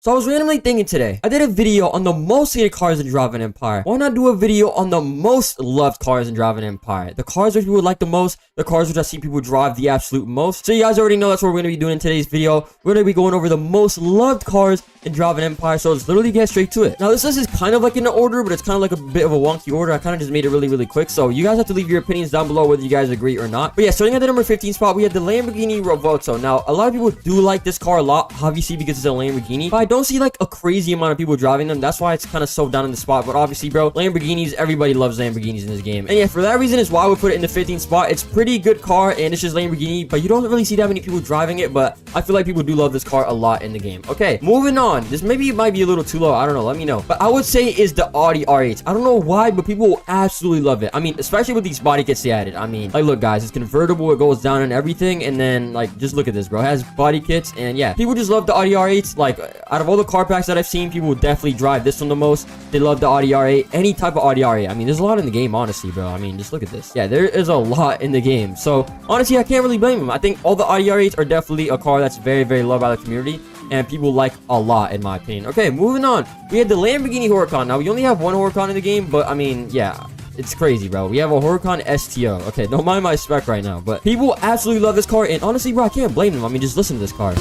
So I was randomly thinking today, I did a video on the most hated cars in Driving Empire. Why not do a video on the most loved cars in Driving Empire? The cars which people like the most, the cars which I see people drive the absolute most. So you guys already know that's what we're going to be doing in today's video. We're going to be going over the most loved cars in Driving Empire. So let's literally get straight to it. Now this list is kind of like in the order, but it's kind of like a bit of a wonky order. I kind of just made it really quick. So you guys have to leave your opinions down below whether you guys agree or not. But yeah, starting at the number 15 spot, we have the Lamborghini Revuelto. Now a lot of people do like this car a lot, obviously because it's a Lamborghini, but I don't see like a crazy amount of people driving them. That's why it's kind of so down in the spot. But obviously, bro, Lamborghinis, everybody loves Lamborghinis in this game. And yeah, for that reason is why I would put it in the 15th spot. It's pretty good car and it's just Lamborghini, but you don't really see that many people driving it. But I feel like people do love this car a lot in the game. Okay, moving on. This maybe might be a little too low. I don't know. Let me know. But I would say is the Audi R8. I don't know why, but people will absolutely love it. I mean, especially with these body kits they added. I mean, like, look, guys, it's convertible. It goes down and everything. And then, like, just look at this, bro. It has body kits. And yeah, people just love the Audi R8. Like, out of all the car packs that I've seen, people would definitely drive this one the most. They love the Audi R8. Any type of Audi R8. I mean, there's a lot in the game, honestly, bro. I mean, just look at this. Yeah, there is a lot in the game. So, honestly, I can't really blame them. I think all the Audi R8s are definitely a car that's very loved by the community. And people like a lot, in my opinion. Okay, moving on. We had the Lamborghini Huracan. Now, we only have one Huracan in the game, but, I mean, yeah. It's crazy, bro. We have a Huracan STO. Okay, don't mind my spec right now, but people absolutely love this car. And honestly, bro, I can't blame them. I mean, just listen to this car.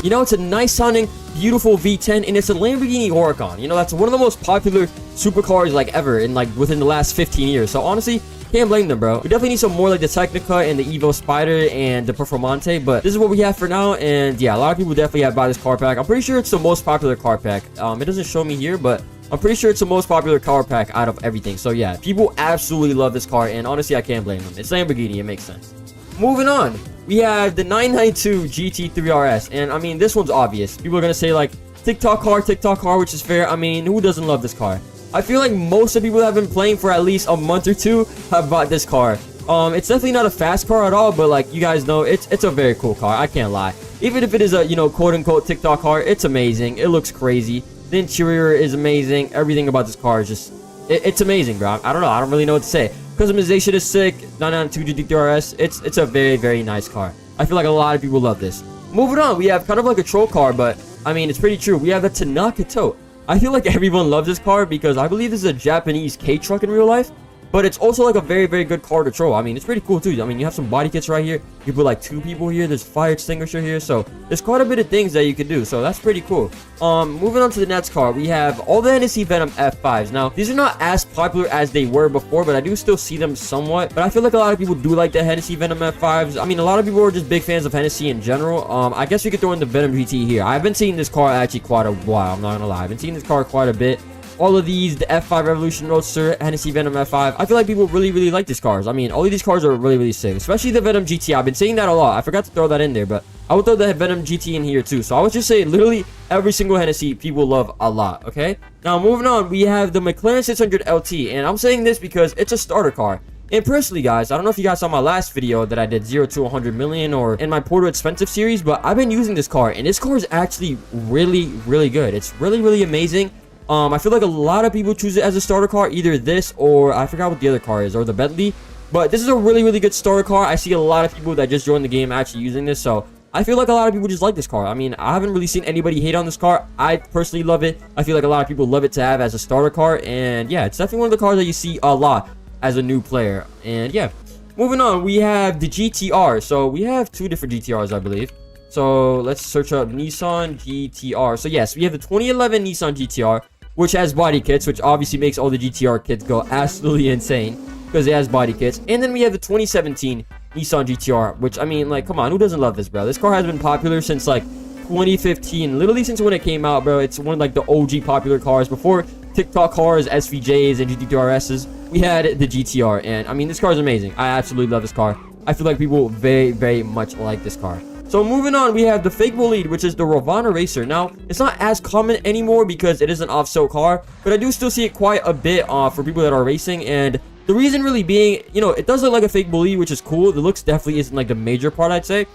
You know, it's a nice sounding, beautiful V10, and it's a Lamborghini Huracan. You know, that's one of the most popular supercars, like, ever in, like, within the last 15 years. So, honestly, can't blame them, bro. We definitely need some more like the Technica and the Evo Spider and the Performante, but this is what we have for now. And yeah, a lot of people definitely have buy this car pack. I'm pretty sure it's the most popular car pack. It doesn't show me here, but I'm pretty sure it's the most popular car pack out of everything. So yeah, people absolutely love this car, and honestly, I can't blame them. It's Lamborghini, it makes sense. Moving on, we have the 992 GT3 RS, and I mean, this one's obvious. People are gonna say like TikTok car, which is fair. I mean, who doesn't love this car? I feel like most of the people that have been playing for at least a month or two have bought this car. It's definitely not a fast car at all, but like you guys know, it's a very cool car. I can't lie. Even if it is a, you know, quote unquote TikTok car, it's amazing. It looks crazy. The interior is amazing. Everything about this car is just, it's amazing, bro. I don't know. I don't really know what to say. Customization is sick. 992 GT3 RS. It's a very nice car. I feel like a lot of people love this. Moving on, we have kind of like a troll car, but I mean, it's pretty true. We have the Tanaka Tote. I feel like everyone loves this car because I believe this is a Japanese K-truck in real life. But it's also like a very good car to troll. I mean, it's pretty cool too. I mean, you have some body kits right here. You put like 2 people here. There's fire extinguisher here. So there's quite a bit of things that you can do. So that's pretty cool. Moving on to the next car, we have all the Hennessy Venom F5s. Now, these are not as popular as they were before, but I do still see them somewhat. But I feel like a lot of people do like the Hennessy Venom F5s. I mean, a lot of people are just big fans of Hennessy in general. I guess we could throw in the Venom GT here. I've been seeing this car actually quite a while. I'm not gonna lie. I've been seeing this car quite a bit. All of these, the F5 Revolution Roadster, Hennessy Venom F5. I feel like people really like these cars. I mean, all of these cars are really sick, especially the Venom GT. I've been saying that a lot. I forgot to throw that in there, but I would throw the Venom GT in here too. So I would just say literally every single Hennessy people love a lot, okay? Now, moving on, we have the McLaren 600 LT, and I'm saying this because it's a starter car. And personally, guys, I don't know if you guys saw my last video that I did 0 to 100 million or in my Porto Expensive series, but I've been using this car, and this car is actually really good. It's really amazing. I feel like a lot of people choose it as a starter car, either this or I forgot what the other car is, or the Bentley. But this is a really good starter car. I see a lot of people that just joined the game actually using this, so I feel like a lot of people just like this car. I mean, I haven't really seen anybody hate on this car. I personally love it. I feel like a lot of people love it to have as a starter car, and yeah, it's definitely one of the cars that you see a lot as a new player. And yeah, moving on, we have the GTR. So we have 2 different GTRs, I believe. So let's search up Nissan GTR. So yes, we have the 2011 Nissan GTR, which has body kits, which obviously makes all the GTR kits go absolutely insane because it has body kits. And then we have the 2017 Nissan GTR, which, I mean, like, come on, who doesn't love this, bro? This car has been popular since, like, 2015, literally since when it came out, bro. It's one of, like, the OG popular cars. Before TikTok cars, SVJs, and GT3RSs, we had the GTR, and, I mean, this car is amazing. I absolutely love this car. I feel like people very much like this car. So moving on, we have the fake bolide, which is the Ravana Racer. Now, it's not as common anymore because it is an off-sale car, but I do still see it quite a bit for people that are racing. And the reason really being, you know, it does look like a fake bolide, which is cool. The looks definitely isn't like the major part, I'd say.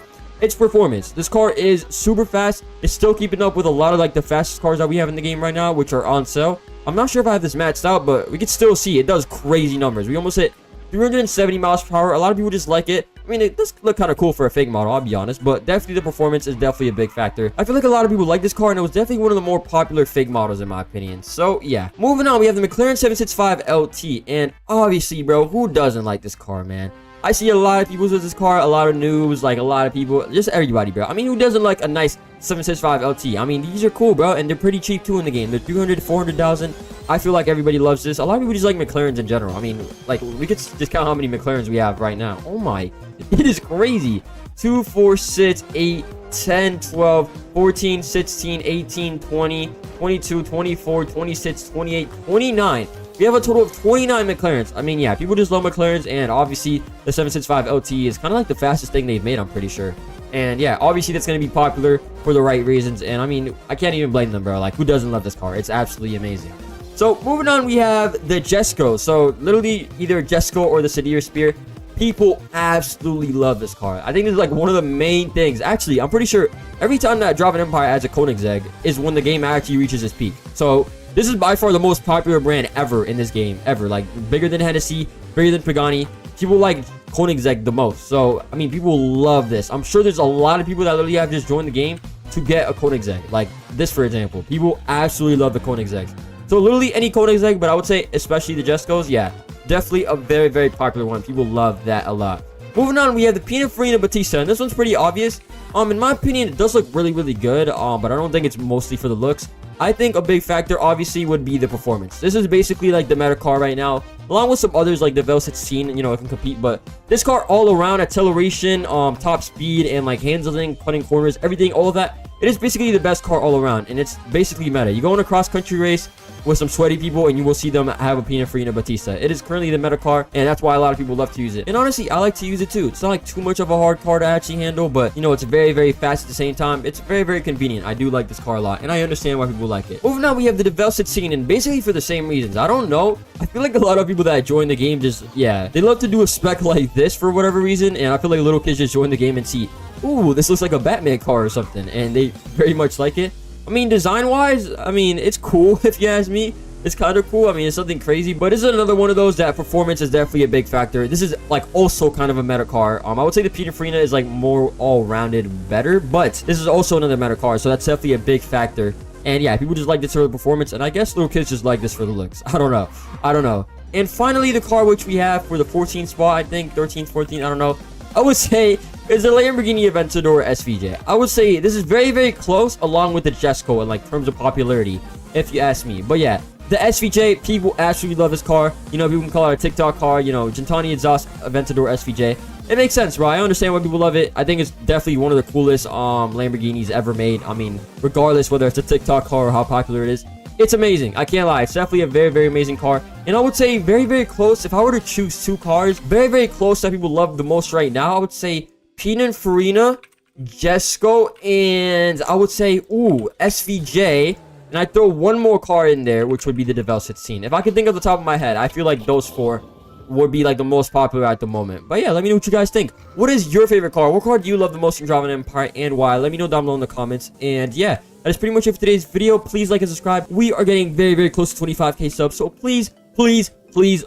It's performance. This car is super fast. It's still keeping up with a lot of like the fastest cars that we have in the game right now, which are on sale. I'm not sure if I have this maxed out, but we can still see it does crazy numbers. We almost hit 370 miles per hour. A lot of people just like it. I mean, it does look kind of cool for a fake model, I'll be honest, but definitely the performance is definitely a big factor. I feel like a lot of people like this car, and it was definitely one of the more popular fake models in my opinion. So yeah, moving on, we have the McLaren 765 LT, and obviously, bro, who doesn't like this car, man? I see a lot of people with this car, a lot of noobs, like a lot of people, just everybody, bro. I mean, who doesn't like a nice 765 LT? I mean, these are cool, bro, and they're pretty cheap too in the game. They're 300 to 400,000. I feel like everybody loves this. A lot of people just like McLarens in general. I mean, like, we could just count how many McLarens we have right now. Oh my, it is crazy. 2, 4, 6, 8, 10, 12, 14, 16, 18, 20, 22, 24, 26, 28, 29. We have a total of 29 McLarens. I mean, yeah, people just love McLarens, and obviously the 765 LT is kind of like the fastest thing they've made, I'm pretty sure. And yeah, obviously that's going to be popular for the right reasons, and I mean, I can't even blame them, bro. Like, who doesn't love this car? It's absolutely amazing. So moving on, we have the Jesco. So literally either Jesco or the Sedir Spear. People absolutely love this car. I think this is like one of the main things. Actually, I'm pretty sure every time that Drive an Empire adds a Koenigsegg is when the game actually reaches its peak. So this is by far the most popular brand ever in this game, ever. Like, bigger than Hennessy, bigger than Pagani. People like Koenigsegg the most. So, I mean, people love this. I'm sure there's a lot of people that literally have just joined the game to get a Koenigsegg. Like this, for example. People absolutely love the Koenigsegg's. So, literally any Koenigsegg, but I would say especially the Jescos, yeah. Definitely a very, very popular one. People love that a lot. Moving on, we have the Pininfarina Battista, and this one's pretty obvious. In my opinion, it does look really, really good, but I don't think it's mostly for the looks. I think a big factor, obviously, would be the performance. This is basically like the meta car right now, along with some others like the Vel 16, you know, it can compete, but this car all around, acceleration, top speed, and like handling, cutting corners, everything, all of that, it is basically the best car all around, and it's basically meta. You go in a cross-country race with some sweaty people, and you will see them have a Pininfarina Battista. It is currently the meta car, and that's why a lot of people love to use it. And honestly, I like to use it too. It's not like too much of a hard car to actually handle, but you know, it's very, very fast at the same time. It's very, very convenient. I do like this car a lot, and I understand why people like it. Moving on, we have the Vel 16, and basically for the same reasons. I don't know. I feel like a lot of people that join the game just, yeah, they love to do a spec like this for whatever reason, and I feel like little kids just join the game and see, ooh, this looks like a Batman car or something, and they very much like it. I mean, design-wise, I mean, it's cool if you ask me. It's kind of cool. I mean, it's something crazy, but this is another one of those that performance is definitely a big factor. This is like also kind of a meta car. I would say the Pininfarina is like more all-rounded better, but this is also another meta car, so that's definitely a big factor. And yeah, people just like this for the performance, and I guess little kids just like this for the looks. I don't know. And finally, the car which we have for the 14th spot, I think 13th, 14th, I don't know. I would say is the Lamborghini Aventador SVJ. I would say this is very, very close along with the Jesco in like terms of popularity, if you ask me. But yeah, the SVJ, people absolutely love this car. You know, people can call it a TikTok car. You know, Gentani exhaust Aventador SVJ. It makes sense, bro. I understand why people love it. I think it's definitely one of the coolest Lamborghinis ever made. I mean, regardless whether it's a TikTok car or how popular it is, it's amazing. I can't lie. It's definitely a very, very amazing car. And I would say very, very close. If I were to choose two cars, very, very close that people love the most right now, I would say Pininfarina, Jesco, and I would say, ooh, SVJ. And I throw one more car in there, which would be the Vel 16. If I can think of the top of my head, I feel like those four would be like the most popular at the moment. But yeah, let me know what you guys think. What is your favorite car? What car do you love the most in Drive an Empire, and why? Let me know down below in the comments. And yeah, that is pretty much it for today's video. Please like and subscribe. We are getting very, very close to 25k subs, so please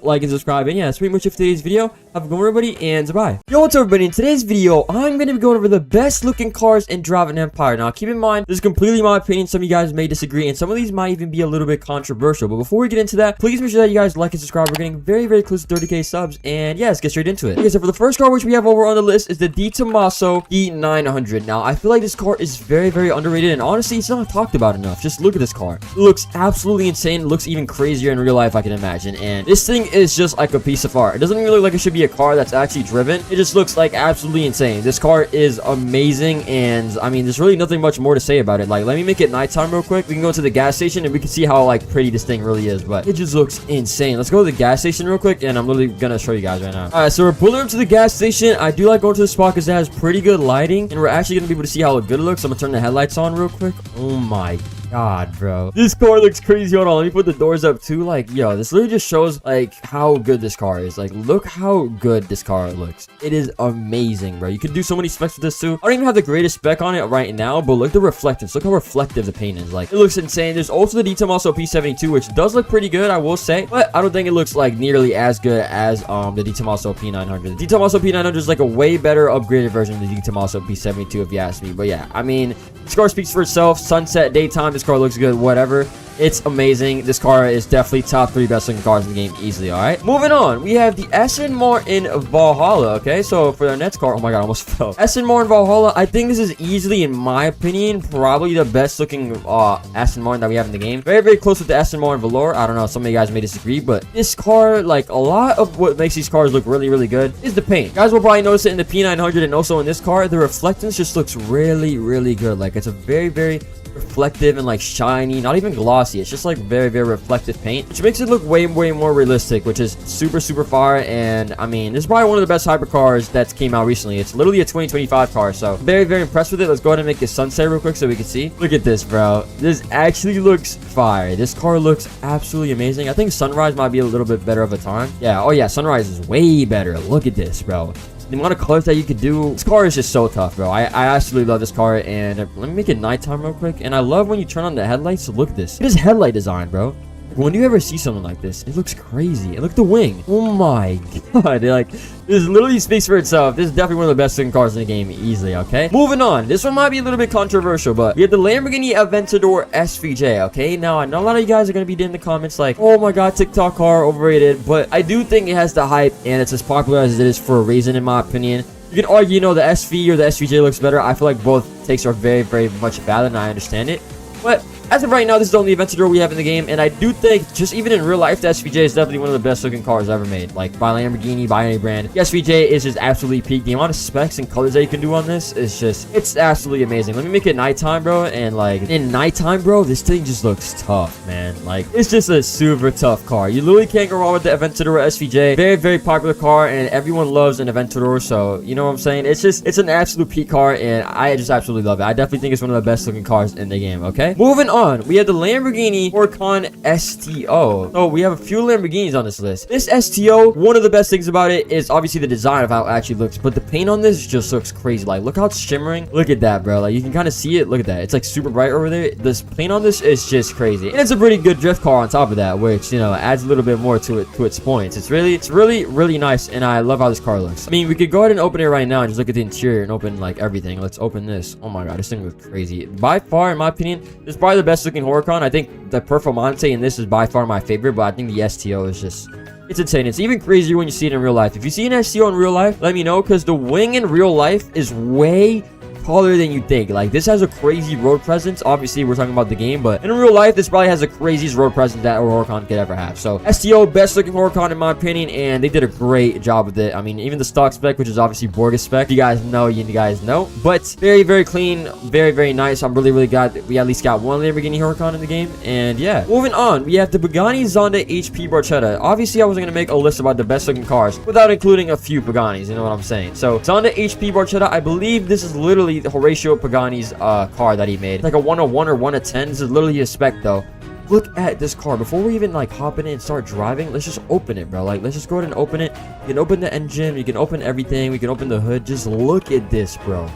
like and subscribe. And yeah, that's pretty much it for today's video. Have a good one, everybody, and bye. Yo, what's up, everybody? In today's video, I'm going to be going over the best looking cars in Drive an Empire. Now, keep in mind, this is completely my opinion. Some of you guys may disagree, and some of these might even be a little bit controversial. But before we get into that, please make sure that you guys like and subscribe. We're getting very, very close to 30k subs, and yeah, let's get straight into it. Okay, so for the first car which we have over on the list is the Di Tommaso E900. Now, I feel like this car is very, very underrated, and honestly, it's not talked about enough. Just look at this car. It looks absolutely insane. It looks even crazier in real life, I can imagine, and this thing is just like a piece of art. It doesn't even look like it should be a car that's actually driven. It just looks like absolutely insane. This car is amazing, and I mean, there's really nothing much more to say about it. Like, let me make it nighttime real quick. We can go to the gas station and we can see how like pretty this thing really is, but it just looks insane. Let's go to the gas station real quick, and I'm literally gonna show you guys right now. All right, so we're pulling up to the gas station. I do like going to the spot because it has pretty good lighting, and we're actually gonna be able to see how good it looks. I'm gonna turn the headlights on real quick. Oh my god, bro. This car looks crazy. Hold on, let me put the doors up too. Like, yo, this literally just shows like how good this car is. Like, look how good this car looks. It is amazing, bro. You can do so many specs with this too. I don't even have the greatest spec on it right now, but look at the reflectives. Look how reflective the paint is. Like, it looks insane. There's also the detail also P72, which does look pretty good, I will say, but I don't think it looks like nearly as good as the detail also P900. The detail also P900 is like a way better upgraded version of the detail also P72, if you ask me. But yeah, I mean, this car speaks for itself. Sunset, daytime, this car looks good, whatever. It's amazing. This car is definitely top 3 best looking cars in the game easily. All right, moving on, we have the Aston Martin Valhalla. Okay, so for our next car, oh my god, I almost fell. Aston Martin Valhalla, I think this is easily, in my opinion, probably the best looking Aston Martin that we have in the game. Very, very close with the Aston Martin Velour. I don't know, some of you guys may disagree, but this car, like, a lot of what makes these cars look really, really good is the paint. You guys will probably notice it in the P900 and also in this car. The reflectance just looks really, really good. Like, it's a very, very reflective and like shiny, not even glossy. It's just like very, very reflective paint, which makes it look way more realistic, which is super fire. And I mean, this is probably one of the best hypercars that came out recently. It's literally a 2025 car, so very, very impressed with it. Let's go ahead and make it sunset real quick so we can see. Look at this, bro. This actually looks fire. This car looks absolutely amazing. I think sunrise might be a little bit better of a time. Yeah, oh yeah, sunrise is way better. Look at this, bro. The amount of colors that you could do. This car is just so tough, bro. I absolutely love this car. And let me make it nighttime real quick. And I love when you turn on the headlights. So look at this. It is headlight design, bro. When do you ever see something like this? It looks crazy. And look at the wing. Oh my god. Like, this literally speaks for itself. This is definitely one of the best looking cars in the game easily, okay? Moving on. This one might be a little bit controversial, but we have the Lamborghini Aventador SVJ, okay? Now, I know a lot of you guys are going to be in the comments like, oh my god, TikTok car, overrated. But I do think it has the hype, and it's as popular as it is for a reason, in my opinion. You can argue, you know, the SV or the SVJ looks better. I feel like both takes are very, very much valid, and I understand it. But as of right now, this is the only Aventador we have in the game, and I do think, just even in real life, the SVJ is definitely one of the best looking cars ever made. Like, by Lamborghini, by any brand. The SVJ is just absolutely peak. The amount of specs and colors that you can do on this is just, it's absolutely amazing. Let me make it nighttime, bro, and like, in nighttime, bro, this thing just looks tough, man. Like, it's just a super tough car. You literally can't go wrong with the Aventador SVJ. Very, very popular car, and everyone loves an Aventador, so, you know what I'm saying? It's just, it's an absolute peak car, and I just absolutely love it. I definitely think it's one of the best looking cars in the game, okay? Moving on. We have the Lamborghini Huracan STO. So we have a few Lamborghinis on this list. This STO, one of the best things about it is obviously the design of how it actually looks, but the paint on this just looks crazy. Like, look how it's shimmering. Look at that, bro. Like, you can kind of see it. Look at that. It's like super bright over there. This paint on this is just crazy, and it's a pretty good drift car on top of that, which, you know, adds a little bit more to it, to its points. It's really nice, and I love how this car looks. I mean, we could go ahead and open it right now and just look at the interior and open like everything. Let's open this. Oh my god, this thing looks crazy. By far, in my opinion, this is probably the best looking Huracan. I think the Performante in this is by far my favorite, but I think the STO is just, it's insane. It's even crazier when you see it in real life. If you see an STO in real life, let me know, because the wing in real life is way taller than you think. Like, this has a crazy road presence. Obviously, we're talking about the game, but in real life, this probably has the craziest road presence that a Huracan could ever have. So, STO, best looking Huracan in my opinion, and they did a great job with it. I mean, even the stock spec, which is obviously Borges spec, you guys know. But very, very clean, very nice. I'm really glad that we at least got one Lamborghini Huracan in the game. And yeah, moving on, we have the Pagani Zonda HP Barchetta. Obviously, I wasn't gonna make a list about the best looking cars without including a few Paganis. You know what I'm saying? So, Zonda HP Barchetta, I believe this is literally Horatio Pagani's car that he made. It's like a 101 or 1 of 10. This is literally a spec though. Look at this car. Before we even like hop in it and start driving, let's just open it, bro. Like, let's just go ahead and open it. You can open the engine, you can open everything, we can open the hood. Just look at this, bro.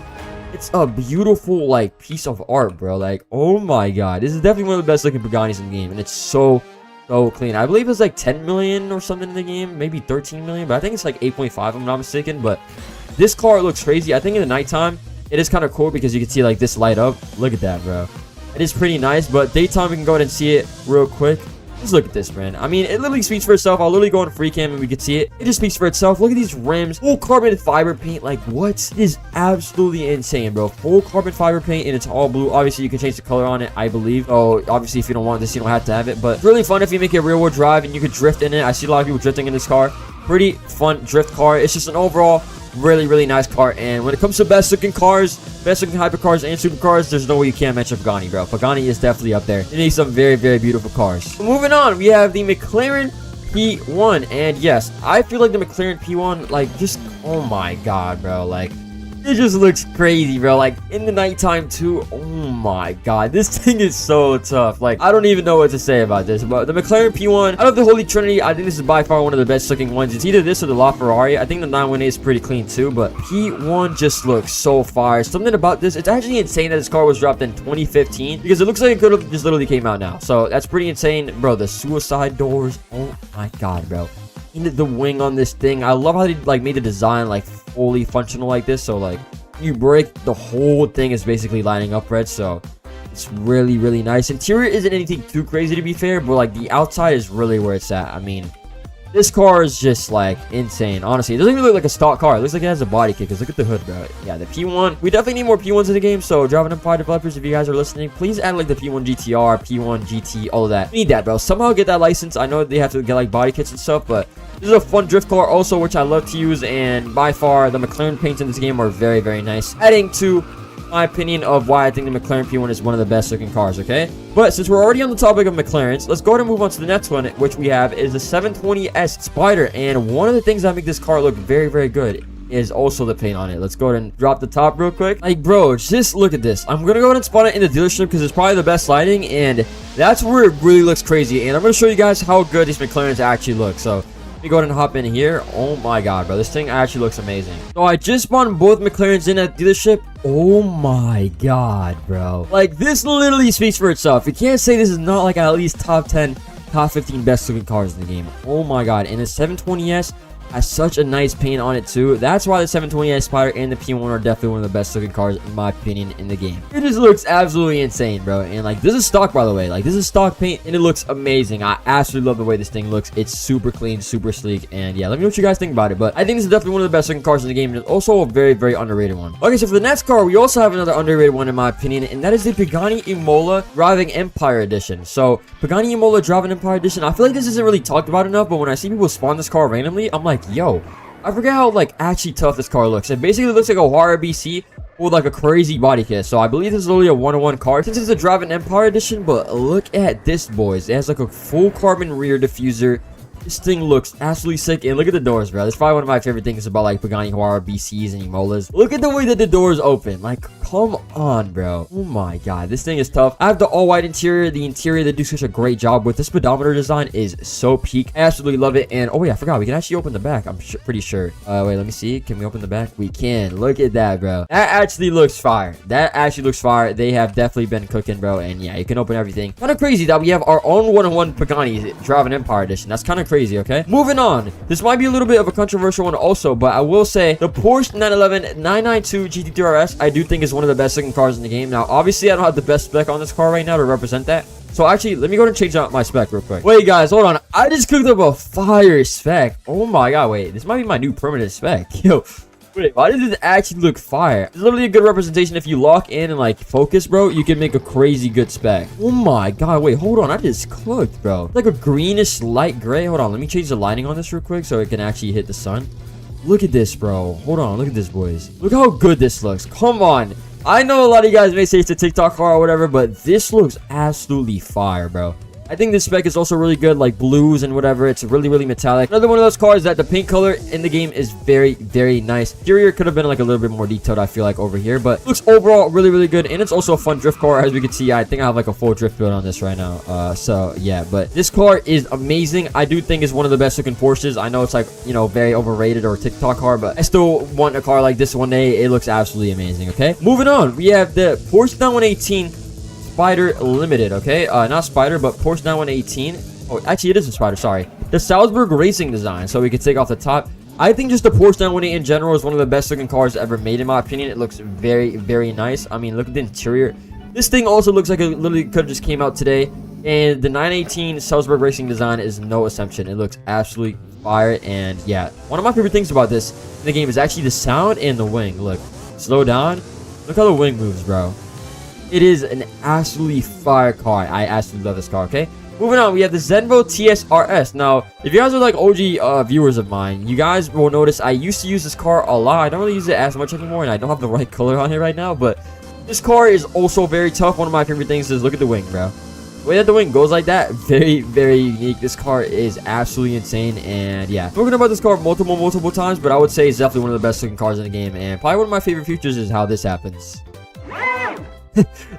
It's a beautiful like piece of art, bro. Like, oh my god, this is definitely one of the best looking Paganis in the game, and it's so clean. I believe it's like 10 million or something in the game, maybe 13 million, but I think it's like 8.5 if I'm not mistaken. But this car looks crazy. I think in the nighttime it is kind of cool because you can see like this light up. Look at that, bro. It is pretty nice, but daytime we can go ahead and see it real quick. Just look at this, man. I mean, it literally speaks for itself. I'll literally go on free cam and we can see it. It just speaks for itself. Look at these rims. Full carbon fiber paint. Like, what? It is absolutely insane, bro. Full carbon fiber paint, and it's all blue. Obviously, you can change the color on it, I believe. So, obviously, if you don't want this, you don't have to have it. But it's really fun if you make it rear-wheel drive and you could drift in it. I see a lot of people drifting in this car. Pretty fun drift car. It's just an overall really nice car. And when it comes to best looking cars, best looking hypercars and supercars, there's no way you can't mention Pagani, bro. Pagani is definitely up there. It needs some very beautiful cars. So moving on, we have the McLaren P1, and yes, I feel like the McLaren P1, like, just, oh my god, bro, like, It just looks crazy, bro. Like, in the nighttime, too. Oh, my God. This thing is so tough. Like, I don't even know what to say about this. But the McLaren P1, out of the Holy Trinity, I think this is by far one of the best looking ones. It's either this or the LaFerrari. I think the 918 is pretty clean, too. But P1 just looks so fire. Something about this, it's actually insane that this car was dropped in 2015. Because it looks like it could have just literally came out now. So, that's pretty insane. Bro, the suicide doors. Oh, my God, bro. Into the wing on this thing. I love how they like made the design like fully functional like this. So like you break, the whole thing is basically lining up red. So it's really, really nice. Interior isn't anything too crazy to be fair, but like the outside is really where it's at. I mean, this car is just like insane. Honestly, it doesn't even look like a stock car. It looks like it has a body kit. Cause look at the hood, bro. Yeah, the P1. We definitely need more P1s in the game. So Driving Empire developers, if you guys are listening, please add like the P1 GTR, P1 GT, all of that. We need that, bro. Somehow get that license. I know they have to get like body kits and stuff, but this is a fun drift car also, which I love to use. And by far, the McLaren paints in this game are very, very nice. Adding to my opinion of why I think the McLaren P1 is one of the best looking cars, okay? But since we're already on the topic of McLarens, let's go ahead and move on to the next one, which we have is the 720S Spider. And one of the things that make this car look very, very good is also the paint on it. Let's go ahead and drop the top real quick. Like, bro, just look at this. I'm gonna go ahead and spot it in the dealership because it's probably the best lighting, and that's where it really looks crazy. And I'm gonna show you guys how good these McLarens actually look. So let me go ahead and hop in here. Oh my God, bro, this thing actually looks amazing. So I just spawned both McLarens in at the dealership. Oh my God, bro. Like, this literally speaks for itself. You can't say this is not like at least top 10, top 15 best looking cars in the game. Oh my God. And the 720S has such a nice paint on it too. That's why the 720S Spider and the P1 are definitely one of the best looking cars in my opinion in the game. It just looks absolutely insane, bro. And like, this is stock, by the way. Like, this is stock paint and it looks amazing. I absolutely love the way this thing looks. It's super clean, super sleek, and yeah, let me know what you guys think about it. But I think this is definitely one of the best looking cars in the game, and it's also a very, very underrated one. Okay, so for the next car, we also have another underrated one in my opinion, and that is the Pagani Imola Driving Empire Edition. So Pagani Imola Driving Empire Edition, I feel like this isn't really talked about enough, but when I see people spawn this car randomly, I'm like, yo, I forget how like actually tough this car looks. It basically looks like a Huara BC with like a crazy body kit. So I believe this is only a 101 car since it's a Driving Empire Edition. But look at this, boys. It has like a full carbon rear diffuser. This thing looks absolutely sick. And look at the doors, bro. That's probably one of my favorite things about like Pagani Huara BCs and Imolas. Look at the way that the doors open. Like, come on, bro. Oh my God, this thing is tough. I have the all white interior. The interior they do such a great job with. This speedometer design is so peak. I absolutely love it. And oh yeah, I forgot we can actually open the back. I'm pretty sure. Wait, let me see. Can we open the back? We can. Look at that, bro. That actually looks fire. That actually looks fire. They have definitely been cooking, bro. And yeah, you can open everything. Kind of crazy that we have our own 101 Pagani Driving Empire Edition. That's kind of crazy, okay? Moving on. This might be a little bit of a controversial one also, but I will say the Porsche 911 992 GT3 RS I do think is one of the best looking cars in the game. Now, obviously, I don't have the best spec on this car right now to represent that. So actually, let me go ahead and change out my spec real quick. Wait, guys, hold on. I just cooked up a fire spec. Oh my God, wait. This might be my new permanent spec. Yo. Wait, why does this actually look fire? It's literally a good representation. If you lock in and like focus, bro, you can make a crazy good spec. Oh my God, wait, hold on. I just cooked, bro. It's like a greenish light gray. Hold on, let me change the lighting on this real quick so it can actually hit the sun. Look at this, bro. Hold on, look at this, boys. Look how good this looks. Come on. I know a lot of you guys may say it's a TikTok car or whatever, but this looks absolutely fire, bro. I think this spec is also really good, like blues and whatever. It's really, really metallic. Another one of those cars that the paint color in the game is very, very nice. Interior could have been like a little bit more detailed, I feel like, over here, but looks overall really, really good. And it's also a fun drift car. As we can see, I think I have like a full drift build on this right now. So yeah, but this car is amazing. I do think it's one of the best looking Porsches. I know it's like, you know, very overrated or a TikTok car, but I still want a car like this one day. It looks absolutely amazing. Okay, moving on, we have the Porsche 918 Spider Limited, okay? Not Spider, but Porsche 918. Oh, actually, it is a Spider, sorry. The Salzburg Racing design, so we can take off the top. I think just the Porsche 918 in general is one of the best looking cars ever made, in my opinion. It looks very, very nice. I mean, look at the interior. This thing also looks like it literally could have just came out today. And the 918 Salzburg Racing design is no exception. It looks absolutely fire. And yeah, one of my favorite things about this in the game is actually the sound and the wing. Look, slow down. Look how the wing moves, bro. It is an absolutely fire car. I absolutely love this car, okay? Moving on, we have the Zenvo TSRS. Now, if you guys are like OG viewers of mine, you guys will notice I used to use this car a lot. I don't really use it as much anymore, and I don't have the right color on it right now, but this car is also very tough. One of my favorite things is look at the wing, bro. The way that the wing goes like that, very, very unique. This car is absolutely insane. And yeah, spoken about this car multiple times, but I would say it's definitely one of the best looking cars in the game. And probably one of my favorite features is how this happens.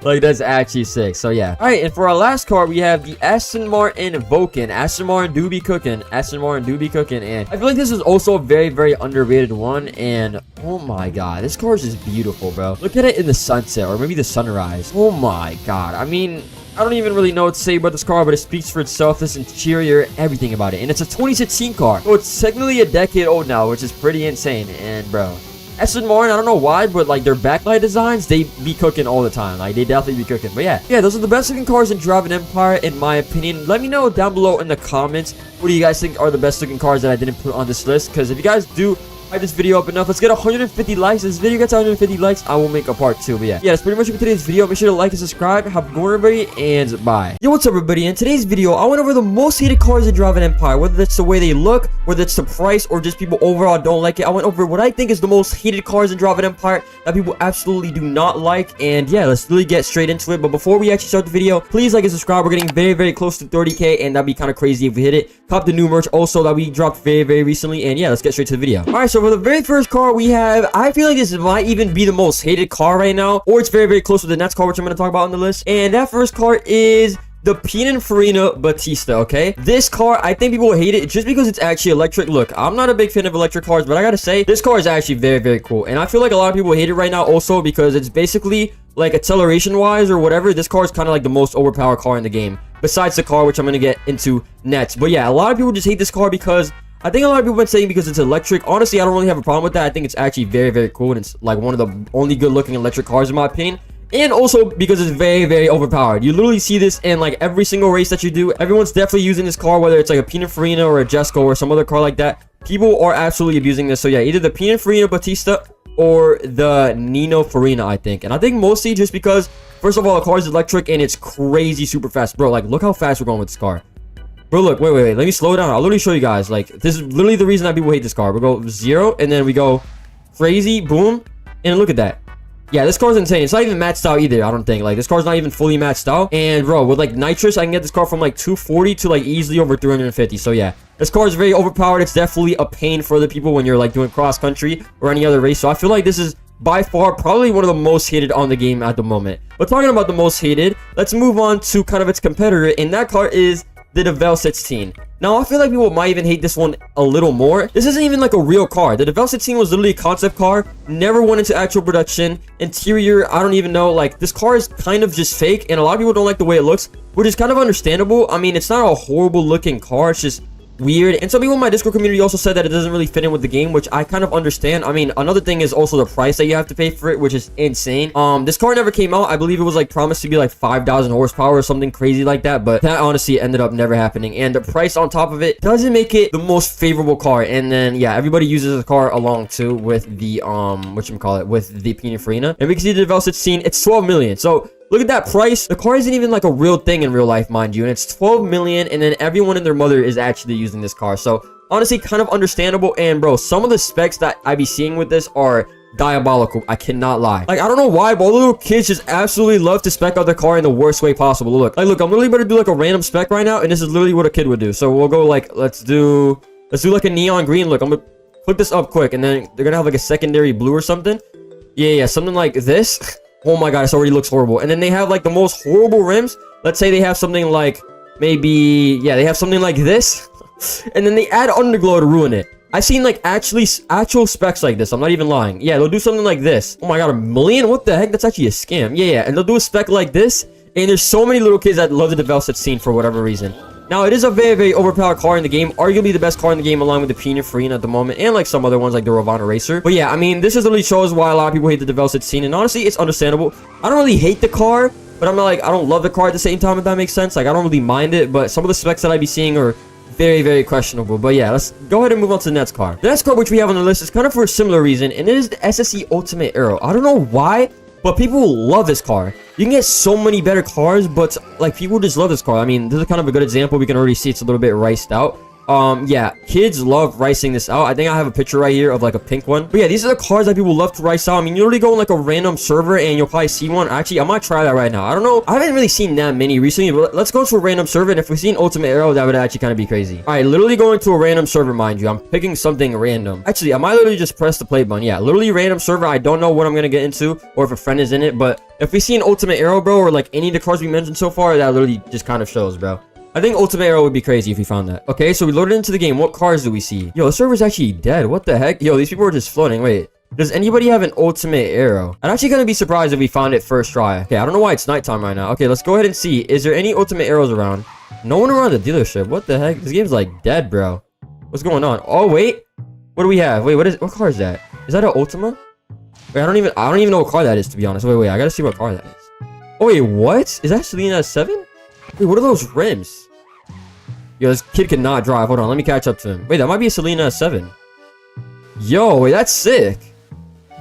Like, that's actually sick. So yeah, all right, and for our last car we have the Aston Martin Vulcan. Aston Martin do be cooking. Aston Martin do be cooking. And I feel like this is also a very, very underrated one. And oh my god, this car is just beautiful, bro. Look at it in the sunset, or maybe the sunrise. Oh my god, I mean, I don't even really know what to say about this car, but it speaks for itself. This interior, everything about it. And it's a 2016 car, so it's technically a decade old now, which is pretty insane. And bro, Aston Martin, I don't know why, but like their backlight designs, they be cooking all the time. Like, they definitely be cooking. But yeah, those are the best looking cars in Driving Empire, in my opinion. Let me know down below in the comments, what do you guys think are the best looking cars that I didn't put on this list? Because if you guys do hype this video up enough, let's get 150 likes. This video gets 150 likes, I will make a part 2. But yeah, that's pretty much it for today's video. Make sure to like and subscribe. Have a good one, everybody, and bye. Yo, what's up, everybody? In today's video, I went over the most hated cars in Driving Empire, whether it's the way they look, whether it's the price, or just people overall don't like it. I went over what I think is the most hated cars in Driving Empire that people absolutely do not like. And yeah, let's really get straight into it. But before we actually start the video, please like and subscribe. We're getting very, very close to 30k, and that'd be kind of crazy if we hit it. Cop the new merch also that we dropped very, very recently. And yeah, let's get straight to the video. All right, so for the very first car we have, I feel like this might even be the most hated car right now, or it's very, very close to the next car, which I'm going to talk about on the list. And that first car is the Pininfarina Battista. Okay, this car, I think people will hate it just because it's actually electric. Look, I'm not a big fan of electric cars, but I gotta say, this car is actually very, very cool. And I feel like a lot of people hate it right now also because it's basically like acceleration wise or whatever, this car is kind of like the most overpowered car in the game, besides the car, which I'm going to get into next. But yeah, a lot of people just hate this car because I think a lot of people have been saying because it's electric. Honestly, I don't really have a problem with that. I think it's actually very, very cool, and it's like one of the only good looking electric cars in my opinion. And also because it's very, very overpowered. You literally see this in like every single race that you do. Everyone's definitely using this car, whether it's like a Pininfarina or a Jesco or some other car like that. People are absolutely abusing this. So yeah, either the Pininfarina Battista or the Nino Farina, I think. And I think mostly just because, first of all, the car is electric and it's crazy super fast. Bro, like, look how fast we're going with this car. Bro, look, wait, let me slow down. I'll literally show you guys. Like, this is literally the reason that people hate this car. We go 0, and then we go crazy, boom, and look at that. Yeah, this car's insane. It's not even matched out either, I don't think. Like, this car's not even fully matched out. And, bro, with, like, nitrous, I can get this car from, like, 240 to, like, easily over 350. So, yeah, this car is very overpowered. It's definitely a pain for other people when you're, like, doing cross-country or any other race. So, I feel like this is by far probably one of the most hated on the game at the moment. But talking about the most hated, let's move on to kind of its competitor. And that car is the Devel 16. Now, I feel like people might even hate this one a little more. This isn't even like a real car. The Devel 16 was literally a concept car, never went into actual production. Interior, I don't even know. Like, this car is kind of just fake, and a lot of people don't like the way it looks, which is kind of understandable. I mean, it's not a horrible looking car, it's just weird. And some people in my Discord community also said that it doesn't really fit in with the game, which I kind of understand. I mean, another thing is also the price that you have to pay for it, which is insane. This car never came out. I believe it was like promised to be like 5,000 horsepower or something crazy like that, but that honestly ended up never happening. And the price on top of it doesn't make it the most favorable car. And then yeah, everybody uses the car along too with the with the Pininfarina. And we can see the Devel 16, it's 12 million. So look at that price. The car isn't even like a real thing in real life, mind you. And it's 12 million. And then everyone and their mother is actually using this car. So honestly, kind of understandable. And bro, some of the specs that I be seeing with this are diabolical. I cannot lie. Like, I don't know why, but all the little kids just absolutely love to spec out the car in the worst way possible. Look, like, look, I'm literally about to do like a random spec right now. And this is literally what a kid would do. So we'll go like, let's do like a neon green. Look, I'm gonna put this up quick. And then they're gonna have like a secondary blue or something. Yeah, something like this. Oh my god, this already looks horrible. And then they have like the most horrible rims. Let's say they have something like maybe, yeah, they have something like this. And then they add underglow to ruin it. I've seen like actual specs like this. I'm not even lying. Yeah, they'll do something like this. Oh my god, 1 million? What the heck? That's actually a scam. Yeah. And they'll do a spec like this. And there's so many little kids that love the Devel 16 for whatever reason. Now, it is a very, very overpowered car in the game. Arguably the best car in the game along with the Pininfarina at the moment. And like some other ones like the Ravana Racer. But yeah, I mean, this just literally shows why a lot of people hate the Devel 16. And honestly, it's understandable. I don't really hate the car. But I'm not like, I don't love the car at the same time, if that makes sense. Like, I don't really mind it. But some of the specs that I be seeing are very, very questionable. But yeah, let's go ahead and move on to the next car. The next car which we have on the list is kind of for a similar reason. And it is the SSE Ultimate Aero. I don't know why, but people love this car. You can get so many better cars, but like people just love this car. I mean, this is kind of a good example. We can already see it's a little bit riced out. Yeah, kids love ricing this out. I think I have a picture right here of like a pink one. But yeah, these are the cars that people love to rice out. I mean, you literally go on like a random server and you'll probably see one. Actually, I might try that right now. I don't know. I haven't really seen that many recently, but let's go to a random server. And if we see an ultimate arrow, that would actually kind of be crazy. All right, literally going to a random server, mind you. I'm picking something random. Actually, I might literally just press the play button. Yeah, literally random server. I don't know what I'm going to get into or if a friend is in it, but if we see an ultimate arrow, bro, or like any of the cars we mentioned so far, that literally just kind of shows, bro. I think ultimate arrow would be crazy if we found that. Okay, so we loaded into the game. What cars do we see? Yo, the server's actually dead. What the heck? Yo, these people are just floating. Wait, does anybody have an ultimate arrow? I'm actually gonna be surprised if we found it first try. Okay, I don't know why it's nighttime right now. Okay, let's go ahead and see. Is there any ultimate arrows around? No one around the dealership. What the heck? This game's like dead, bro. What's going on? Oh, wait. What do we have? Wait, what car is that? Is that an Ultima? Wait, I don't even know what car that is, to be honest. Wait, I gotta see what car that is. Oh, wait, what? Is that Selena 7? Wait, what are those rims? Yo, this kid cannot drive. Hold on, let me catch up to him. Wait, that might be a Selena 7. Yo, wait, that's sick.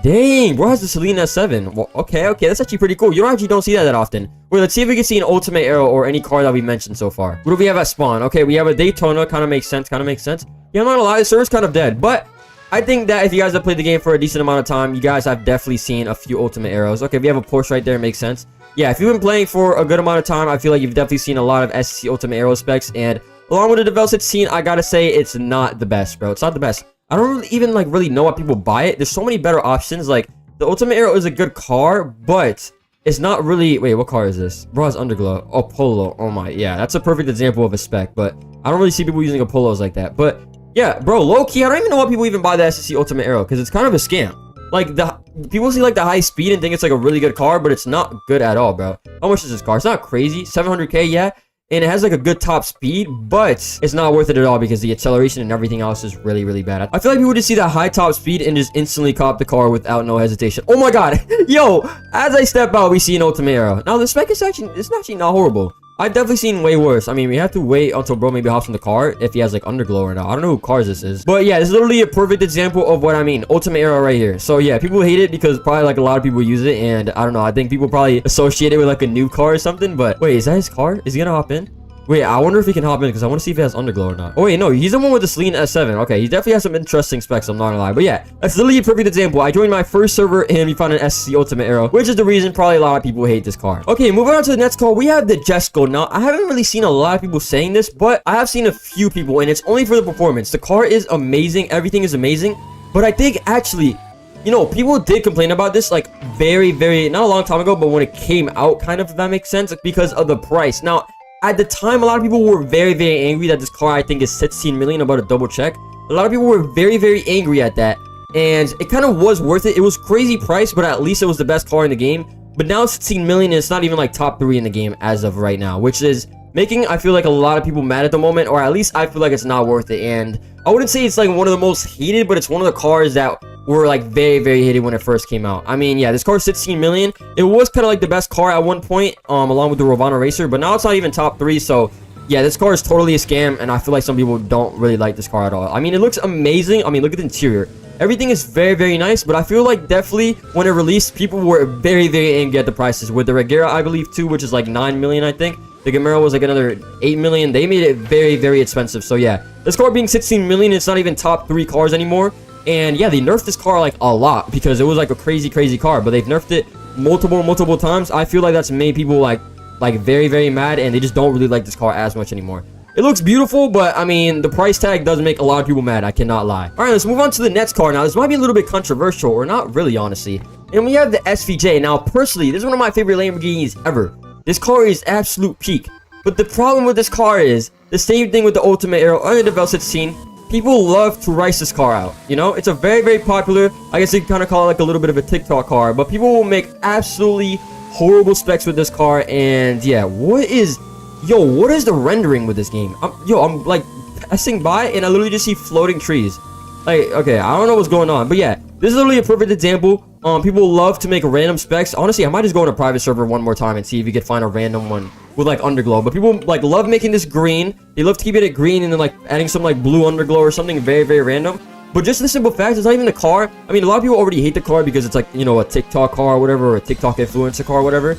Dang, bro has the Selena 7. Well, okay, that's actually pretty cool. You don't see that often. Wait, let's see if we can see an ultimate arrow or any car that we mentioned so far. What do we have at spawn? Okay, we have a Daytona. Kind of makes sense. Yeah, I'm not gonna lie, the server's kind of dead. But I think that if you guys have played the game for a decent amount of time, you guys have definitely seen a few ultimate arrows. Okay, we have a Porsche right there. Makes sense. Yeah, if you've been playing for a good amount of time, I feel like you've definitely seen a lot of SC ultimate arrow specs. And along with the development scene, I gotta say it's not the best, bro. It's not the best. I don't even like really know why people buy it. There's so many better options. Like the ultimate arrow is a good car, but it's not really. Wait, what car is this? Bro, it's underglow. Oh, Polo. Oh my, yeah, that's a perfect example of a spec. But I don't really see people using a Polos like that. But yeah, bro, low key, I don't even know why people even buy the SSC ultimate arrow because it's kind of a scam. Like the people see like the high speed and think it's like a really good car, but it's not good at all, bro. How much is this car? It's not crazy. 700k, yeah. And it has like a good top speed, but it's not worth it at all because the acceleration and everything else is really, really bad. I feel like people just see that high top speed and just instantly cop the car without no hesitation. Oh my god. Yo, as I step out, we see an ultimate arrow. Now the spec is actually not horrible. I've definitely seen way worse. I mean, we have to wait until bro maybe hops in the car if he has like underglow or not. I don't know who cars this is. But yeah, this is literally a perfect example of what I mean. Ultimate arrow right here. So yeah, people hate it because probably like a lot of people use it. And I don't know. I think people probably associate it with like a new car or something. But wait, is that his car? Is he gonna hop in? Wait, I wonder if he can hop in because I want to see if he has underglow or not. Oh wait, no, he's the one with the Selena S7. Okay, he definitely has some interesting specs, I'm not gonna lie. But yeah, that's literally a perfect example. I joined my first server and we found an SC Ultimate Arrow, which is the reason probably a lot of people hate this car. Okay, moving on to the next car, we have the Jesco. Now, I haven't really seen a lot of people saying this, but I have seen a few people, and it's only for the performance. The car is amazing, everything is amazing, but I think actually, you know, people did complain about this like very, not a long time ago, but when it came out, kind of, if that makes sense, because of the price. Now, at the time, a lot of people were very, angry that this car, I think, is 16 million. I'm about to double check. A lot of people were very, angry at that. And it kind of was worth it. It was crazy price, but at least it was the best car in the game. But now 16 million, and it's not even like top 3 in the game as of right now, which is making, I feel like, a lot of people mad at the moment, or at least I feel like it's not worth it. And I wouldn't say it's like one of the most hated, but it's one of the cars that were like very hated when it first came out. I mean, yeah, this car is 16 million. It was kind of like the best car at one point, along with the Ravana Racer, but now it's not even top 3. So yeah, this car is totally a scam, and I feel like some people don't really like this car at all. I mean, it looks amazing. I mean, look at the interior. Everything is very nice, but I feel like definitely when it released, people were very angry at the prices. With the Regera, I believe, too, which is like 9 million, I think. The Camaro was like another 8 million. They made it very expensive. So yeah, this car being 16 million, it's not even top 3 cars anymore. And yeah, they nerfed this car like a lot because it was like a crazy car, but they've nerfed it multiple times. I feel like that's made people like very mad, and they just don't really like this car as much anymore. It looks beautiful, but I mean, the price tag does make a lot of people mad. I cannot lie. All right, let's move on to the next car. Now, this might be a little bit controversial, or not really, honestly. And we have the SVJ. Now, personally, this is one of my favorite Lamborghinis ever. This car is absolute peak. But the problem with this car is the same thing with the Ultimate Arrow on the development scene. People love to rice this car out, you know? It's a very popular, I guess you can kind of call it like a little bit of a TikTok car, but people will make absolutely horrible specs with this car. And yeah, what is the rendering with this game? I'm like passing by and I literally just see floating trees. Like, okay, I don't know what's going on, but yeah, this is literally a perfect example. People love to make random specs. Honestly, I might just go on a private server one more time and see if you could find a random one with like underglow. But people like love making this green. They love to keep it at green and then like adding some like blue underglow or something very random. But just the simple fact, it's not even the car. I mean, a lot of people already hate the car because it's like, you know, a TikTok car or whatever, or a TikTok influencer car or whatever.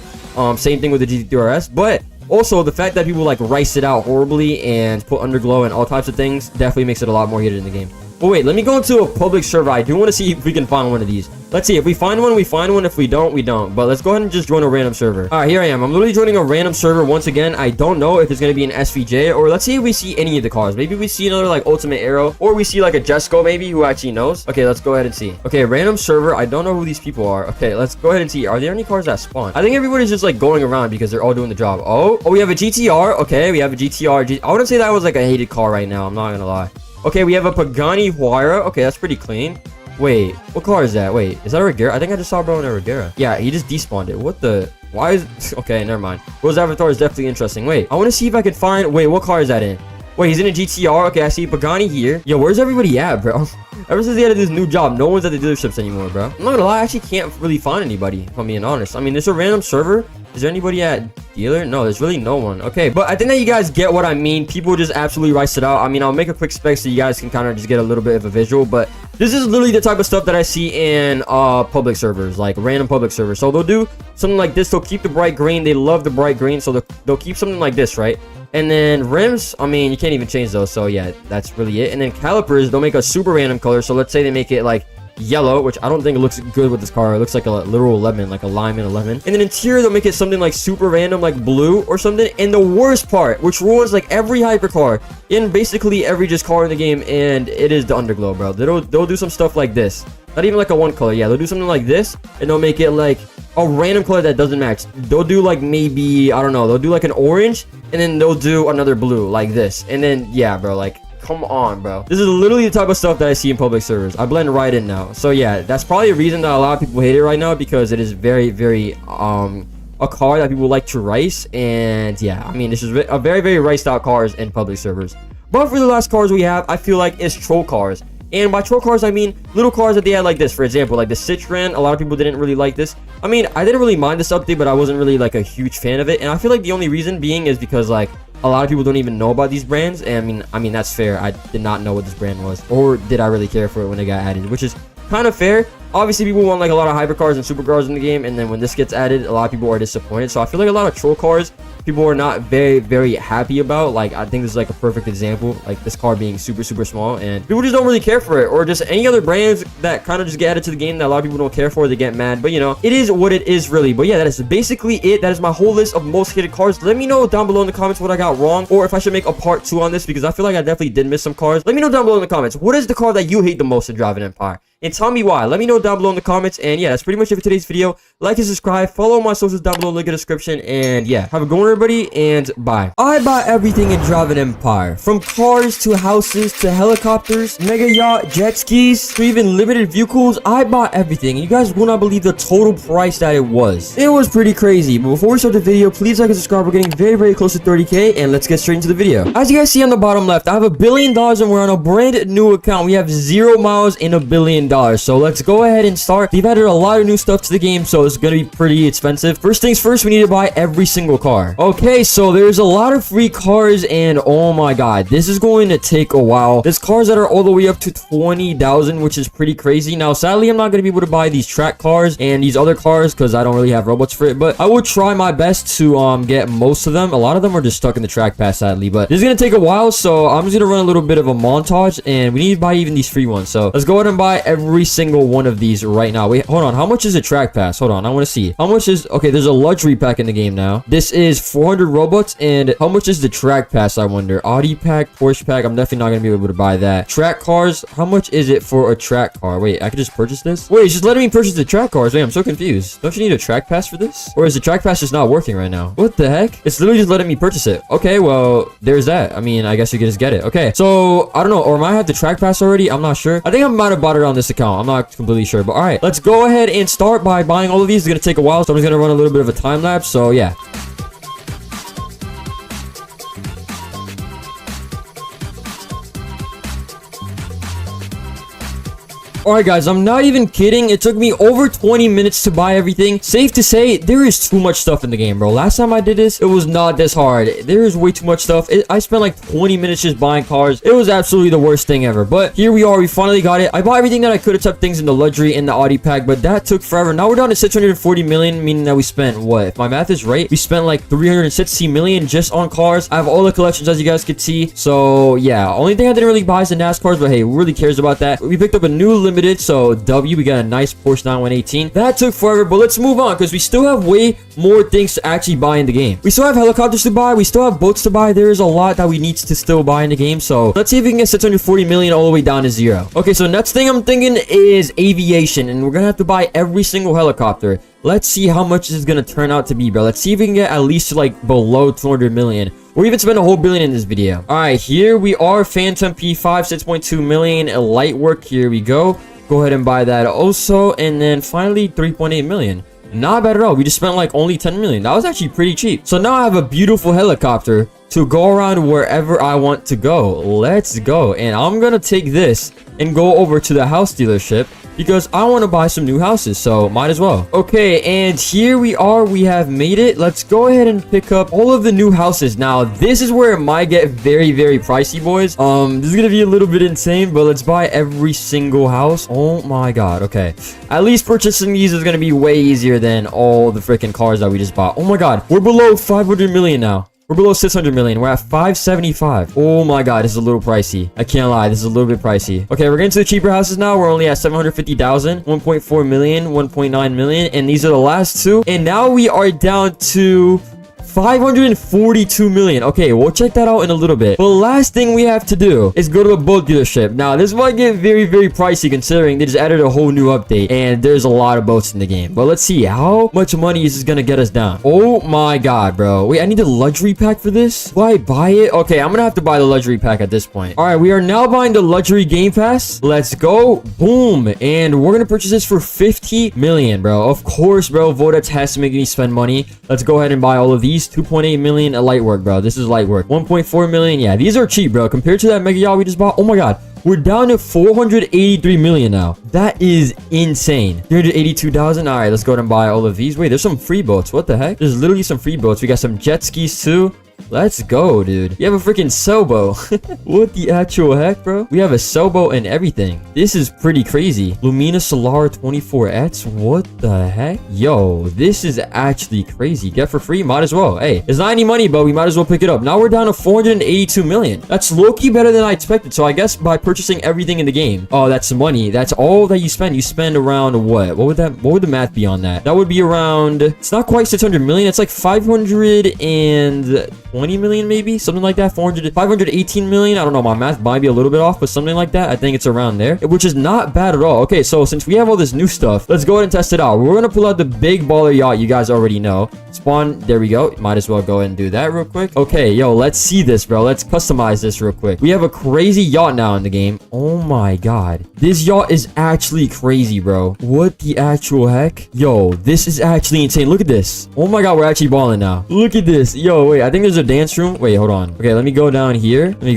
Same thing with the GT3 RS. But Also, the fact that people like rice it out horribly and put underglow and all types of things definitely makes it a lot more heated in the game. But wait, let me go into a public server. I do want to see if we can find one of these. Let's see. If we find one, we find one. If we don't, we don't. But let's go ahead and just join a random server. All right, here I am. I'm literally joining a random server once again. I don't know if it's going to be an SVJ, or let's see if we see any of the cars. Maybe we see another like Ultimate Arrow, or we see like a Jesco maybe, who actually knows. Okay, let's go ahead and see. Okay, random server. I don't know who these people are. Okay, let's go ahead and see. Are there any cars that spawn? I think everybody's just like going around because they're all doing the job. Oh, we have a GTR. Okay, we have a GTR. I wouldn't say that was like a hated car right now. I'm not going to lie. Okay, we have a Pagani Huayra. Okay, that's pretty clean. Wait, what car is that? Wait, is that a Regera? I think I just saw bro in a Regera. Yeah, he just despawned it. What the? Why is... Okay, never mind. Bro's avatar is definitely interesting. Wait, I want to see if I can find... Wait, what car is that in? Wait, he's in a GTR. Okay, I see Pagani here. Yo, where's everybody at, bro? Ever since he had this new job, no one's at the dealerships anymore, bro. I'm not gonna lie, I actually can't really find anybody, if I'm being honest. I mean, there's a random server. Is there anybody at dealer? No, there's really no one. Okay, but I think that you guys get what I mean. People just absolutely rice it out. I mean, I'll make a quick spec so you guys can kind of just get a little bit of a visual, but this is literally the type of stuff that I see in public servers, like random public servers. So they'll do something like this. They'll keep the bright green. They love the bright green, so they'll keep something like this, right? And then rims, I mean, you can't even change those, so yeah, that's really it. And then calipers, they'll make a super random color. So let's say they make it like yellow, which I don't think it looks good with this car. It looks like a literal lemon, like a lime and a lemon. And then interior, they'll make it something like super random, like blue or something. And the worst part, which ruins like every hypercar in basically every just car in the game, and it is the underglow, bro. They'll do some stuff like this. Not even like a one color. Yeah, they'll do something like this, and they'll make it like a random color that doesn't match. They'll do like maybe, I don't know, they'll do like an orange, and then they'll do another blue like this. And then, yeah, bro, like, come on, bro. This is literally the type of stuff that I see in public servers. I blend right in now. So yeah, that's probably a reason that a lot of people hate it right now, because it is very, very, a car that people like to rice. And yeah, I mean, this is a very, very riced out cars in public servers. But for the last cars we have, I feel like it's troll cars. And by troll cars, I mean little cars that they had like this. For example, like the Citroen. A lot of people didn't really like this. I mean, I didn't really mind this update, but I wasn't really like a huge fan of it. And I feel like the only reason being is because like a lot of people don't even know about these brands. And I mean that's fair. I did not know what this brand was, or did I really care for it when it got added, which is kind of fair. Obviously, people want like a lot of hypercars and supercars in the game, and then when this gets added, a lot of people are disappointed. So I feel like a lot of troll cars, people are not very, very happy about. Like, I think this is like a perfect example, like this car being super, super small, and people just don't really care for it. Or just any other brands that kind of just get added to the game that a lot of people don't care for, they get mad. But you know, it is what it is really. But yeah, that is basically it. That is my whole list of most hated cars. Let me know down below in the comments what I got wrong, or if I should make a part 2 on this, because I feel like I definitely did miss some cars. Let me know down below in the comments. What is the car that you hate the most in Driving Empire? And tell me why. Let me know down below in the comments. And yeah, that's pretty much it for today's video. Like and subscribe. Follow my socials down below, link in the description. And yeah, have a good one, everybody, and bye. I buy everything in Driving Empire. From cars to houses to helicopters, mega yacht, jet skis, to even limited vehicles. I bought everything. You guys will not believe the total price that it was. It was pretty crazy. But before we start the video, please like and subscribe. We're getting very, very close to 30K. And let's get straight into the video. As you guys see on the bottom left, I have $1 billion and we're on a brand new account. We have 0 miles and $1 billion. So let's go ahead and start. They've added a lot of new stuff to the game, so it's gonna be pretty expensive. First things first, we need to buy every single car. Okay, so there's a lot of free cars, and oh my god, this is going to take a while. There's cars that are all the way up to 20,000, which is pretty crazy. Now, sadly, I'm not gonna be able to buy these track cars and these other cars because I don't really have Robux for it, but I will try my best to get most of them. A lot of them are just stuck in the track pass, sadly, but this is gonna take a while, so I'm just gonna run a little bit of a montage, and we need to buy even these free ones. So let's go ahead and buy every single one of these right now. Wait, hold on. How much is a track pass? Hold on. I want to see. How much is... Okay, there's a luxury pack in the game now. This is 400 Robux. And how much is the track pass, I wonder? Audi pack, Porsche pack. I'm definitely not going to be able to buy that. Track cars. How much is it for a track car? Wait, I could just purchase this? Wait, it's just letting me purchase the track cars. Wait, I'm so confused. Don't you need a track pass for this? Or is the track pass just not working right now? What the heck? It's literally just letting me purchase it. Okay, well, there's that. I mean, I guess you could just get it. Okay, so, I don't know. Or am I have the track pass already? I'm not sure. I think I might have bought it on this account. I'm not completely sure. But alright, let's go ahead and start by buying all of these. It's going to take a while, so I'm just going to run a little bit of a time lapse. So, yeah. Alright guys, I'm not even kidding. It took me over 20 minutes to buy everything. Safe to say, there is too much stuff in the game, bro. Last time I did this, it was not this hard. There is way too much stuff. I spent like 20 minutes just buying cars. It was absolutely the worst thing ever. But here we are. We finally got it. I bought everything that I could except things in the luxury and the Audi pack, but that took forever. Now we're down to 640 million, meaning that we spent, what? If my math is right, we spent like 360 million just on cars. I have all the collections, as you guys could see. So yeah, only thing I didn't really buy is the NASCARs, but hey, who really cares about that? We picked up a new limited, so W, we got a nice Porsche 918. That took forever, but let's move on because we still have way more things to actually buy in the game. We still have helicopters to buy. We still have boats to buy. There is a lot that we need to still buy in the game. So let's see if we can get 640 million all the way down to zero. Okay, so next thing I'm thinking is aviation, and we're gonna have to buy every single helicopter. Let's see how much this is gonna turn out to be, bro. Let's see if we can get at least like below 200 million. Or even spend a whole billion in this video. Alright, here we are. Phantom P5, 6.2 million. A light work. Here we go. Go ahead and buy that also. And then finally 3.8 million. Not bad at all. We just spent like only 10 million. That was actually pretty cheap. So now I have a beautiful helicopter to go around wherever I want to go. Let's go. And I'm gonna take this and go over to the house dealership because I want to buy some new houses, so might as well. Okay, and here we are. We have made it. Let's go ahead and pick up all of the new houses. Now, this is where it might get very, very pricey, boys. This is gonna be a little bit insane, but let's buy every single house. Oh my god. Okay, at least purchasing these is gonna be way easier than all the freaking cars that we just bought. Oh my god, we're below 500 million now. We're below 600 million. We're at 575. Oh my god, this is a little pricey. I can't lie, this is a little bit pricey. Okay, we're getting to the cheaper houses now. We're only at 750,000, 1.4 million, 1.9 million, and these are the last two. And now we are down to 542 million. Okay, we'll check that out in a little bit. But last thing we have to do is go to the boat dealership. Now, this might get very, very pricey considering they just added a whole new update and there's a lot of boats in the game. But let's see how much money is this gonna get us down. Oh my god, bro. Wait, I need a luxury pack for this? Do I buy it? Okay, I'm gonna have to buy the luxury pack at this point. All right, we are now buying the luxury game pass. Let's go. Boom. And we're gonna purchase this for 50 million, bro. Of course, bro. Vodex has to make me spend money. Let's go ahead and buy all of these. 2.8 million a light work, bro. This is light work. 1.4 million. Yeah, these are cheap, bro. Compared to that mega yacht we just bought. Oh my god. We're down to 483 million now. That is insane. 382,000. All right, let's go ahead and buy all of these. Wait, there's some free boats. What the heck? There's literally some free boats. We got some jet skis too. Let's go, dude. You have a freaking sailboat. What the actual heck, bro? We have a sailboat and everything. This is pretty crazy. Lumina Solar 24X. What the heck? Yo, this is actually crazy. Get for free? Might as well. Hey, it's not any money, but we might as well pick it up. Now we're down to 482 million. That's low-key better than I expected. So I guess by purchasing everything in the game. Oh, that's money. That's all that you spend. You spend around what? What would the math be on that? That would be around, it's not quite 600 million. It's like 520 million, maybe something like that. 518 million. I don't know, my math might be a little bit off, but something like that. I think it's around there, which is not bad at all. Okay, so since we have all this new stuff, let's go ahead and test it out. We're gonna pull out the big baller yacht. You guys already know. Spawn, there we go. Might as well go ahead and do that real quick. Okay, yo, let's see this, bro. Let's customize this real quick. We have a crazy yacht now in the game. Oh my god, this yacht is actually crazy, bro. What the actual heck? Yo, this is actually insane. Look at this. Oh my god, we're actually balling now. Look at this. Yo, wait, I think there's a dance room. Wait, hold on. Okay, let me go down here. Let's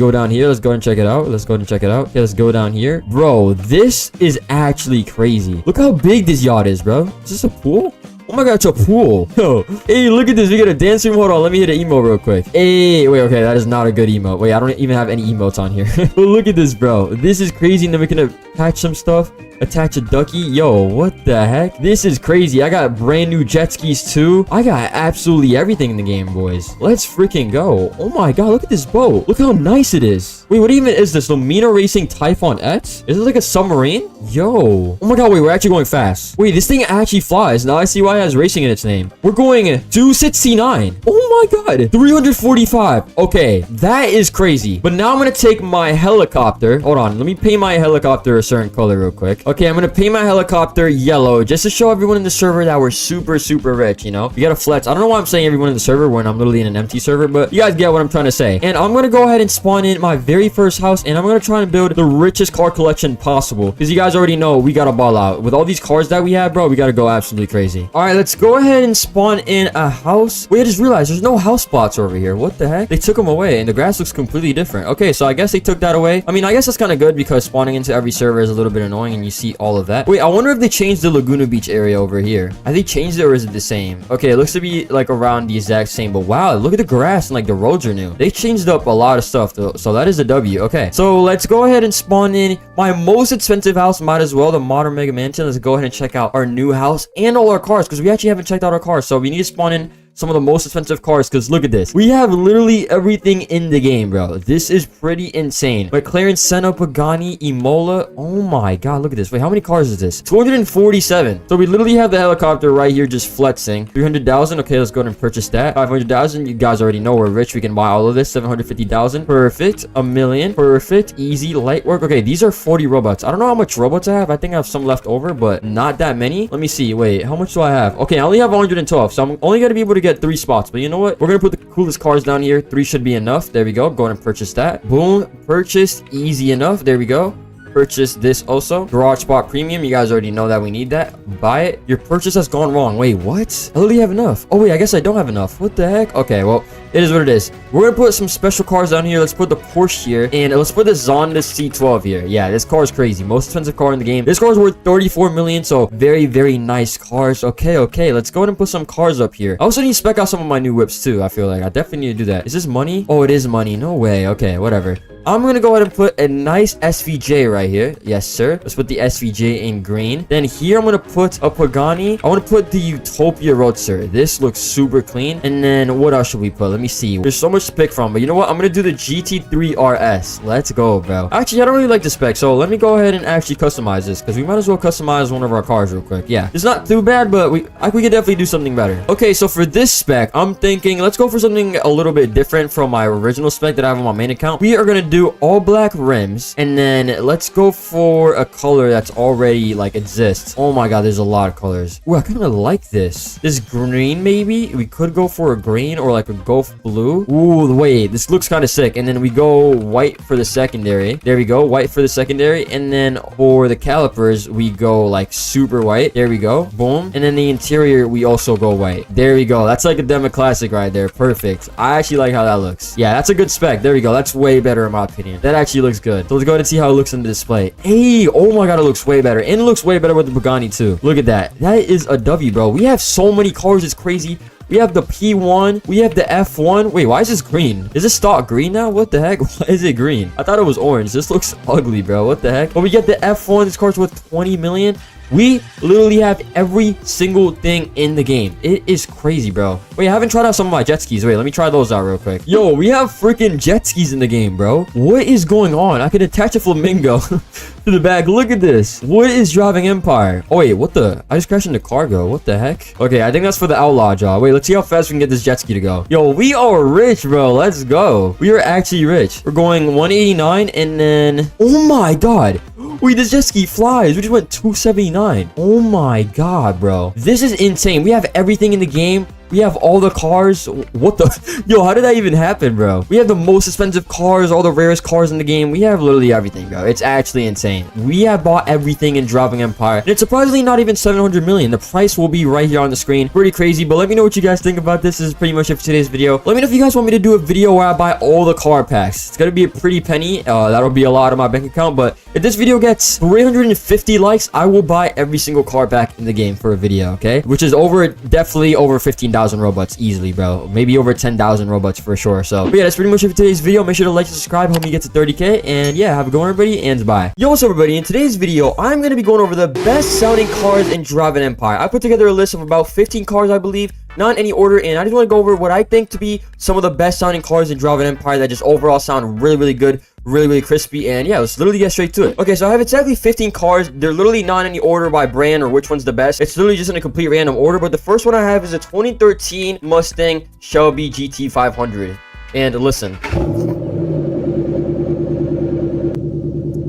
go ahead and check it out. Okay, let's go down here. Bro, this is actually crazy. Look how big this yacht is, bro. Is this a pool? Oh my god, it's a pool. Yo, hey, look at this. We got a dance room. Hold on, let me hit an emote real quick. Hey, wait, okay, that is not a good emote. Wait, I don't even have any emotes on here. But look at this, bro. This is crazy. And then we can attach some stuff. Attach a ducky. Yo, what the heck? This is crazy. I got brand new jet skis too. I got absolutely everything in the game, boys. Let's freaking go. Oh my god, look at this boat. Look how nice it is. Wait, what even is this? Lumina Racing Typhon X? Is it like a submarine? Yo. Oh my god, wait, we're actually going fast. Wait, this thing actually flies. Now I see why it has racing in its name. We're going 269. Oh my god. 345. Okay, that is crazy. But now I'm gonna take my helicopter. Hold on, let me paint my helicopter a certain color real quick. Okay, I'm gonna paint my helicopter yellow just to show everyone in the server that we're super, super rich, you know? We gotta flex. I don't know why I'm saying everyone in the server when I'm literally in an empty server, but you guys get what I'm trying to say. And I'm gonna go ahead and spawn in my very first house, and I'm gonna try and build the richest car collection possible. Because you guys already know we gotta ball out. With all these cars that we have, bro, we gotta go absolutely crazy. All right, let's go ahead and spawn in a house. Wait, I just realized there's no house spots over here. What the heck? They took them away and the grass looks completely different. Okay, so I guess they took that away. I mean, I guess that's kind of good because spawning into every server is a little bit annoying and you see all of that. Wait, I wonder if they changed the Laguna Beach area over here. Have they changed it or is it the same? Okay, it looks to be like around the exact same, but wow, look at the grass and like the roads are new. They changed up a lot of stuff though, so that is a W. Okay, so let's go ahead and spawn in my most expensive house, might as well, the modern mega mansion. Let's go ahead and check out our new house and all our cars because we actually haven't checked out our cars, so we need to spawn in some of the most expensive cars because look at this. We have literally everything in the game, bro. This is pretty insane. McLaren, Senna, Pagani, Imola. Oh my god, look at this. Wait, how many cars is this? 247. So we literally have the helicopter right here just flexing. 300,000. Okay, let's go ahead and purchase that. 500,000. You guys already know we're rich. We can buy all of this. 750,000. Perfect. A million. Perfect. Easy. Light work. Okay, these are 40 robots. I don't know how much robots I have. I think I have some left over, but not that many. Let me see. Wait, how much do I have? Okay, I only have 112. So I'm only going to be able to get 3 spots, but you know what, we're gonna put the coolest cars down here. 3 should be enough. There we go. Go ahead and purchase that. Boom, purchased. Easy enough. There we go. Purchase this also. Garage spot premium. You guys already know that we need that. Buy it. Your purchase has gone wrong. Wait, what? I literally have enough. Oh wait, I guess I don't have enough. What the heck? Okay, well, it is what it is. We're gonna put some special cars down here. Let's put the Porsche here, and let's put the Zonda C12 here. Yeah, this car is crazy. Most expensive car in the game. This car is worth 34 million, so very, very nice cars. Okay, let's go ahead and put some cars up here. I also need to spec out some of my new whips too. I feel like I definitely need to do that. Is this money? Oh, it is money. No way. Okay, whatever. I'm gonna go ahead and put a nice SVJ right here. Yes, sir. Let's put the SVJ in green. Then here I'm gonna put a Pagani. I want to put the Utopia Roadster. This looks super clean. And then what else should we put? Let me see. There's so much to pick from, but you know what? I'm gonna do the GT3 RS. Let's go, bro. Actually, I don't really like the spec, so let me go ahead and actually customize this because we might as well customize one of our cars real quick. Yeah, it's not too bad, but we could definitely do something better. Okay, so for this spec, I'm thinking let's go for something a little bit different from my original spec that I have on my main account. We are gonna do all black rims, and then let's go for a color that's already like exists. Oh my god, there's a lot of colors. Ooh, I kind of like this green. Maybe we could go for a green or like a Gulf blue. Ooh, wait, this looks kind of sick. And then we go white for the secondary. There we go, white for the secondary. And then for the calipers we go like super white. There we go, boom. And then the interior we also go white. There we go. That's like a demo classic right there. Perfect. I actually like how that looks. Yeah, that's a good spec. There we go. That's way better in my opinion. That actually looks good. So let's go ahead and see how it looks in the display. Hey, oh my god, it looks way better. And it looks way better with the Pagani too. Look at that. That is a W, bro. We have so many cars. It's crazy. We have the P1. We have the F1. Wait, why is this green? Is this stock green now? What the heck? Why is it green? I thought it was orange. This looks ugly, bro. What the heck? But we get the F1. This car's worth 20 million. We literally have every single thing in the game. It is crazy, bro. Wait, I haven't tried out some of my jet skis. Wait, let me try those out real quick. Yo, we have freaking jet skis in the game, bro. What is going on? I could attach a flamingo to the back. Look at this. What is driving Empire? Oh, wait, what the? I just crashed into cargo. What the heck? Okay, I think that's for the outlaw job. Wait, let's see how fast we can get this jet ski to go. Yo, we are rich, bro. Let's go. We are actually rich. We're going 189 and then... Oh my god. Wait, this jet ski flies. We just went 279. Oh my god, bro. This is insane. We have everything in the game. We have all the cars. What the? Yo, how did that even happen, bro? We have the most expensive cars, all the rarest cars in the game. We have literally everything, bro. It's actually insane. We have bought everything in Driving Empire. And it's surprisingly not even 700 million. The price will be right here on the screen. Pretty crazy, but let me know what you guys think about this. This is pretty much it for today's video. Let me know if you guys want me to do a video where I buy all the car packs. It's gonna be a pretty penny. That'll be a lot of my bank account, but if this video gets 350 likes, I will buy every single car pack in the game for a video, okay? Which is definitely over 15,000 Robux easily, bro. Maybe over 10,000 Robux for sure. So, but yeah, that's pretty much it for today's video. Make sure to like and subscribe. Help me get to 30k. And yeah, have a good one, everybody, and bye. Yo, what's up, everybody? In today's video, I'm going to be going over the best sounding cars in Driving Empire. I put together a list of about 15 cars, I believe. Not in any order, and I just want to go over what I think to be some of the best sounding cars in Driving Empire that just overall sound really, really good, really, really crispy. And yeah, let's literally get straight to it. Okay, so I have exactly 15 cars. They're literally not in any order by brand or which one's the best. It's literally just in a complete random order. But the first one I have is a 2013 Mustang Shelby GT 500. And listen,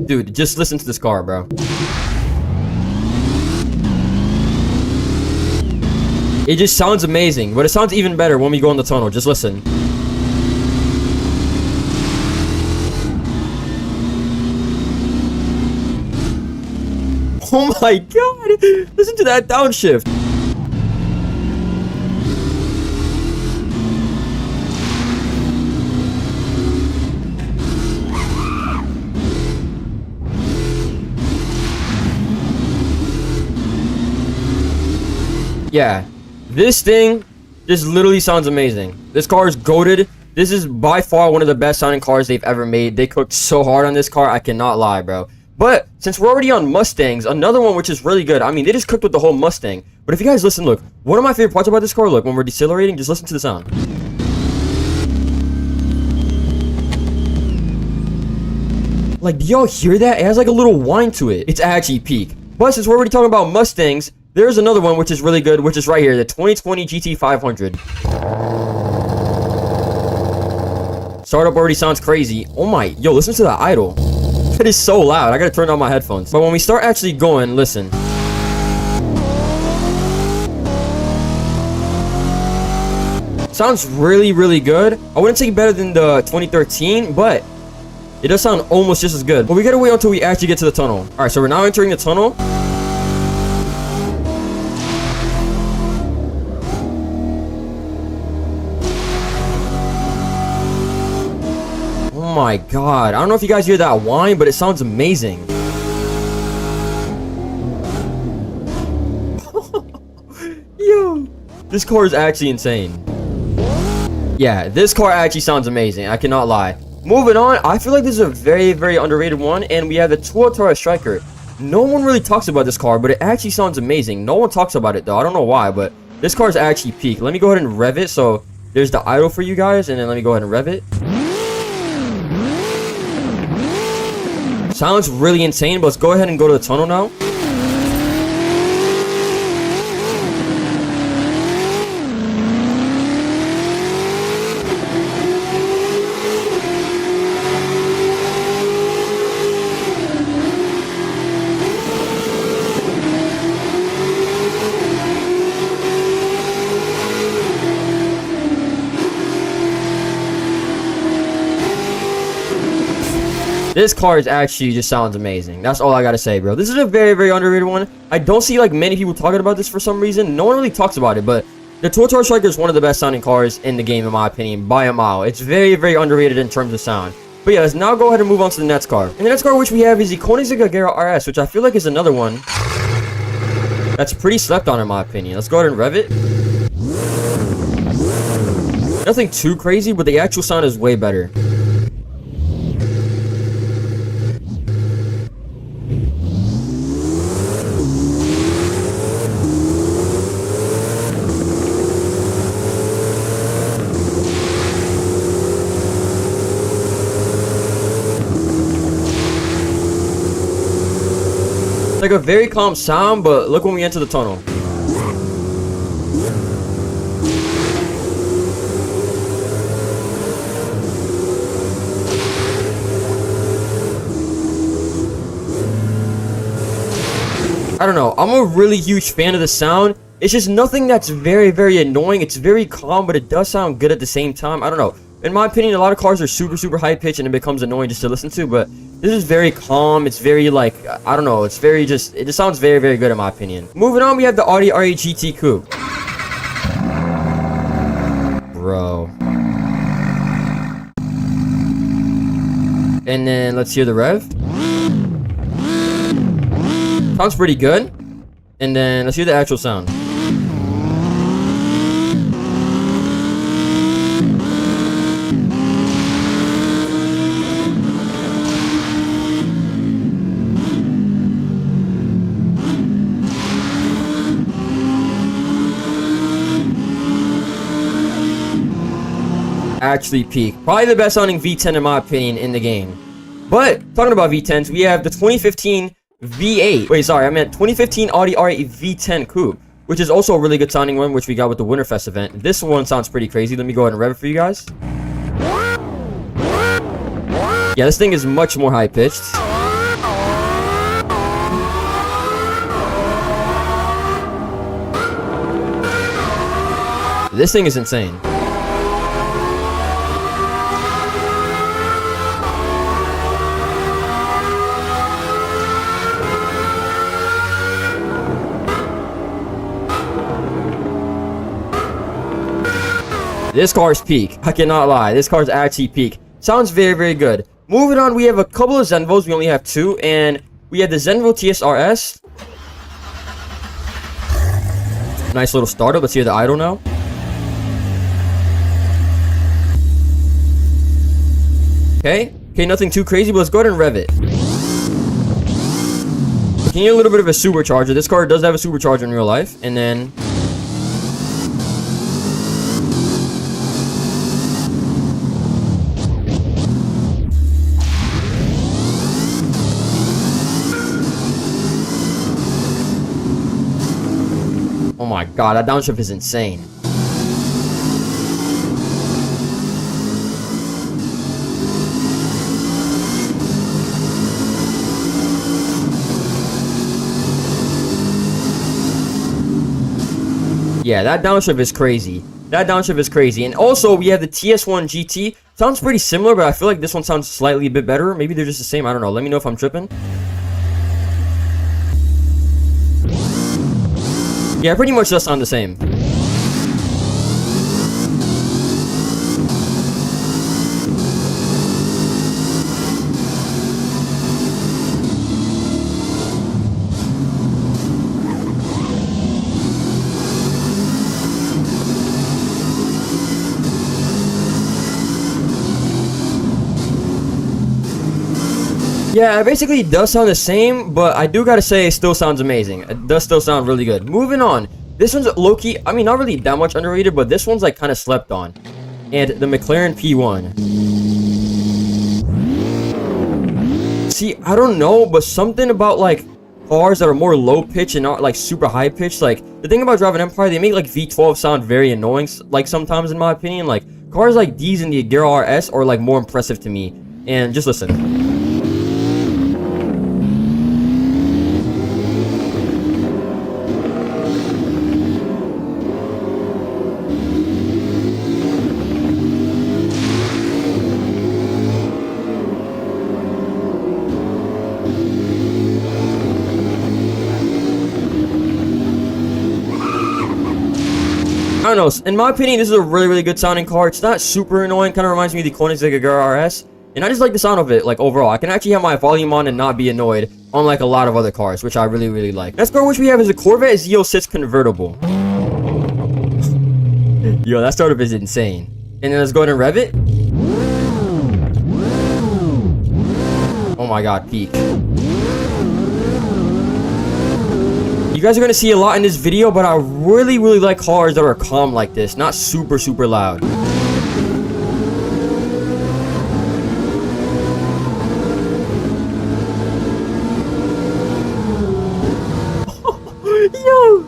dude, just listen to this car, bro. It just sounds amazing, but it sounds even better when we go in the tunnel. Just listen. Oh my god! Listen to that downshift. Yeah, this thing just literally sounds amazing. This car is goated. This is by far one of the best sounding cars they've ever made. They cooked so hard on this car, I cannot lie, bro. But since we're already on Mustangs, another one which is really good. I mean, they just cooked with the whole Mustang. But if you guys listen, look, one of my favorite parts about this car, look, when we're decelerating, just listen to the sound. Like, do y'all hear that? It has like a little whine to it. It's actually peak. But since we're already talking about Mustangs, there's another one which is really good, which is right here, the 2020 GT500. Startup already sounds crazy. Oh my, yo, listen to that idle. It is so loud. I gotta turn on my headphones. But when we start actually going, listen. Sounds really, really good. I wouldn't say better than the 2013, but it does sound almost just as good. But we gotta wait until we actually get to the tunnel. Alright, so we're now entering the tunnel. Oh my god. I don't know if you guys hear that whine, but it sounds amazing. Yo, this car is actually insane. Yeah, this car actually sounds amazing. I cannot lie. Moving on, I feel like this is a very, very underrated one, and we have the Tuatara Striker. No one really talks about this car, but it actually sounds amazing. No one talks about it though. I don't know why, but this car is actually peak. Let me go ahead and rev it. So there's the idle for you guys, and then let me go ahead and rev it. Sounds really insane, but let's go ahead and go to the tunnel now. This car is actually just sounds amazing. That's all I gotta say, bro. This is a very, very underrated one. I don't see like many people talking about this for some reason. No one really talks about it, but the Tuatara Striker is one of the best sounding cars in the game, in my opinion, by a mile. It's very, very underrated in terms of sound. But yeah, let's now go ahead and move on to the next car. And the next car which we have is the Koenigsegg Agera RS, which I feel like is another one that's pretty slept on in my opinion. Let's go ahead and rev it. Nothing too crazy, but the actual sound is way better. It's like a very calm sound, but look when we enter the tunnel. I don't know. I'm a really huge fan of the sound. It's just nothing that's very, very annoying. It's very calm, but it does sound good at the same time. I don't know. In my opinion, a lot of cars are super, super high pitched and it becomes annoying just to listen to, but this is very calm. It's very like, I don't know. It's very just, it just sounds very, very good in my opinion. Moving on, we have the Audi R8 GT Coupe. Bro. And then let's hear the rev. Sounds pretty good. And then let's hear the actual sound. Actually peak. Probably the best sounding V10 in my opinion in the game. But talking about V10s, we have the 2015 V8. Wait, sorry, I meant 2015 Audi R8 V10 Coupe, which is also a really good sounding one, which we got with the Winterfest event. This one sounds pretty crazy. Let me go ahead and rev it for you guys. Yeah, this thing is much more high pitched. This thing is insane. This car's peak. I cannot lie. This car's actually peak. Sounds very, very good. Moving on, we have a couple of Zenvos. We only have two. And we have the Zenvo TSRS. Nice little startup. Let's hear the idle now. Okay, nothing too crazy, but let's go ahead and rev it. Can you get a little bit of a supercharger? This car does have a supercharger in real life. And then... oh my god, that downshift is insane. Yeah, that downshift is crazy. That downshift is crazy. And also, we have the TS1 GT. Sounds pretty similar, but I feel like this one sounds slightly a bit better. Maybe they're just the same. I don't know. Let me know if I'm tripping. Yeah, pretty much does sound the same. Yeah, it basically does sound the same, but I do gotta say it still sounds amazing. It does still sound really good. Moving on. This one's low-key, I mean, not really that much underrated, but this one's like kind of slept on. And the McLaren P1. See, I don't know, but something about like cars that are more low pitch and not like super high pitch. Like the thing about driving Empire, they make like V12 sound very annoying. Like sometimes, in my opinion, like cars like these in the Agera RS are like more impressive to me. And just listen. I don't know, in my opinion, this is a really good sounding car. It's not super annoying, kind of reminds me of the Koenigsegg Agera RS. And I just like the sound of it, like, overall. I can actually have my volume on and not be annoyed, unlike a lot of other cars, which I really like. Next car which we have is a Corvette Z06 convertible. Yo, that startup is insane. And then let's go ahead and rev it. Oh my god, peak. You guys are going to see a lot in this video, but I really like cars that are calm like this, not super loud. Yo!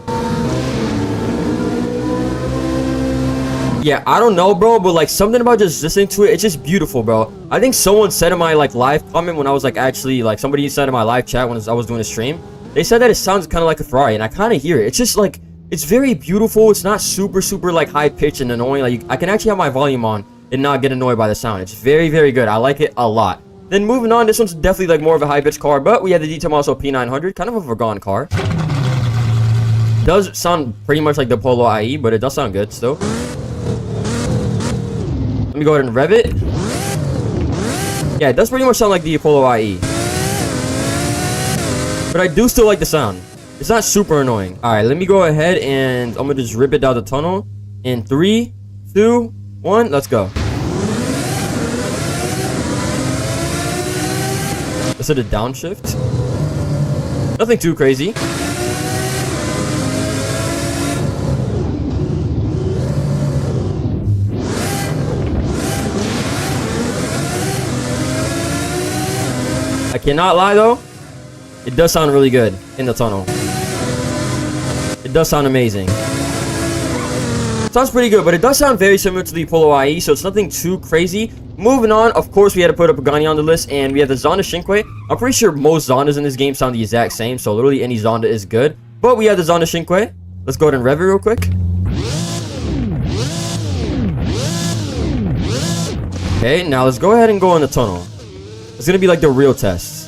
Yeah, I don't know, bro, but like something about just listening to it, it's just beautiful, bro. I think someone said in my like live comment when I was like actually like somebody said in my live chat when I was doing a stream, they said that it sounds kind of like a Ferrari, and I kind of hear it. It's just like, it's very beautiful. It's not super like high pitched and annoying. Like I can actually have my volume on and not get annoyed by the sound. It's very good. I like it a lot. Then moving on, this one's definitely like more of a high pitched car, but we have the Detail also P900, kind of a forgotten car. Does sound pretty much like the Polo IE, but it does sound good still. Let me go ahead and rev it. Yeah, it does pretty much sound like the Polo IE. But I do still like the sound. It's not super annoying. Alright, let me go ahead and I'm gonna just rip it down the tunnel. In 3, 2, 1, let's go. Let's hit a downshift. Nothing too crazy. I cannot lie though. It does sound really good in the tunnel. It does sound amazing. Sounds pretty good, but it does sound very similar to the Polo IE, so it's nothing too crazy. Moving on, of course, we had to put a Pagani on the list, and we have the Zonda Cinque. I'm pretty sure most Zondas in this game sound the exact same, so literally any Zonda is good. But we have the Zonda Cinque. Let's go ahead and rev it real quick. Okay, now let's go ahead and go in the tunnel. It's gonna be like the real test.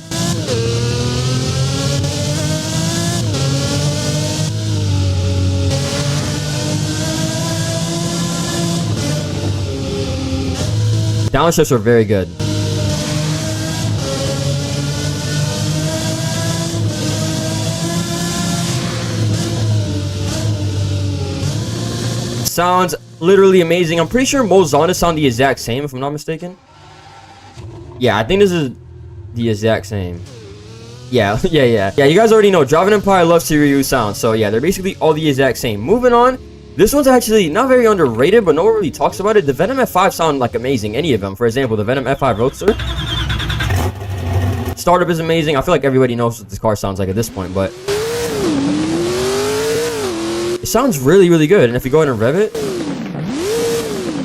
Downshifts are very good. sounds literally amazing. I'm pretty sure most Zondas sound the exact same, if I'm not mistaken. Yeah, I think this is the exact same. Yeah, yeah, you guys already know Driving Empire loves to reuse sounds, so yeah, they're basically all the exact same. Moving on, this one's actually not very underrated, but no one really talks about it. The Venom F5 sound like amazing, any of them. For example, the Venom F5 Roadster. Startup is amazing. I feel like everybody knows what this car sounds like at this point, but it sounds really, really good. And if you go ahead and rev it,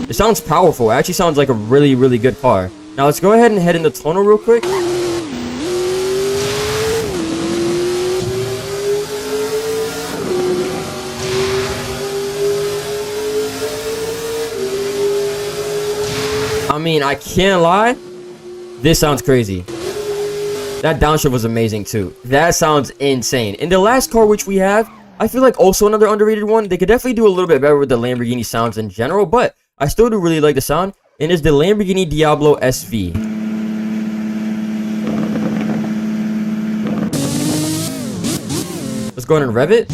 it sounds powerful. It actually sounds like a really, really good car. Now let's go ahead and head into tunnel real quick. I mean, I can't lie. This sounds crazy. That downshift was amazing too. That sounds insane. And the last car which we have, I feel like also another underrated one. They could definitely do a little bit better with the Lamborghini sounds in general, but I still do really like the sound. And it's the Lamborghini Diablo SV. Let's go ahead and rev it.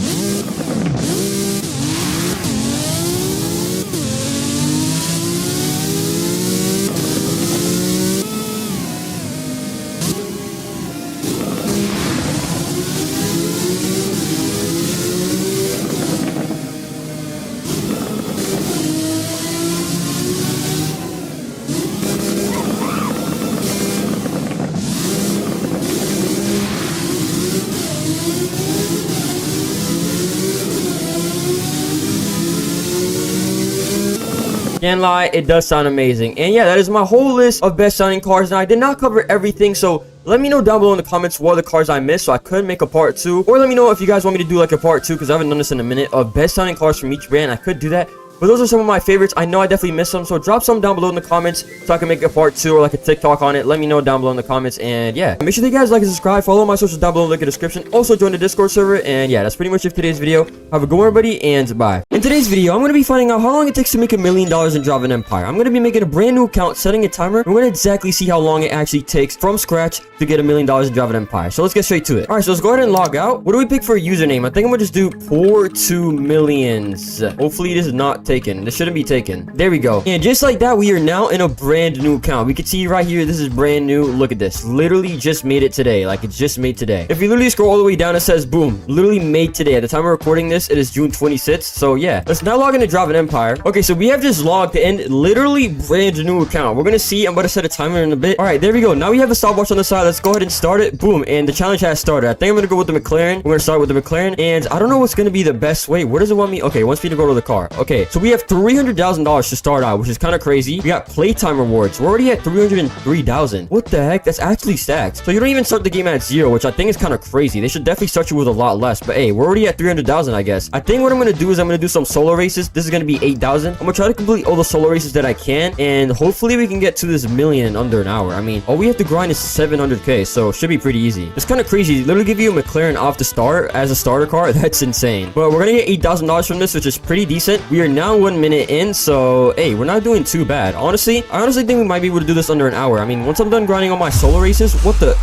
Can't lie, it does sound amazing. And yeah, that is my whole list of best sounding cars. Now, I did not cover everything, so let me know down below in the comments what are the cars I missed so I could make a part 2. Or let me know if you guys want me to do like a part 2, because I haven't done this in a minute, of best sounding cars from each brand. I could do that. But those are some of my favorites. I know I definitely missed some, so drop some down below in the comments so I can make a part 2 or like a TikTok on it. Let me know down below in the comments. And yeah, make sure that you guys like and subscribe. Follow my socials down below in the link in the description. Also join the Discord server. And yeah, that's pretty much it for today's video. Have a good one, everybody, and bye. In today's video, I'm going to be finding out how long it takes to make $1 million in Driving Empire. I'm going to be making a brand new account, setting a timer. We're going to exactly see how long it actually takes from scratch to get $1 million in Driving Empire. So let's get straight to it. All right, so let's go ahead and log out. What do we pick for a username? I think I'm going to just do pour 2 millions. Hopefully this is not taken. This shouldn't be taken. There we go. And just like that, we are now in a brand new account. We can see right here, this is brand new. Look at this. Literally just made it today. Like, it's just made today. If you literally scroll all the way down, it says boom, literally made today. At the time of recording this, it is June 26th. So yeah, let's now log into Driving Empire. Okay, so we have just logged in, literally brand new account. We're gonna see. I'm about to set a timer in a bit. All right, there we go. Now we have a stopwatch on the side. Let's go ahead and start it. Boom, and the challenge has started. I think I'm gonna go with the McLaren. We're gonna start with the McLaren, and I don't know what's gonna be the best way. Where does it want me? Okay, it wants me to go to the car. Okay, so we have $300,000 to start out, which is kind of crazy. We got playtime rewards. We're already at 303,000. What the heck? That's actually stacked. So you don't even start the game at 0, which I think is kind of crazy. They should definitely start you with a lot less. But hey, we're already at 300,000, I guess. I think what I'm gonna do is I'm gonna do some solo races. This is gonna be 8,000. I'm gonna try to complete all the solo races that I can, and hopefully we can get to this million in under an hour. I mean, all we have to grind is 700k, so it should be pretty easy. It's kind of crazy. They literally give you a McLaren off the start as a starter car. That's insane. But we're gonna get $8,000 from this, which is pretty decent. We are now 1 minute in, so hey, we're not doing too bad. Honestly, I honestly think we might be able to do this under an hour. I mean, once I'm done grinding all my solo races, what the...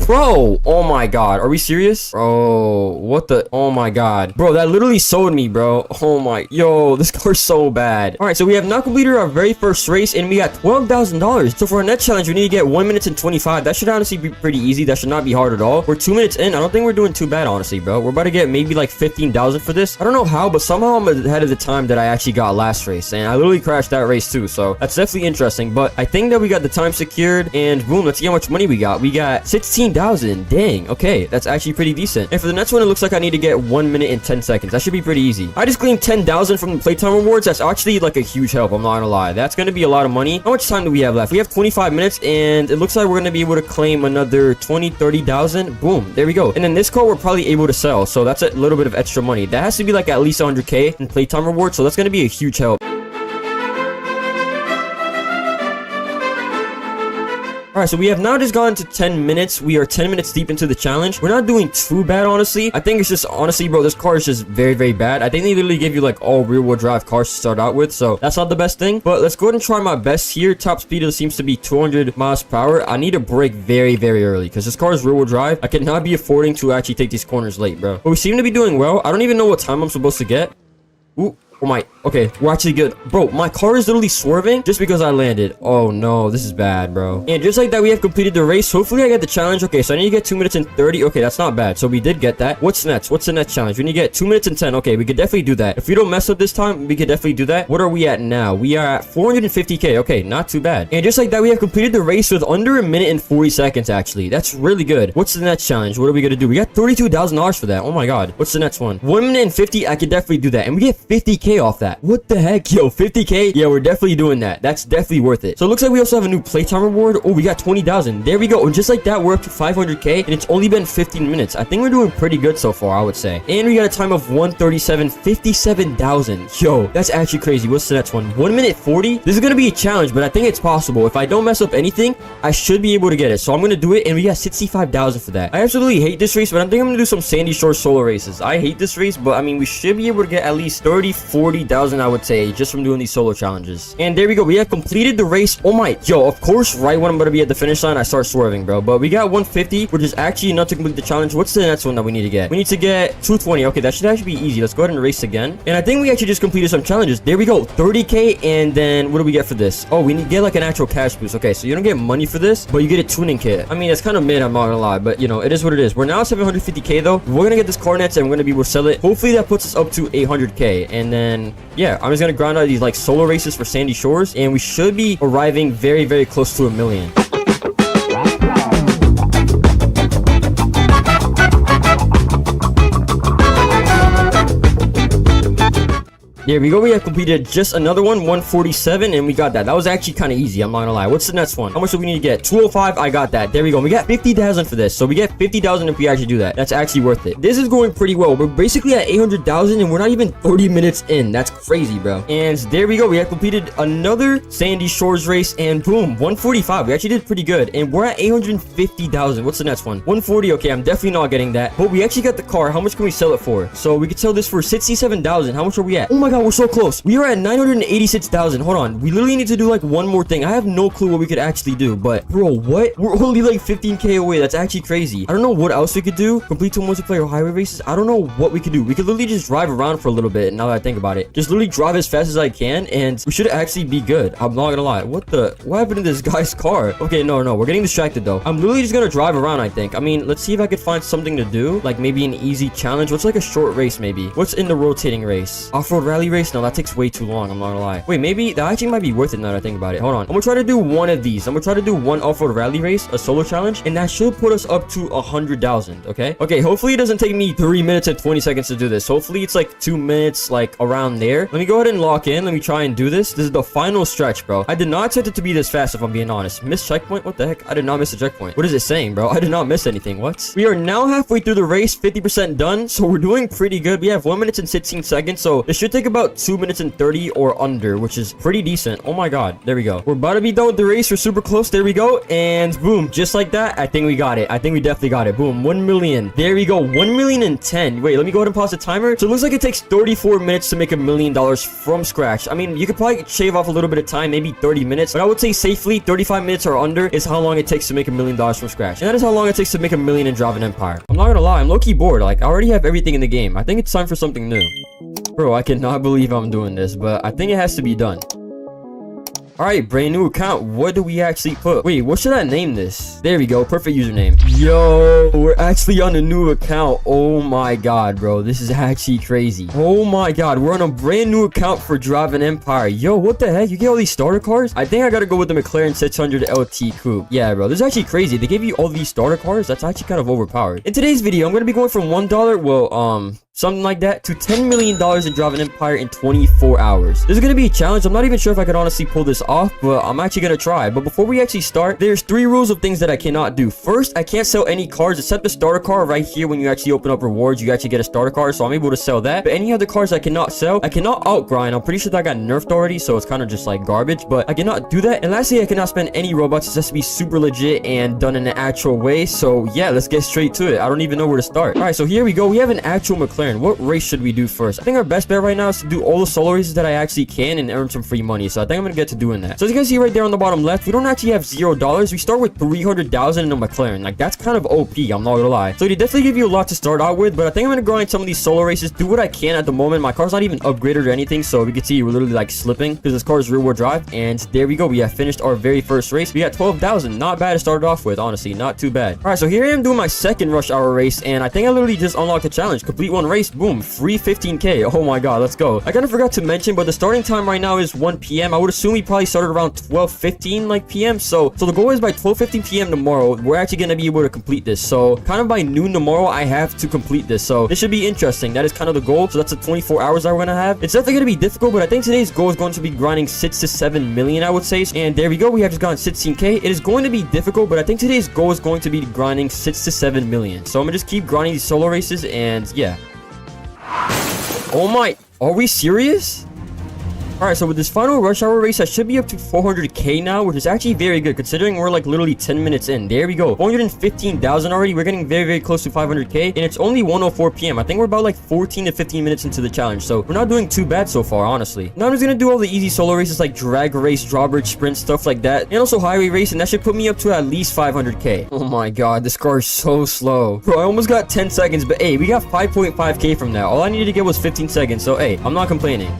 Bro, oh my god, are we serious? Bro, what the, oh my god. Bro, that literally sold me, bro. Oh my, yo, this car's so bad. All right, so we have now completed our very first race, and we got $12,000. So for our next challenge, we need to get 1 minute and 25. That should honestly be pretty easy. That should not be hard at all. We're 2 minutes in. I don't think we're doing too bad, honestly, bro. We're about to get maybe like 15,000 for this. I don't know how, but somehow I'm ahead of the time that I actually got last race, and I literally crashed that race too, so that's definitely interesting. But I think that we got the time secured, and boom, let's see how much money we got. We got 16,000. Dang, okay, that's actually pretty decent. And for the next one, it looks like I need to get 1 minute and 10 seconds. That should be pretty easy. I just claimed 10,000 from the playtime rewards. That's actually like a huge help, I'm not gonna lie. That's gonna be a lot of money. How much time do we have left? We have 25 minutes, and it looks like we're gonna be able to claim another 20, 30,000. Boom, there we go. And then this car we're probably able to sell, so that's a little bit of extra money. That has to be like at least 100k in playtime rewards, so that's gonna be a huge help. Alright, so we have now just gone to 10 minutes. We are 10 minutes deep into the challenge. We're not doing too bad, honestly. I think it's just, honestly, bro, this car is just very, very bad. I think they literally give you, like, all rear-wheel drive cars to start out with, so that's not the best thing. But let's go ahead and try my best here. Top speed seems to be 200 miles per hour. I need to brake very, very early, because this car is rear-wheel drive. I cannot be affording to actually take these corners late, bro. But we seem to be doing well. I don't even know what time I'm supposed to get. Ooh. Oh my, Okay, we're actually good. Bro, my car is literally swerving just because I landed. Oh no, this is bad, bro. And just like that, we have completed the race. Hopefully I get the challenge. Okay, so I need to get 2 minutes and 30. Okay, that's not bad. So we did get that. What's next? What's the next challenge? We need to get 2 minutes and 10. Okay, we could definitely do that. If we don't mess up this time, we could definitely do that. What are we at now? We are at 450k. Okay, not too bad. And just like that, we have completed the race with under a minute and 40 seconds, actually. That's really good. What's the next challenge? What are we gonna do? We got $32,000 for that. Oh my god. What's the next one? 1 minute and 50. I could definitely do that. And we get 50k off that. What the heck? Yo, 50k? Yeah, we're definitely doing that. That's definitely worth it. So it looks like we also have a new playtime reward. Oh, we got 20,000. There we go. And just like that, we're up to 500k. And it's only been 15 minutes. I think we're doing pretty good so far, I would say. And we got a time of 137, 57,000. Yo, that's actually crazy. What's the next one? 1 minute 40. This is gonna be a challenge, but I think it's possible. If I don't mess up anything, I should be able to get it. So I'm gonna do it, and we got 65,000 for that. I absolutely hate this race, but I think I'm gonna do some Sandy Shore solo races. I hate this race, but I mean, we should be able to get at least 30, 40,000, I would say, just from doing these solo challenges. And there we go. We have completed the race. Oh my, yo, of course, right when I'm gonna be at the finish line, I start swerving, bro. But we got 150, which is actually enough to complete the challenge. What's the next one that we need to get? We need to get 220. Okay, that should actually be easy. Let's go ahead and race again. And I think we actually just completed some challenges. There we go. 30k, and then what do we get for this? Oh, we need to get like an actual cash boost. Okay, so you don't get money for this, but you get a tuning kit. I mean, it's kind of mid, I'm not gonna lie, but you know, it is what it is. We're now at 750k though. We're gonna get this car nets, and we're gonna be able to sell it. Hopefully that puts us up to 800k. And then yeah, I'm just gonna grind out these like solo races for Sandy Shores, and we should be arriving very, very close to 1 million. There we go. We have completed just another one, 147, and we got that. That was actually kind of easy, I'm not gonna lie. What's the next one? How much do we need to get? 205. I got that. There we go. We got 50,000 for this. So we get 50,000 if we actually do that. That's actually worth it. This is going pretty well. We're basically at 800,000, and we're not even 30 minutes in. That's crazy, bro. And there we go. We have completed another Sandy Shores race, and boom, 145. We actually did pretty good, and we're at 850,000. What's the next one? 140. Okay, I'm definitely not getting that, but we actually got the car. How much can we sell it for? So we could sell this for 67,000. How much are we at? Oh my god, we're so close. We are at 986,000. Hold on, we literally need to do like one more thing. I have no clue what we could actually do, but bro, what? We're only like 15k away. That's actually crazy. I don't know what else we could do. Complete 2 multiplayer highway races. I don't know what we could do. We could literally just drive around for a little bit. Now that I think about it, just literally drive as fast as I can, and we should actually be good. I'm not gonna lie. What happened to this guy's car? Okay, no, we're getting distracted though. I'm literally just gonna drive around, I think. I mean, let's see if I could find something to do, like maybe an easy challenge. What's like a short race maybe? What's in the rotating race? Off-road rally race? No, that takes way too long, I'm not gonna lie. Wait, maybe that actually might be worth it now that I think about it. Hold on, I'm gonna try to do one of these. I'm gonna try to do one off-road rally race, a solo challenge, and that should put us up to 100,000. Okay, hopefully it doesn't take me 3 minutes and 20 seconds to do this. Hopefully it's like 2 minutes, like around there. Let me go ahead and lock in. Let me try and do this. This is the final stretch, bro. I did not expect it to be this fast, if I'm being honest. Miss checkpoint? What the heck? I did not miss a checkpoint. What is it saying, bro? I did not miss anything. What? We are now halfway through the race, 50% done, so we're doing pretty good. We have 1 minute and 16 seconds, so it should take about 2 minutes and 30 or under, which is pretty decent. Oh my god, there we go. We're about to be done with the race. We're super close. There we go, and boom, just like that, I think we got it. I think we definitely got it. Boom, 1 million. There we go, 1 million and 10. Wait, let me go ahead and pause the timer. So it looks like it takes 34 minutes to make $1 million from scratch. I mean, you could probably shave off a little bit of time, maybe 30 minutes, but I would say safely 35 minutes or under is how long it takes to make $1 million from scratch. And that is how long it takes to make $1 million in Drive an Empire. I'm not gonna lie, I'm low-key bored. Like, I already have everything in the game. I think it's time for something new. Bro, I cannot believe I'm doing this, but I think it has to be done. Alright, brand new account. What do we actually put? Wait, what should I name this? There we go. Perfect username. Yo, we're actually on a new account. Oh my god, bro. This is actually crazy. Oh my god. We're on a brand new account for Drive an Empire. Yo, what the heck? You get all these starter cars? I think I gotta go with the McLaren 600 LT Coupe. Yeah, bro. This is actually crazy. They gave you all these starter cars? That's actually kind of overpowered. In today's video, I'm gonna be going from $1, well, something like that, to $10 million in Drive an Empire in 24 hours. This is gonna be a challenge. I'm not even sure if I could honestly pull this off, but I'm actually gonna try. But before we actually start, there's 3 rules of things that I cannot do. First, I can't sell any cars except the starter car right here. When you actually open up rewards, you actually get a starter car, so I'm able to sell that. But any other cars I cannot sell. I cannot outgrind. I'm pretty sure that got nerfed already, so it's kind of just like garbage, but I cannot do that. And lastly, I cannot spend any Robux. It has to be super legit and done in an actual way. So yeah, let's get straight to it. I don't even know where to start. All right, so here we go. We have an actual McLaren. McLaren. What race should we do first? I think our best bet right now is to do all the solo races that I actually can and earn some free money. So I think I'm gonna get to doing that. So as you guys see right there on the bottom left, we don't actually have $0. We start with 300,000 in a McLaren. Like, that's kind of OP, I'm not gonna lie. So they definitely give you a lot to start out with, but I think I'm gonna grind some of these solo races, do what I can at the moment. My car's not even upgraded or anything, so we can see we're literally like slipping because this car is rear wheel drive. And there we go. We have finished our very first race. We got 12,000. Not bad to start off with, honestly. Not too bad. All right, so here I am doing my second rush hour race, and I think I literally just unlocked a challenge. Complete one race. Boom. Free 15K. Oh my god, let's go. I kind of forgot to mention, but the starting time right now is 1 p.m. I would assume we probably started around 12:15 like p.m. So the goal is by 12:15 p.m. tomorrow, we're actually going to be able to complete this. So kind of by noon tomorrow, I have to complete this. So this should be interesting. That is kind of the goal. So that's the 24 hours that we're going to have. It's definitely going to be difficult, but I think today's goal is going to be grinding 6 to 7 million, I would say. And there we go. We have just gotten 16K. It is going to be difficult, but I think today's goal is going to be grinding 6 to 7 million. So I'm going to just keep grinding these solo races, and yeah. Oh my, are we serious? Alright, so with this final rush hour race, I should be up to 400K now, which is actually very good considering we're like literally 10 minutes in. There we go. 415,000 already. We're getting very, very close to 500K, and it's only 1:04 p.m. I think we're about like 14 to 15 minutes into the challenge, so we're not doing too bad so far, honestly. Now I'm just gonna do all the easy solo races like drag race, drawbridge sprint, stuff like that, and also highway race, and that should put me up to at least 500K. Oh my god, this car is so slow. Bro, I almost got 10 seconds, but hey, we got 5.5K from that. All I needed to get was 15 seconds, so hey, I'm not complaining.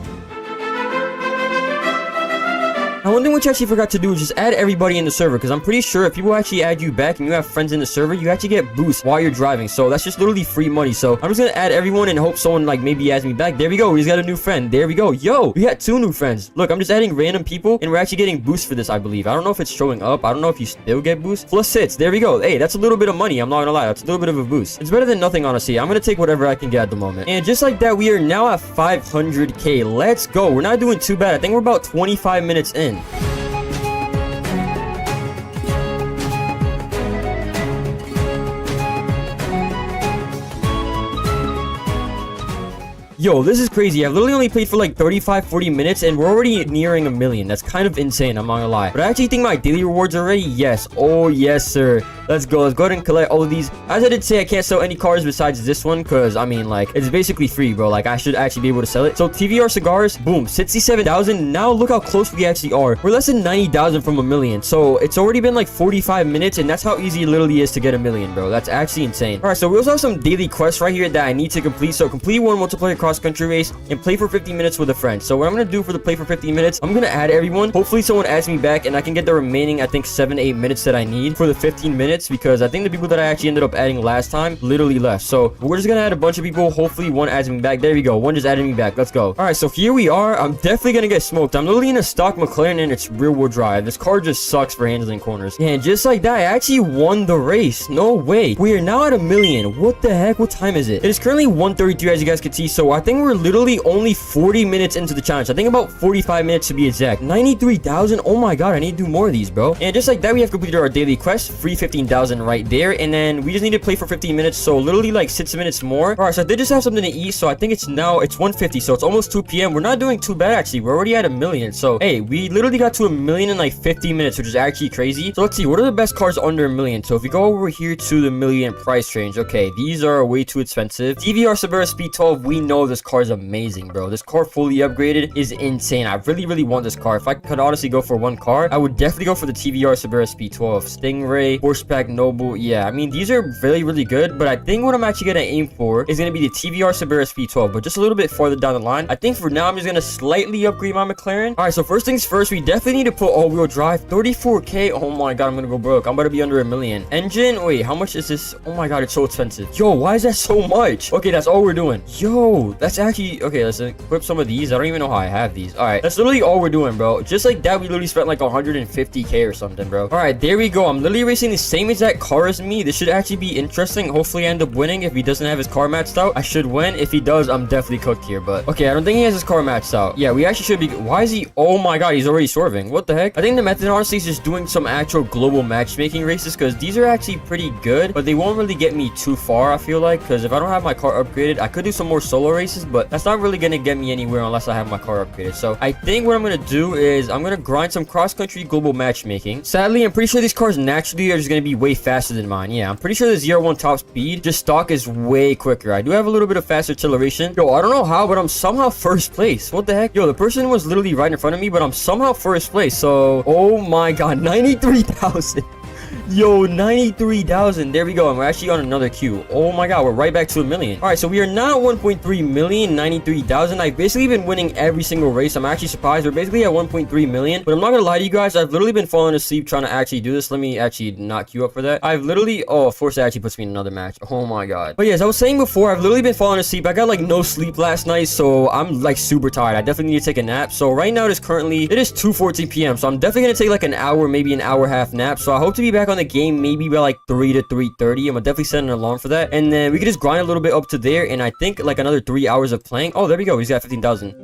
Now, one thing which I actually forgot to do is just add everybody in the server, because I'm pretty sure if people actually add you back and you have friends in the server, you actually get boosts while you're driving. So that's just literally free money. So I'm just gonna add everyone and hope someone like maybe adds me back. There we go. We just got a new friend. There we go. Yo, we got 2 new friends. Look, I'm just adding random people, and we're actually getting boosts for this, I believe. I don't know if it's showing up. I don't know if you still get boosts. Plus hits. There we go. Hey, that's a little bit of money. I'm not gonna lie. That's a little bit of a boost. It's better than nothing, honestly. I'm gonna take whatever I can get at the moment. And just like that, we are now at 500K. Let's go. We're not doing too bad. I think we're about 25 minutes in. Yo, this is crazy. I've literally only played for like 35-40 minutes and we're already nearing a million. That's kind of insane, I'm not gonna lie. But I actually think my daily rewards are ready. Yes. Oh, yes, sir. Let's go. Let's go ahead and collect all of these. As I did say, I can't sell any cars besides this one because, I mean, like, it's basically free, bro. Like, I should actually be able to sell it. So, TVR cigars, boom, 67,000. Now, look how close we actually are. We're less than 90,000 from a million. So, it's already been like 45 minutes and that's how easy it literally is to get a million, bro. That's actually insane. All right, so we also have some daily quests right here that I need to complete. So, complete one multiplayer cross-country race and play for 50 minutes with a friend. So what I'm gonna do for the play for 50 minutes, I'm gonna add everyone. Hopefully someone adds me back and I can get the remaining, I think, 7-8 minutes that I need for the 15 minutes, because I think the people that I actually ended up adding last time literally left. So we're just gonna add a bunch of people. Hopefully one adds me back. There we go. One just added me back. Let's go. All right, so here we are. I'm definitely gonna get smoked. I'm literally in a stock McLaren and it's rear wheel drive. This car just sucks for handling corners. And just like that, I actually won the race. No way. We are now at a million. What the heck? What time is it? It is currently 1:33, as you guys can see. So I think we're literally only 40 minutes into the challenge. I think about 45 minutes to be exact. 93,000. Oh my god, I need to do more of these, bro. And just like that, we have completed our daily quest. Free 15,000 right there. And then we just need to play for 15 minutes. So literally like 6 minutes more. All right, so I did just have something to eat. So I think it's 1:50. So it's almost 2 p.m. We're not doing too bad, actually. We're already at a million. So hey, we literally got to a million in like 50 minutes, which is actually crazy. So let's see, what are the best cars under a million? So if we go over here to the million price range, okay, these are way too expensive. DVR Subaru Speed 12, we know this car is amazing, bro. This car fully upgraded is insane. I really want this car. If I could honestly go for one car, I would definitely go for the TVR Subaru Speed 12. Stingray, Horseback Noble. Yeah, I mean, these are really good, but I think what I'm actually gonna aim for is gonna be the TVR Subaru Speed 12, but just a little bit farther down the line. I think for now I'm just gonna slightly upgrade my McLaren. All right, so first things first, we definitely need to put all-wheel drive. 34K. Oh my god, I'm gonna go broke. I'm about to be under a million. Engine, wait, how much is this? Oh my god, it's so expensive. Yo, why is that so much? Okay, that's all we're doing. Yo, that's actually okay. Let's equip some of these. I don't even know how I have these. All right, that's literally all we're doing, bro. Just like that, we literally spent like 150K or something, bro. All right, there we go. I'm literally racing the same exact car as me. This should actually be interesting. Hopefully I end up winning. If he doesn't have his car matched out, I should win. If he does, I'm definitely cooked here. But okay, I don't think he has his car matched out. Yeah, we actually should be. Why is he? Oh my god, he's already swerving. What the heck? I think the method honestly is just doing some actual global matchmaking races, because these are actually pretty good, but they won't really get me too far, I feel like, because if I don't have my car upgraded, I could do some more solo races. races, but that's not really gonna get me anywhere unless I have my car upgraded. So I think what I'm gonna do is I'm gonna grind some cross-country global matchmaking. Sadly, I'm pretty sure these cars naturally are just gonna be way faster than mine. Yeah, I'm pretty sure the 0-1 top speed, just stock, is way quicker. I do have a little bit of faster acceleration. Yo, I don't know how, but I'm somehow first place. What the heck? Yo, the person was literally right in front of me, but I'm somehow first place. So, oh my god, 93,000. Yo, 93,000. There we go. And we're actually on another queue. Oh my god, we're right back to a million. All right, so we are now at 1.3 million, 93,000. I've basically been winning every single race. I'm actually surprised. We're basically at 1.3 million. But I'm not gonna lie to you guys. I've literally been falling asleep trying to actually do this. Let me actually not queue up for that. I've literally... Oh, of course, it actually puts me in another match. Oh my god. But yeah, as I was saying before, I've literally been falling asleep. I got like no sleep last night, so I'm like super tired. I definitely need to take a nap. So right now, it is 2:14 p.m. So I'm definitely gonna take like an hour, maybe an hour half nap. So I hope to be back on the game maybe by like 3 to 3:30. I'm gonna definitely set an alarm for that, and then we can just grind a little bit up to there, and I think like another 3 hours of playing. Oh, there we go. He's got 15,000.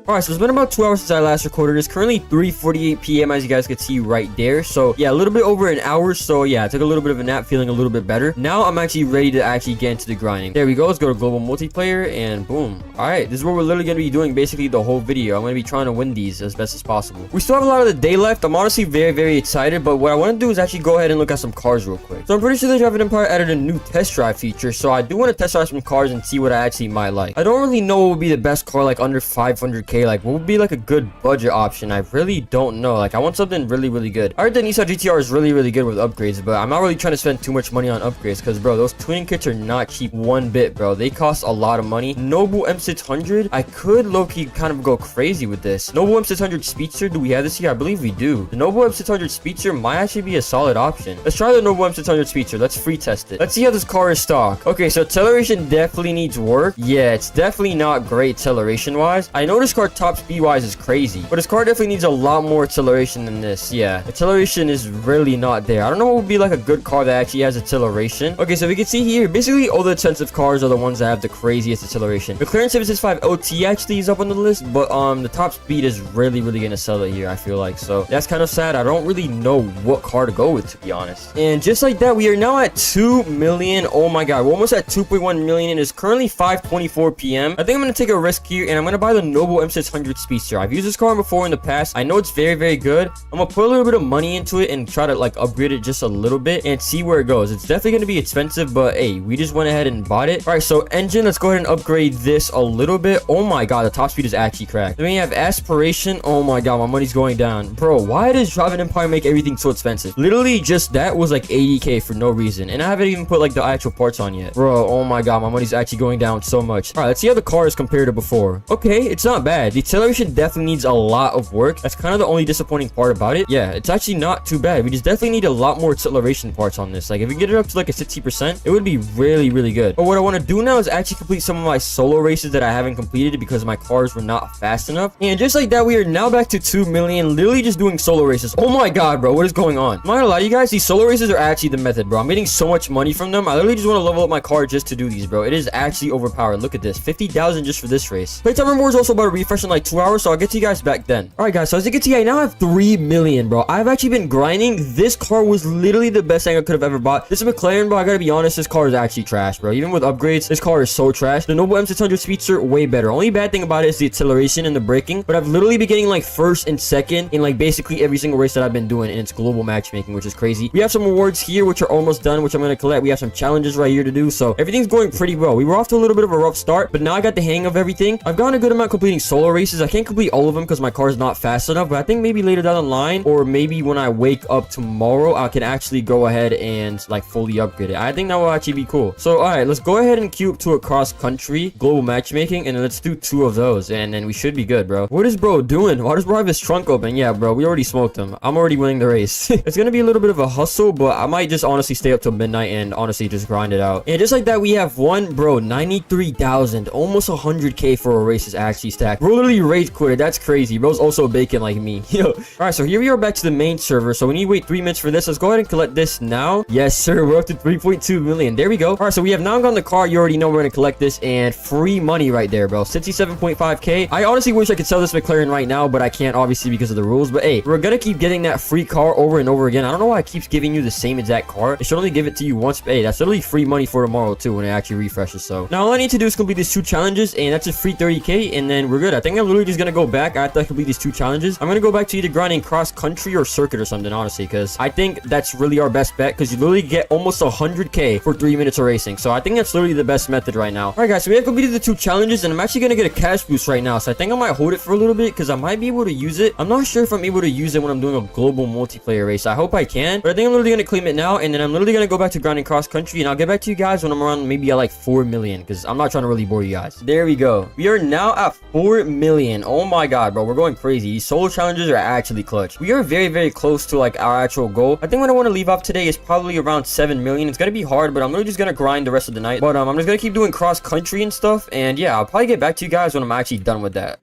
Alright, so it's been about 2 hours since I last recorded. It's currently 3:48 p.m. as you guys can see right there. So yeah, a little bit over an hour. So yeah, I took a little bit of a nap, feeling a little bit better. Now I'm actually ready to actually get into the grinding. There we go. Let's go to global multiplayer and boom. Alright, this is what we're literally going to be doing basically the whole video. I'm going to be trying to win these as best as possible. We still have a lot of the day left. I'm honestly very, very excited, but what I want to do is actually go ahead and look at some cars real quick. So I'm pretty sure the Driving Empire added a new test drive feature, so I do want to test drive some cars and see what I actually might like. I don't really know what would be the best car like under 500k. Like what would be like a good budget option? I really don't know. Like I want something really, really good. I heard the Nissan GTR is really, really good with upgrades, but I'm not really trying to spend too much money on upgrades because bro, those tuning kits are not cheap one bit, bro. They cost a lot of money. Noble M600, I could low-key kind of go crazy with this. Noble M600 Speedster, do we have this here? I believe we do. The Noble M600 Speedster might actually be a solid option. Let's try the Noble M600 Speedster. Let's free test it. Let's see how this car is stock. Okay, so acceleration definitely needs work. Yeah, it's definitely not great acceleration wise. I know this car top speed wise is crazy, but this car definitely needs a lot more acceleration than this. Yeah, acceleration is really not there. I don't know what would be like a good car that actually has acceleration. Okay, so we can see here basically all the expensive cars are the ones that have the craziest acceleration. McLaren 765 OT actually is up on the list, but the top speed is really, really gonna sell it here, I feel like. So that's kind of sad. I don't really know what car to go with, to be honest. And just like that, we are now at 2 million. Oh my god, we're almost at 2.1 million. It is currently 5:24 p.m. I think I'm gonna take a risk here and I'm gonna buy the Noble M600 Speedster. I've used this car before in the past. I know it's very, very good. I'm gonna put a little bit of money into it and try to like upgrade it just a little bit and see where it goes. It's definitely gonna be expensive, but hey, we just went ahead and bought it. All right, so engine, let's go ahead and upgrade this a little bit. Oh my god, the top speed is actually cracked. Then we have aspiration. Oh my god, my money's going down, bro. Why does Driving Empire make everything so expensive? Literally just that was like 80k for no reason, and I haven't even put like the actual parts on yet, bro. Oh my god, my money's actually going down so much. All right, let's see how the car is compared to before. Okay, it's not bad. The acceleration definitely needs a lot of work. That's kind of the only disappointing part about it. Yeah, it's actually not too bad. We just definitely need a lot more acceleration parts on this. Like if we get it up to like a 60%, it would be really, really good. But what I want to do now is actually complete some of my solo races that I haven't completed because my cars were not fast enough. And just like that, we are now back to 2 million, literally just doing solo races. Oh my god, bro, what is going on? I'm not gonna lie to you guys, these solo races are actually the method, bro. I'm getting so much money from them. I literally just want to level up my car just to do these, bro. It is actually overpowered. Look at this, 50,000 just for this race. Playtime reward is also about to refresh in like 2 hours, so I'll get to you guys back then. All right guys, so as you can see, I now have 3 million, bro. I've actually been grinding. This car was literally the best thing I could have ever bought. This is McLaren, bro. I gotta be honest, this car is actually trash, bro. Even with upgrades, this car is so trash. The Noble M600 Speedster, way better. Only bad thing about it is the acceleration and the braking, but I've literally been getting like first and second in like basically every single race that I've been doing, and it's global matchmaking, which is crazy. We have some awards here which are almost done, which I'm gonna collect. We have some challenges right here to do, so everything's going pretty well. We were off to a little bit of a rough start, but now I got the hang of everything. I've gotten a good amount completing solo races. I can't complete all of them because my car is not fast enough, but I think maybe later down the line, or maybe when I wake up tomorrow, I can actually go ahead and like fully upgrade it. I think that will actually be cool. So all right, let's go ahead and queue up to a cross country global matchmaking, and then let's do 2 of those, and then we should be good, bro. What is bro doing? Why does bro have his trunk open? Yeah, bro, we already smoked him. I'm already winning the race. It's gonna be a little bit of a hustle, but I might just honestly stay up till midnight and honestly just grind it out. And just like that, we have one, bro, 93,000, almost 100k for a race is actually stacked. Bro Bro literally rage quit. That's crazy. Bro's also bacon like me. Yo. All right, so here we are back to the main server. So we need to wait 3 minutes for this. Let's go ahead and collect this now. Yes, sir. We're up to 3.2 million. There we go. All right, so we have now gotten the car. You already know we're going to collect this, and free money right there, bro. 67.5k. I honestly wish I could sell this McLaren right now, but I can't, obviously, because of the rules. But hey, we're going to keep getting that free car over and over again. I don't know why it keeps giving you the same exact car. It should only give it to you once. But hey, that's literally free money for tomorrow too when it actually refreshes. So now all I need to do is complete these 2 challenges, and that's a free 30k, and then we're good. I think I'm literally just going to go back after I complete these 2 challenges. I'm going to go back to either grinding cross country or circuit or something, honestly, because I think that's really our best bet, because you literally get almost 100k for 3 minutes of racing. So I think that's literally the best method right now. All right, guys, so we have completed the 2 challenges, and I'm actually going to get a cash boost right now. So I think I might hold it for a little bit, because I might be able to use it. I'm not sure if I'm able to use it when I'm doing a global multiplayer race. I hope I can, but I think I'm literally going to claim it now, and then I'm literally going to go back to grinding cross country, and I'll get back to you guys when I'm around maybe at like 4 million, because I'm not trying to really bore you guys. There we go. We are now at 4 million. Oh my god, bro, we're going crazy. These solo challenges are actually clutch. We are very, very close to like our actual goal. I think what I want to leave off today is probably around 7 million. It's gonna be hard, but I'm literally just gonna grind the rest of the night. But I'm just gonna keep doing cross country and stuff, and yeah, I'll probably get back to you guys when I'm actually done with that.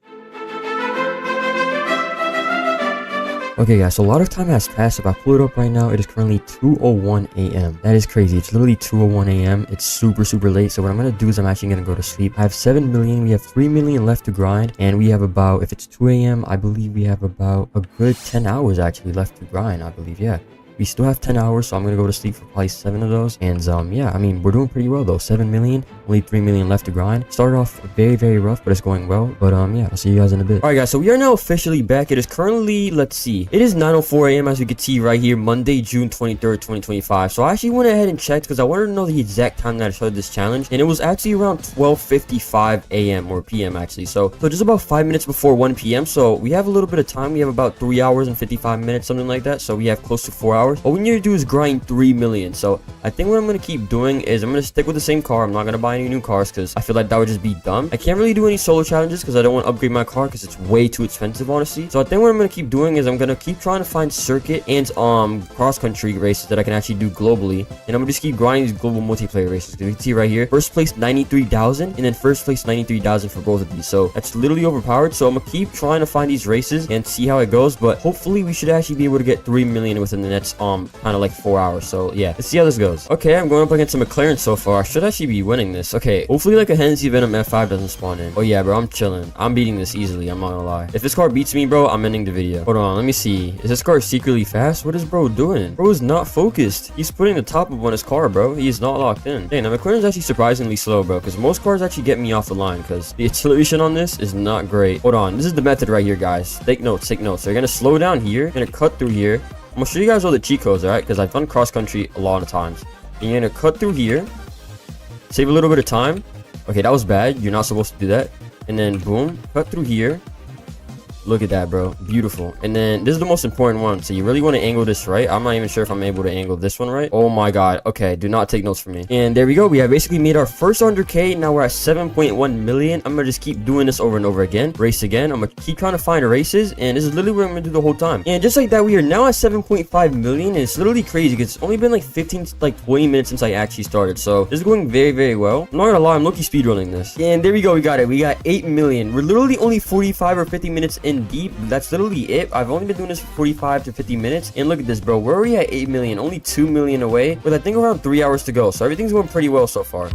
Okay, guys, so a lot of time has passed. If I pull it up right now, it is currently 2:01 a.m. That is crazy. It's literally 2:01 a.m. It's super, super late. So what I'm going to do is I'm actually going to go to sleep. I have 7 million. We have 3 million left to grind. And we have about, if it's 2 a.m., I believe we have about a good 10 hours actually left to grind, I believe. Yeah. We still have 10 hours, so I'm going to go to sleep for probably 7 of those. And, yeah, I mean, we're doing pretty well, though. 7 million, only 3 million left to grind. Started off very, very rough, but it's going well. But, yeah, I'll see you guys in a bit. All right, guys, so we are now officially back. It is currently, let's see. It is 9:04 a.m., as you can see right here, Monday, June 23rd, 2025. So I actually went ahead and checked because I wanted to know the exact time that I started this challenge. And it was actually around 12:55 a.m. or p.m., actually. So just about 5 minutes before 1 p.m. So we have a little bit of time. We have about 3 hours and 55 minutes, something like that. So we have close to 4 hours. All we need to do is grind 3 million. So I think what I'm going to keep doing is I'm going to stick with the same car. I'm not going to buy any new cars because I feel like that would just be dumb. I can't really do any solo challenges because I don't want to upgrade my car because it's way too expensive, honestly. So I think what I'm going to keep doing is I'm going to keep trying to find circuit and cross country races that I can actually do globally. And I'm going to just keep grinding these global multiplayer races. You can see right here, first place 93,000 and then first place 93,000 for both of these. So that's literally overpowered. So I'm going to keep trying to find these races and see how it goes. But hopefully we should actually be able to get 3 million within the next kind of like 4 hours. So yeah, let's see how this goes. Okay, I'm going up against a McLaren so far. I should actually be winning this. Okay, hopefully like a Hennessy Venom F5 doesn't spawn in. Oh yeah, bro, I'm chilling. I'm beating this easily. I'm not gonna lie. If this car beats me, bro, I'm ending the video. Hold on, let me see. Is this car secretly fast? What is bro doing? Bro is not focused. He's putting the top up on his car, bro. He is not locked in. Dang, now McLaren's actually surprisingly slow, bro, because most cars actually get me off the line because the acceleration on this is not great. Hold on, this is the method right here, guys. Take notes, take notes. So you're gonna slow down here, you're gonna cut through here. I'm gonna show you guys all the cheat codes, alright? Because I've done cross country a lot of times. And you're gonna cut through here, save a little bit of time. Okay, that was bad. You're not supposed to do that. And then boom, cut through here. Look at that, bro. Beautiful. And then this is the most important one. So you really want to angle this right. I'm not even sure if I'm able to angle this one right. Oh my god. Okay, do not take notes from me. And there we go. We have basically made our first 100k. Now we're at 7.1 million. I'm gonna just keep doing this over and over again. Race again. I'm gonna keep trying to find races, and this is literally what I'm gonna do the whole time. And just like that, we are now at 7.5 million, and it's literally crazy because it's only been like 15 like 20 minutes since I actually started. So this is going very, very well. I'm not gonna lie, I'm low-key speedrunning this. And there we go. We got it. We got 8 million. We're literally only 45 or 50 minutes in deep. That's literally it. I've only been doing this for 45 to 50 minutes, and look at this, bro. We're already at 8 million, only 2 million away with I think around 3 hours to go. So everything's going pretty well so far.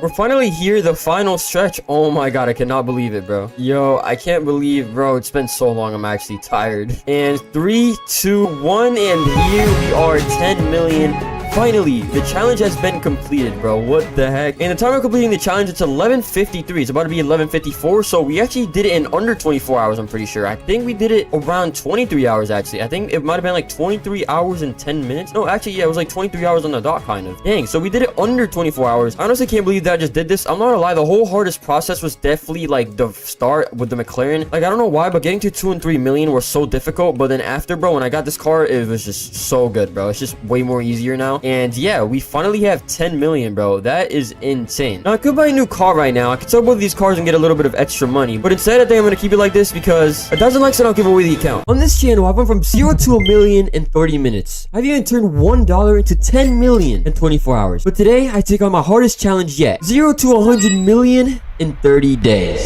We're finally here, the final stretch. Oh my god, I cannot believe it, bro. Yo, I can't believe, bro, it's been so long. I'm actually tired. And 3, 2, 1, and here we are, 10 million. finally, the challenge has been completed, bro. What the heck? And the time of completing the challenge, it's 11:53. It's about to be 11:54. So we actually did it in under 24 hours, I'm pretty sure. I think we did it around 23 hours, actually. I think it might have been like 23 hours and 10 minutes. No, actually, yeah, it was like 23 hours on the dot, kind of. Dang, so we did it under 24 hours. I honestly can't believe that I just did this. I'm not gonna lie, the whole hardest process was definitely like the start with the McLaren. Like, I don't know why, but getting to 2 and 3 million was so difficult. But then after, bro, when I got this car, it was just so good, bro. It's just way more easier now. And yeah, we finally have 10 million, bro. That is insane. Now, I could buy a new car right now. I could sell both of these cars and get a little bit of extra money. But instead, I think I'm gonna keep it like this because 1,000 likes and I'll give away the account. On this channel, I went from 0 to a million in 30 minutes. I've even turned $1 into 10 million in 24 hours. But today, I take on my hardest challenge yet. 0 to 100 million in 30 days.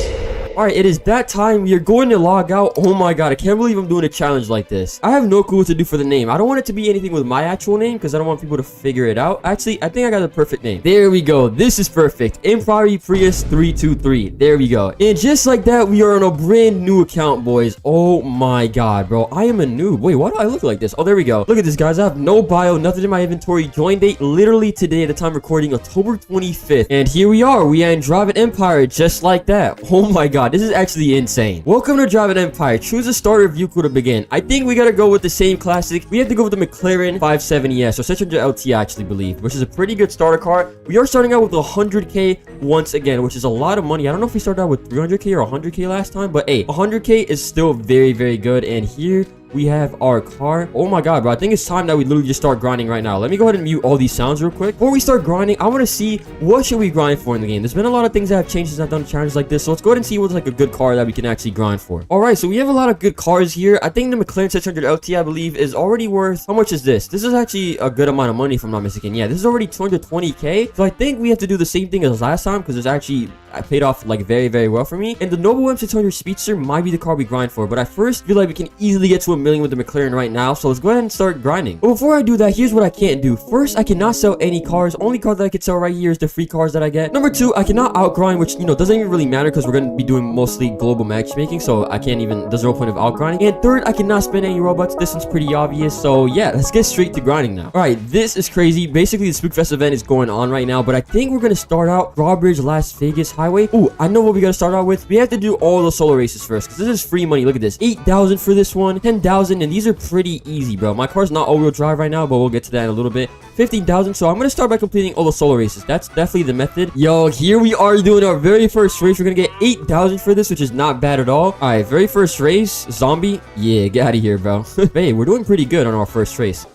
Alright, it is that time. We are going to log out. Oh my god, I can't believe I'm doing a challenge like this. I have no clue what to do for the name. I don't want it to be anything with my actual name because I don't want people to figure it out. Actually, I think I got the perfect name. There we go. This is perfect. Imprari Prius 323. There we go. And just like that, we are on a brand new account, boys. Oh my god, bro. I am a noob. Wait, why do I look like this? Oh, there we go. Look at this, guys. I have no bio, nothing in my inventory. Join date literally today at the time recording, October 25th. And here we are. We are in Drive an Empire just like that. Oh my god. This is actually insane. Welcome to Drive an Empire. Choose a starter vehicle to begin. I think we gotta go with the same classic. We have to go with the McLaren 570S or 600 LT, I actually believe, which is a pretty good starter car. We are starting out with 100k once again, which is a lot of money. I don't know if we started out with 300k or 100k last time, but hey, 100k is still very, very good. And here we have our car. Oh my god, bro. I think it's time that we literally just start grinding right now. Let me go ahead and mute all these sounds real quick. Before we start grinding, I want to see what should we grind for in the game. There's been a lot of things that have changed since I've done challenges like this. So let's go ahead and see what's like a good car that we can actually grind for. Alright, so we have a lot of good cars here. I think the McLaren 600 LT, I believe, is already worth... How much is this? This is actually a good amount of money if I'm not mistaken. Yeah, this is already 220k. So I think we have to do the same thing as last time because it's actually... I paid off like very, very well for me. And the Noble M600 Speedster might be the car we grind for. But I first feel like we can easily get to a million with the McLaren right now. So let's go ahead and start grinding. But before I do that, here's what I can't do. First, I cannot sell any cars. Only car that I can sell right here is the free cars that I get. Number two, I cannot outgrind, which, you know, doesn't even really matter because we're going to be doing mostly global matchmaking. So I can't even, there's no point of outgrinding. And third, I cannot spend any Robux. This one's pretty obvious. So yeah, let's get straight to grinding now. All right, this is crazy. Basically, the Spookfest event is going on right now. But I think we're going to start out Drawbridge Las Vegas Highway. Ooh, I know what we got to start out with. We have to do all the solo races first because this is free money. Look at this. 8,000 for this one, 10,000, and these are pretty easy, bro. My car's not all-wheel drive right now, but we'll get to that in a little bit. 15,000, so I'm going to start by completing all the solo races. That's definitely the method. Yo, here we are doing our very first race. We're going to get 8,000 for this, which is not bad at all. All right, very first race. Zombie. Yeah, get out of here, bro. Hey, we're doing pretty good on our first race.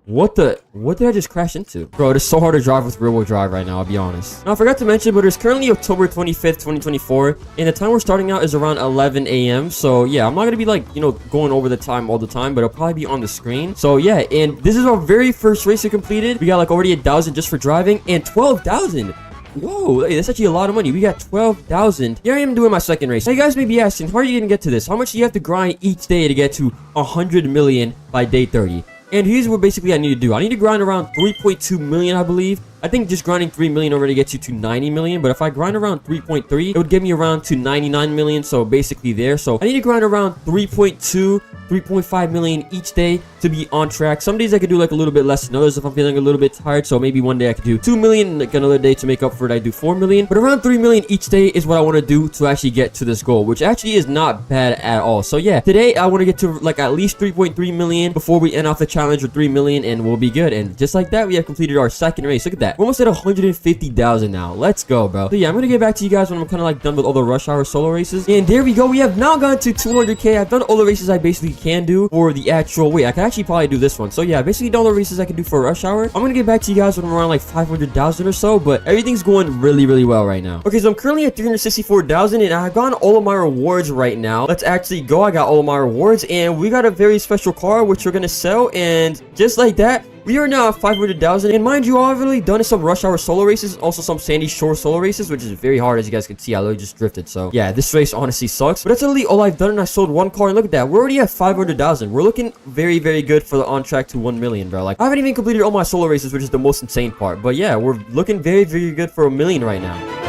What did I just crash into? Bro, it is so hard to drive with rear-wheel drive right now, I'll be honest. Now, I forgot to mention, but it's currently October 25th, 2024, and the time we're starting out is around 11 a.m. So, yeah, I'm not gonna be, like, you know, going over the time all the time, but it'll probably be on the screen. So, yeah, and this is our very first race we completed. We got, like, already 1,000 just for driving, and 12,000. Whoa, hey, that's actually a lot of money. We got 12,000. Here I am doing my second race. Now, you guys may be asking, how are you gonna get to this? How much do you have to grind each day to get to 100 million by day 30? And here's what basically I need to do. I need to grind around 3.2 million, I believe. I think just grinding 3 million already gets you to 90 million. But if I grind around 3.3, it would get me around to 99 million. So basically there. So I need to grind around 3.2, 3.5 million each day to be on track. Some days I could do like a little bit less than others if I'm feeling a little bit tired. So maybe one day I could do 2 million, like another day to make up for it I do 4 million. But around 3 million each day is what I want to do to actually get to this goal, which actually is not bad at all. So yeah, today I want to get to like at least 3.3 million before we end off the challenge with 3 million and we'll be good. And just like that, we have completed our second race. Look at that. We're almost at 150,000 now. Let's go, bro. So yeah, I'm gonna get back to you guys when I'm kind of like done with all the rush hour solo races. And there we go. We have now gone to 200k. I've done all the races I basically can do for the actual... Wait, I can actually probably do this one. So yeah, basically done all the races I can do for rush hour. I'm gonna get back to you guys when I'm around like 500,000 or so, but everything's going really, really well right now. Okay, so I'm currently at 364,000 and I've gotten all of my rewards right now. Let's actually go. I got all of my rewards and we got a very special car which we're gonna sell, and just like that, we are now at 500,000. And mind you, I've already done some rush hour solo races, also some Sandy Shore solo races, which is very hard, as you guys can see. I literally just drifted. So yeah, this race honestly sucks, but that's literally all I've done. And I sold one car, and look at that, we're already at 500,000. We're looking very, very good for the on track to 1 million, bro. Like, I haven't even completed all my solo races, which is the most insane part. But yeah, we're looking very, very good for 1 million right now.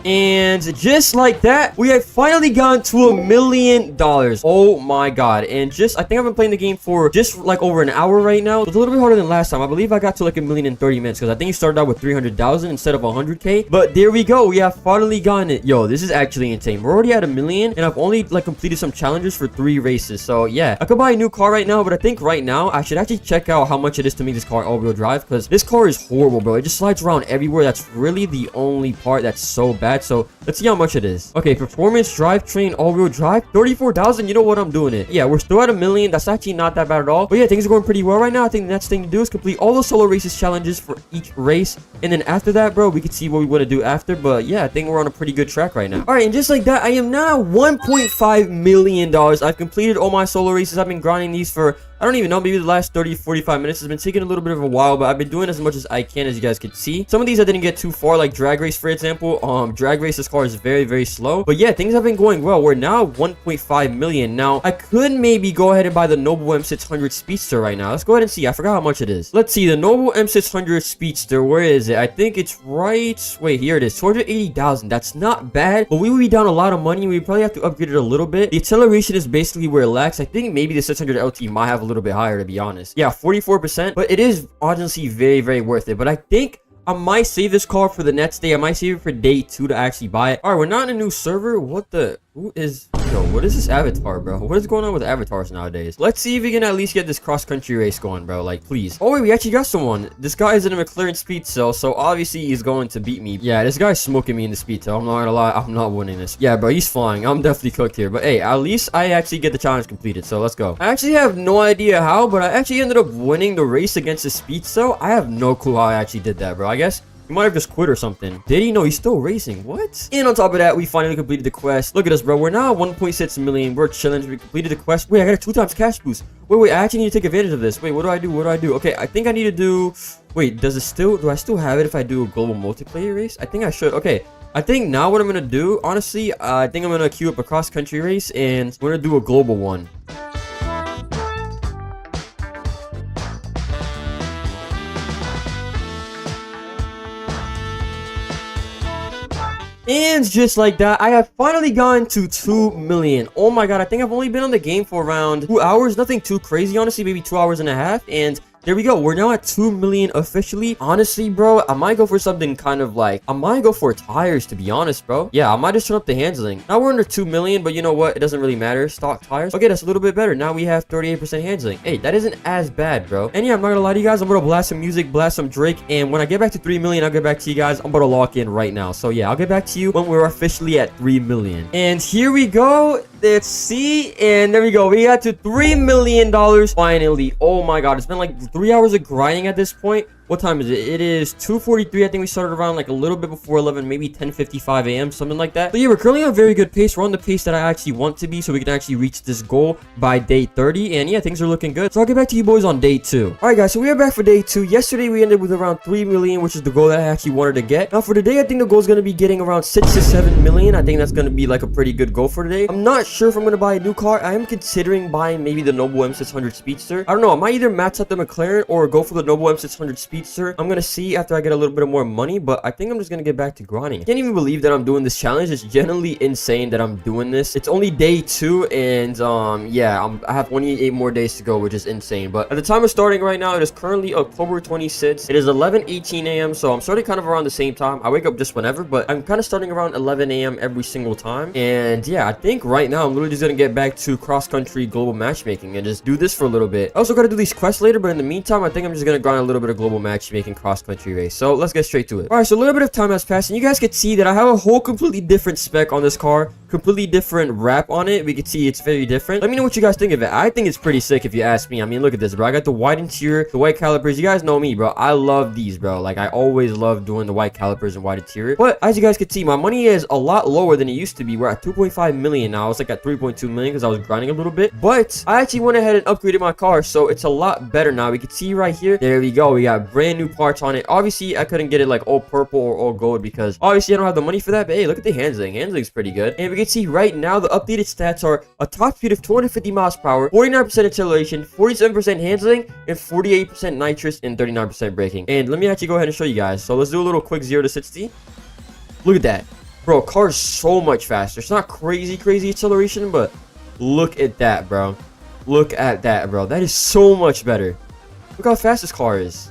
And just like that, we have finally gotten to $1 million. Oh my god. And I think I've been playing the game for just like over an hour right now. It's a little bit harder than last time. I believe I got to like 1 million in 30 minutes because I think you started out with 300,000 instead of 100k. But there we go. We have finally gotten it. Yo, this is actually insane. We're already at 1 million and I've only like completed some challenges for 3 races. So yeah, I could buy a new car right now, but I think right now I should actually check out how much it is to make this car all-wheel drive because this car is horrible, bro. It just slides around everywhere. That's really the only part that's so bad. So let's see how much it is. Okay, performance drivetrain all-wheel drive 34,000. You know what, I'm doing it. Yeah, we're still at 1 million. That's actually not that bad at all. But yeah, things are going pretty well right now. I think the next thing to do is complete all the solo races challenges for each race, and then after that, bro, we can see what we want to do after. But yeah, I think we're on a pretty good track right now. All right, and just like that, I am now $1.5 million. I've completed all my solo races. I've been grinding these for, I don't even know, maybe the last 30-45 minutes. It's been taking a little bit of a while, but I've been doing as much as I can, as you guys can see. Some of these I didn't get too far, like drag race, for example. Drag race, this car is very, very slow. But yeah, things have been going well. We're now 1.5 million. Now, I could maybe go ahead and buy the Noble M600 Speedster right now. Let's go ahead and see. I forgot how much it is. Let's see, the Noble M600 Speedster. Where is it? I think it's right... Wait, here it is. 280,000. That's not bad, but we would be down a lot of money. We probably have to upgrade it a little bit. The acceleration is basically where it lacks. I think maybe the 600 LT might have a little bit higher, to be honest. Yeah, 44%, but it is honestly very, very worth it. But I think I might save this car for the next day. I might save it for day 2 to actually buy it. All right, we're not in a new server. What the... Who is... Yo, what is this avatar, bro? What is going on with avatars nowadays? Let's see if we can at least get this cross-country race going, bro. Like, please. Oh, wait, we actually got someone. This guy is in a McLaren speed cell, so obviously he's going to beat me. Yeah, this guy's smoking me in the speed cell. I'm not gonna lie, I'm not winning this. Yeah, bro, he's flying. I'm definitely cooked here. But hey, at least I actually get the challenge completed, so let's go. I actually have no idea how, but I actually ended up winning the race against the speed cell. I have no clue how I actually did that, bro. I guess he might have just quit or something. Did he? No, he's still racing. What? And on top of that, we finally completed the quest. Look at us, bro. We're now at 1.6 million. We're chilling. We completed the quest. Wait, I got a 2 times cash boost. Wait, I actually need to take advantage of this. Wait, what do I do? Okay, I think I need to do... Wait, do I still have it if I do a global multiplayer race? I think I should. Okay, I think now what I'm gonna do, honestly, I think I'm gonna queue up a cross-country race and we're gonna do a global one. And just like that, I have finally gotten to 2 million. Oh my god, I think I've only been on the game for around 2 hours. Nothing too crazy, honestly, maybe 2 hours and a half. And there we go. We're now at 2 million officially. Honestly, bro, I might go for something kind of like... I might go for tires, to be honest, bro. Yeah, I might just turn up the handling. Now we're under 2 million, but you know what? It doesn't really matter. Stock tires. Okay, that's a little bit better. Now we have 38% handling. Hey, that isn't as bad, bro. And yeah, I'm not gonna lie to you guys. I'm gonna blast some music, blast some Drake. And when I get back to 3 million, I'll get back to you guys. I'm about to lock in right now. So yeah, I'll get back to you when we're officially at 3 million. And here we go. Let's see. And there we go. We got to $3 million finally. Oh my god. It's been like 3 hours of grinding at this point. What time is it? It is 2:43. I think we started around like a little bit before 11, maybe 10:55 a.m., something like that. So yeah, we're currently on a very good pace. We're on the pace that I actually want to be, so we can actually reach this goal by day 30. And yeah, things are looking good. So I'll get back to you boys on day 2. All right, guys. So we are back for day 2. Yesterday we ended with around 3 million, which is the goal that I actually wanted to get. Now for today, I think the goal is going to be getting around 6 to 7 million. I think that's going to be like a pretty good goal for today. I'm not sure if I'm going to buy a new car. I am considering buying maybe the Noble M600 Speedster. I don't know. I might either match up the McLaren or go for the Noble M600 Speedster. I'm going to see after I get a little bit more money, but I think I'm just gonna get back to grinding. I can't even believe that I'm doing this challenge. It's genuinely insane that I'm doing this. It's only day 2, and yeah, I have 28 more days to go, which is insane. But at the time of starting right now, it is currently October 26th. It is 11:18 a.m. so I'm starting kind of around the same time. I wake up just whenever, but I'm kind of starting around 11 a.m. every single time. And yeah, I think right now I'm literally just gonna get back to cross-country global matchmaking and just do this for a little bit. I also gotta do these quests later, but in the meantime, I think I'm just gonna grind a little bit of global matchmaking cross-country race. So let's get straight to it. All right, so a little bit of time has passed, and you guys can see that I have a whole completely different spec on this car, completely different wrap on it. We can see it's very different. Let me know what you guys think of it. I think it's pretty sick if you ask me. I mean, look at this, bro. I got the white interior, the white calipers. You guys know me, bro. I love these, bro. Like, I always love doing the white calipers and white interior. But as you guys can see, my money is a lot lower than it used to be. We're at 2.5 million now. I was like at 3.2 million because I was grinding a little bit. But I actually went ahead and upgraded my car, so it's a lot better now. We can see right here. There we go. We got brand new parts on it. Obviously, I couldn't get it like all purple or all gold because obviously I don't have the money for that. But hey, look at the handling. Handling's pretty good. And we can see right now the updated stats are a top speed of 250 miles per hour, 49% acceleration, 47% handling, and 48% nitrous and 39% braking. And let me actually go ahead and show you guys. So let's do a little quick 0 to 60. Look at that. Bro, car's so much faster. It's not crazy acceleration, but look at that, bro. Look at that, bro. That is so much better. Look how fast this car is.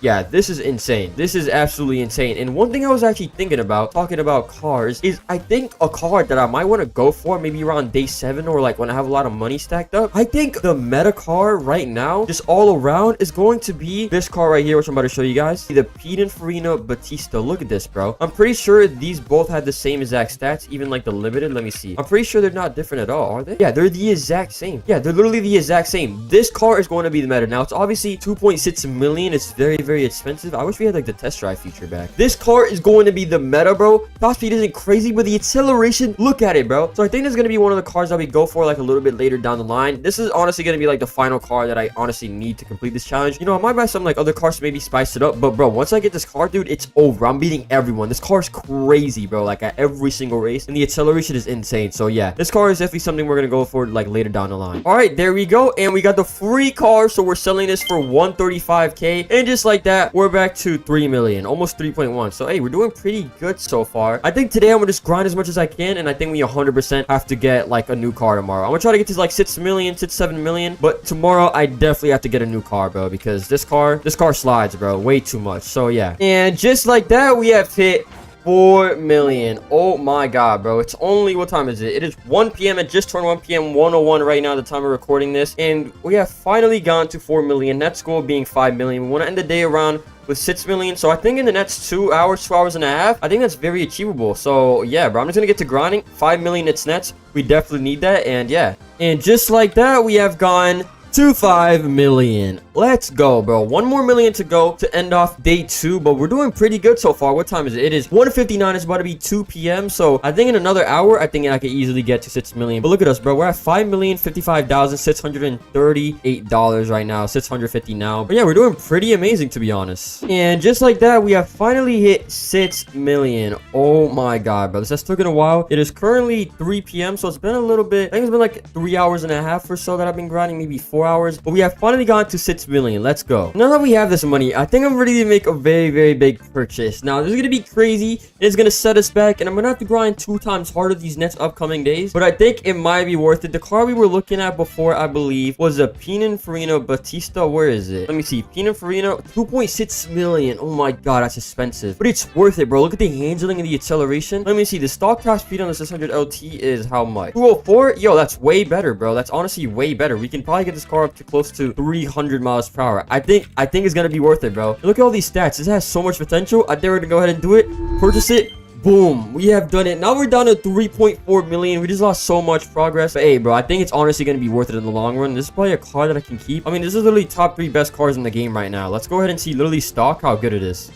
Yeah, this is insane. This is absolutely insane. And one thing I was actually thinking about, talking about cars, is I think a car that I might want to go for maybe around day 7 or like when I have a lot of money stacked up. I think the meta car right now, just all around, is going to be this car right here, which I'm about to show you guys. The Pininfarina Battista. Look at this, bro. I'm pretty sure these both have the same exact stats, even like the limited. Let me see. I'm pretty sure they're not different at all, are they? Yeah, they're the exact same. Yeah, they're literally the exact same. This car is going to be the meta. Now, it's obviously 2.6 million. It's very expensive. I wish we had like the test drive feature back. This car is going to be the meta, bro. Top speed isn't crazy, but the acceleration, look at it, bro. So I think this is going to be one of the cars that we go for like a little bit later down the line. This is honestly going to be like the final car that I honestly need to complete this challenge. You know, I might buy some like other cars to maybe spice it up, but bro, once I get this car, dude, it's over. I'm beating everyone. This car is crazy, bro, like at every single race, and the acceleration is insane. So yeah, this car is definitely something we're going to go for like later down the line. All right, there we go, and we got the free car, so we're selling this for 135k, and just like that, we're back to 3 million, almost 3.1. So hey, we're doing pretty good so far. I think today I'm gonna just grind as much as I can, and I think we 100% have to get like a new car tomorrow. I'm gonna try to get to like 6 million, 7 million, but tomorrow I definitely have to get a new car, bro, because this car slides, bro, way too much. So yeah, and just like that, we have hit 4 million. Oh my god, bro. It's only, what time is it? It is 1 p.m. It just turned 1 p.m. 101 right now, the time of recording this, and we have finally gone to 4 million. Next goal being 5 million. We want to end the day around with 6 million. So I think in the next 2 hours and a half, I think that's very achievable. So yeah, bro, I'm just gonna get to grinding. 5 million it's nets. We definitely need that. And yeah, and just like that, we have gone to 5 million. Let's go, bro. 1 more million to go to end off day 2, but we're doing pretty good so far. What time is it? It is 1:59. It's about to be 2 p.m. So I think in another hour, I think I could easily get to 6 million. But look at us, bro. We're at $5,055,638 right now. 650 now. But yeah, we're doing pretty amazing, to be honest. And just like that, we have finally hit 6 million. Oh my god, bro. This has taken a while. It is currently 3 p.m. So it's been a little bit. I think it's been like 3 hours and a half or so that I've been grinding, maybe 4 hours. But we have finally gone to 6 million. Let's go. Now that we have this money, I think I'm ready to make a very big purchase. Now this is gonna be crazy. It's gonna set us back, and I'm gonna have to grind 2 times harder these next upcoming days, but I think it might be worth it. The car we were looking at before, I believe, was a Pininfarina Battista. Where is it? Let me see. Pininfarina, 2.6 million. Oh my god, that's expensive, but it's worth it, bro. Look at the handling and the acceleration. Let me see. The stock top speed on the 600 LT is how much? 204. Yo, that's way better, bro. That's honestly way better. We can probably get this car up to close to 300 miles per hour. I think it's gonna be worth it, bro. Look at all these stats. This has so much potential. I dare we're gonna go ahead and do it. Purchase it. Boom, we have done it. Now we're down to 3.4 million. We just lost so much progress, but hey, bro, I think it's honestly gonna be worth it in the long run. This is probably a car that I can keep. I mean, this is literally top 3 best cars in the game right now. Let's go ahead and see literally stock how good it is.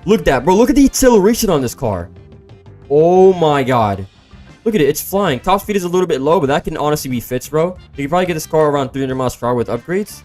Look at that, bro. Look at the acceleration on this car. Oh my god, look at it. It's flying. Top speed is a little bit low, but that can honestly be fixed, bro. You can probably get this car around 300 miles per hour with upgrades.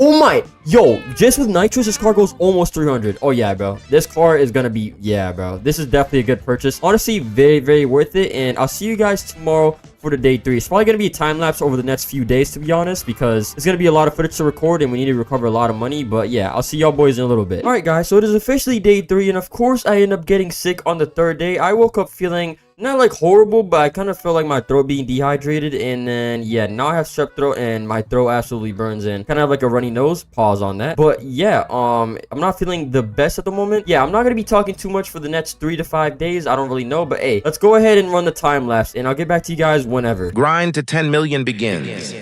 Oh my, yo, just with nitrous, this car goes almost 300. Oh yeah, bro, this car is gonna be, yeah, bro, this is definitely a good purchase. Honestly, very worth it. And I'll see you guys tomorrow for the day 3. It's probably gonna be a time lapse over the next few days, to be honest, because it's gonna be a lot of footage to record and we need to recover a lot of money. But yeah, I'll see y'all boys in a little bit. All right, guys, so it is officially day 3, and of course I end up getting sick on the 3rd day. I woke up feeling not like horrible, but I kind of feel like my throat being dehydrated, and then yeah, now I have strep throat and my throat absolutely burns and kind of have like a runny nose. Pause on that. But yeah, I'm not feeling the best at the moment. Yeah, I'm not gonna be talking too much for the next 3 to 5 days. I don't really know, but hey, let's go ahead and run the time lapse, and I'll get back to you guys whenever. Grind to 10 million begins.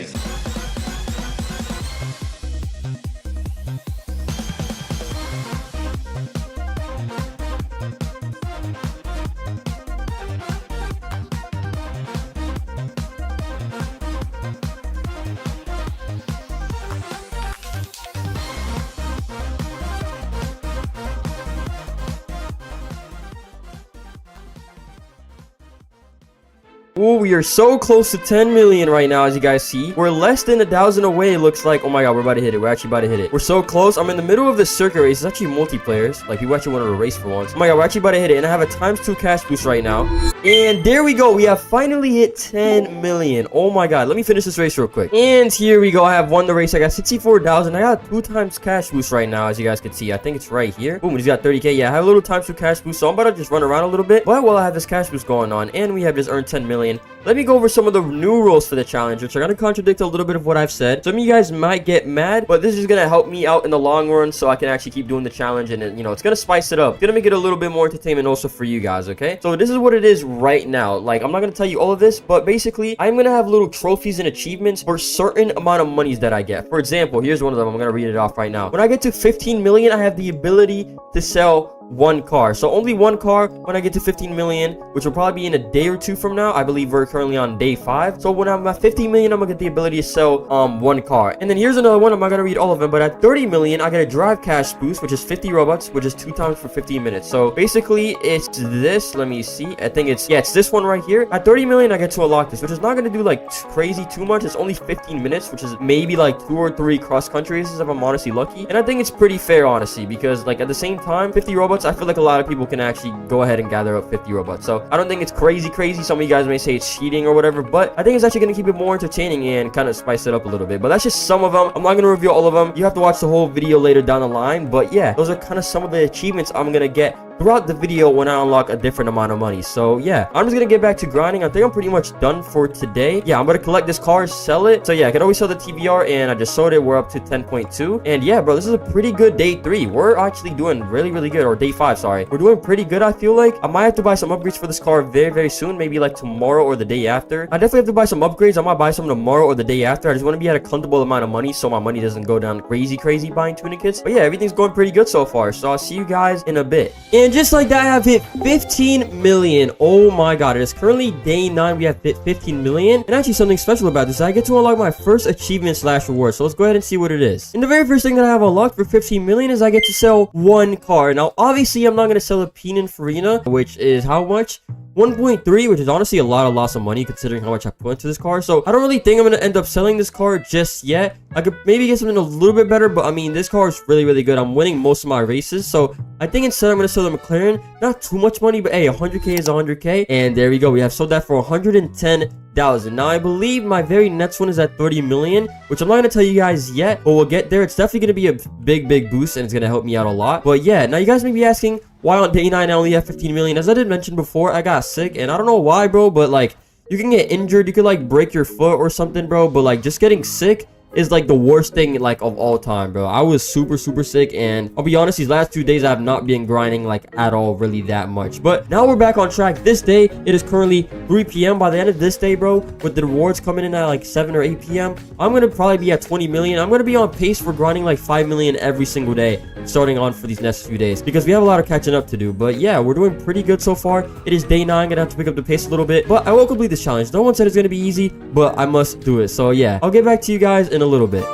Oh, we are so close to 10 million right now, as you guys see. We're less than 1,000 away, it looks like. Oh my god, we're about to hit it. We're actually about to hit it. We're so close. I'm in the middle of this circuit race. It's actually multiplayers. Like, people actually want to race for once. Oh my god, we're actually about to hit it. And I have a ×2 cash boost right now. And there we go. We have finally hit 10 million. Oh my god. Let me finish this race real quick. And here we go. I have won the race. I got 64,000. I got 2 times cash boost right now, as you guys can see. I think it's right here. Boom, he's got 30k. Yeah, I have a little times 2 cash boost, so I'm about to just run around a little bit. But while I have this cash boost going on, and we have just earned 10 million, let me go over some of the new rules for the challenge, which are going to contradict a little bit of what I've said. Some of you guys might get mad, but this is going to help me out in the long run so I can actually keep doing the challenge, and you know, it's going to spice it up. It's going to make it a little bit more entertainment also for you guys, okay? So this is what it is right now. Like, I'm not going to tell you all of this, but basically, I'm going to have little trophies and achievements for certain amount of monies that I get. For example, here's one of them. I'm going to read it off right now. When I get to 15 million, I have the ability to sell 1 car. So only 1 car when I get to 15 million, which will probably be in a day or 2 from now. I believe we're currently on day 5. So when I'm at 15 million, I'm gonna get the ability to sell 1 car. And then here's another one. I'm not gonna read all of them, but at 30 million, I get a drive cash boost, which is 50 Robux, which is 2 times for 15 minutes. So basically, it's this. Let me see. I think it's this one right here. At 30 million, I get to unlock this, which is not gonna do like crazy too much. It's only 15 minutes, which is maybe like 2 or 3 cross-country races if I'm honestly lucky. And I think it's pretty fair, honestly, because like at the same time, 50 Robux, I feel like a lot of people can actually go ahead and gather up 50 Robux. So I don't think it's crazy. Some of you guys may say it's cheating or whatever, but I think it's actually going to keep it more entertaining and kind of spice it up a little bit. But that's just some of them. I'm not going to reveal all of them. You have to watch the whole video later down the line. But yeah, those are kind of some of the achievements I'm going to get throughout the video when I unlock a different amount of money. So yeah, I'm just gonna get back to grinding. I think I'm pretty much done for today. Yeah, I'm gonna collect this car, sell it. So yeah, I can always sell the TVR, and I just sold it. We're up to 10.2. And yeah, bro, this is a pretty good day 3. We're actually doing really good. Or day 5, sorry. We're doing pretty good, I feel like. I might have to buy some upgrades for this car very soon, maybe like tomorrow or the day after. I definitely have to buy some upgrades. I might buy some tomorrow or the day after. I just want to be at a comfortable amount of money so my money doesn't go down crazy buying tunicats. But yeah, everything's going pretty good so far. So I'll see you guys in a bit. And just like that, I have hit 15 million. Oh my god, it is currently day 9. We have hit 15 million. And actually something special about this, I get to unlock my first achievement / reward. So let's go ahead and see what it is. And the very first thing that I have unlocked for 15 million is I get to sell 1 car. Now obviously I'm not going to sell a Pininfarina, which is how much? 1.3, which is honestly a lot of money considering how much I put into this car. So I don't really think I'm going to end up selling this car just yet. I could maybe get something a little bit better, but I mean, this car is really good. I'm winning most of my races. So I think instead I'm going to sell the McLaren. Not too much money, but hey, 100k is 100k. And there we go. We have sold that for 110,000. Now I believe my very next one is at 30 million, which I'm not going to tell you guys yet, but we'll get there. It's definitely going to be a big boost, and it's going to help me out a lot. But yeah, now you guys may be asking, why on day 9 I only have 15 million? As I did mention before, I got sick, and I don't know why, bro, but like, you can get injured, you could like break your foot or something, bro, but like just getting sick is like the worst thing like of all time, bro. I was super sick, and I'll be honest, these last 2 days I have not been grinding like at all really that much. But now we're back on track. This day it is currently 3 p.m. By the end of this day, bro, with the rewards coming in at like 7 or 8 p.m, I'm gonna probably be at 20 million. I'm gonna be on pace for grinding like 5 million every single day starting on for these next few days, because we have a lot of catching up to do. But yeah, we're doing pretty good so far. It is day 9. Gonna have to pick up the pace a little bit, but I will complete this challenge. No one said it's gonna be easy, but I must do it. So yeah, I'll get back to you guys in a little bit.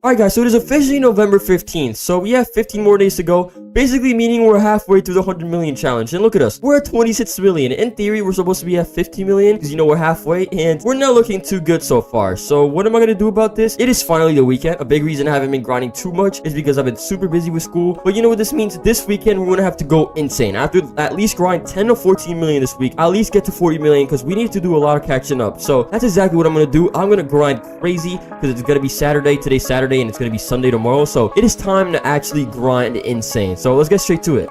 Alright guys, so it is officially November 15th, so we have 15 more days to go, basically meaning we're halfway through the 100 million challenge. And look at us, we're at 26 million. In theory, we're supposed to be at 50 million, because you know we're halfway, and we're not looking too good so far. So what am I going to do about this? It is finally the weekend. A big reason I haven't been grinding too much is because I've been super busy with school. But you know what this means? This weekend, we're going to have to go insane. I have to at least grind 10 to 14 million this week, at least get to 40 million, because we need to do a lot of catching up. So that's exactly what I'm going to do. I'm going to grind crazy, because it's going to be Saturday, today's Saturday, and it's going to be Sunday tomorrow. So it is time to actually grind insane. So let's get straight to it.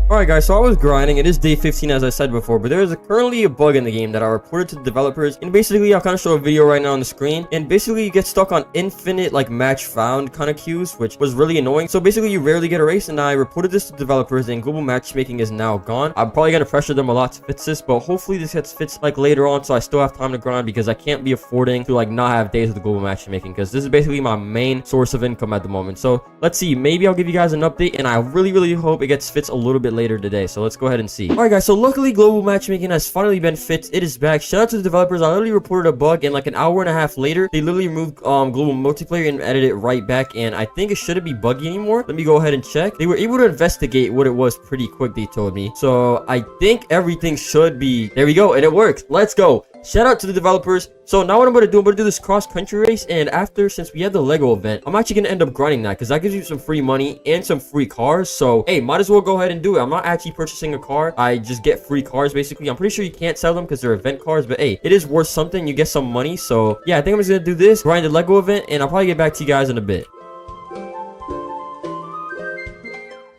Alright guys, so I was grinding. It is day 15 as I said before, but there is currently a bug in the game that I reported to the developers, and basically I'll kind of show a video right now on the screen, and basically you get stuck on infinite like match found kind of queues, which was really annoying. So basically you rarely get a race, and I reported this to developers, and global matchmaking is now gone. I'm probably going to pressure them a lot to fix this, but hopefully this gets fixed like later on, so I still have time to grind, because I can't be affording to like not have days with the global matchmaking, because this is basically my main source of income at the moment. So let's see, maybe I'll give you guys an update, and I really hope it gets fixed a little bit later today. So let's go ahead and see. Alright guys, so luckily global matchmaking has finally been fixed. It is back. Shout out to the developers. I literally reported a bug, and like an hour and a half later they literally removed global multiplayer and added it right back, and I think it shouldn't be buggy anymore. Let me go ahead and check. They were able to investigate what it was pretty quick, they told me. So I think everything should be there. We go, and it worked. Let's go. Shout out to the developers. So now what I'm going to do this cross-country race, and after, since we had the Lego event, I'm actually going to end up grinding that, because that gives you some free money and some free cars. So hey, might as well go ahead and do it. I'm not actually purchasing a car. I just get free cars basically. I'm pretty sure you can't sell them because they're event cars, but hey, it is worth something. You get some money. So yeah, I think I'm just going to do this, grind the Lego event, and I'll probably get back to you guys in a bit.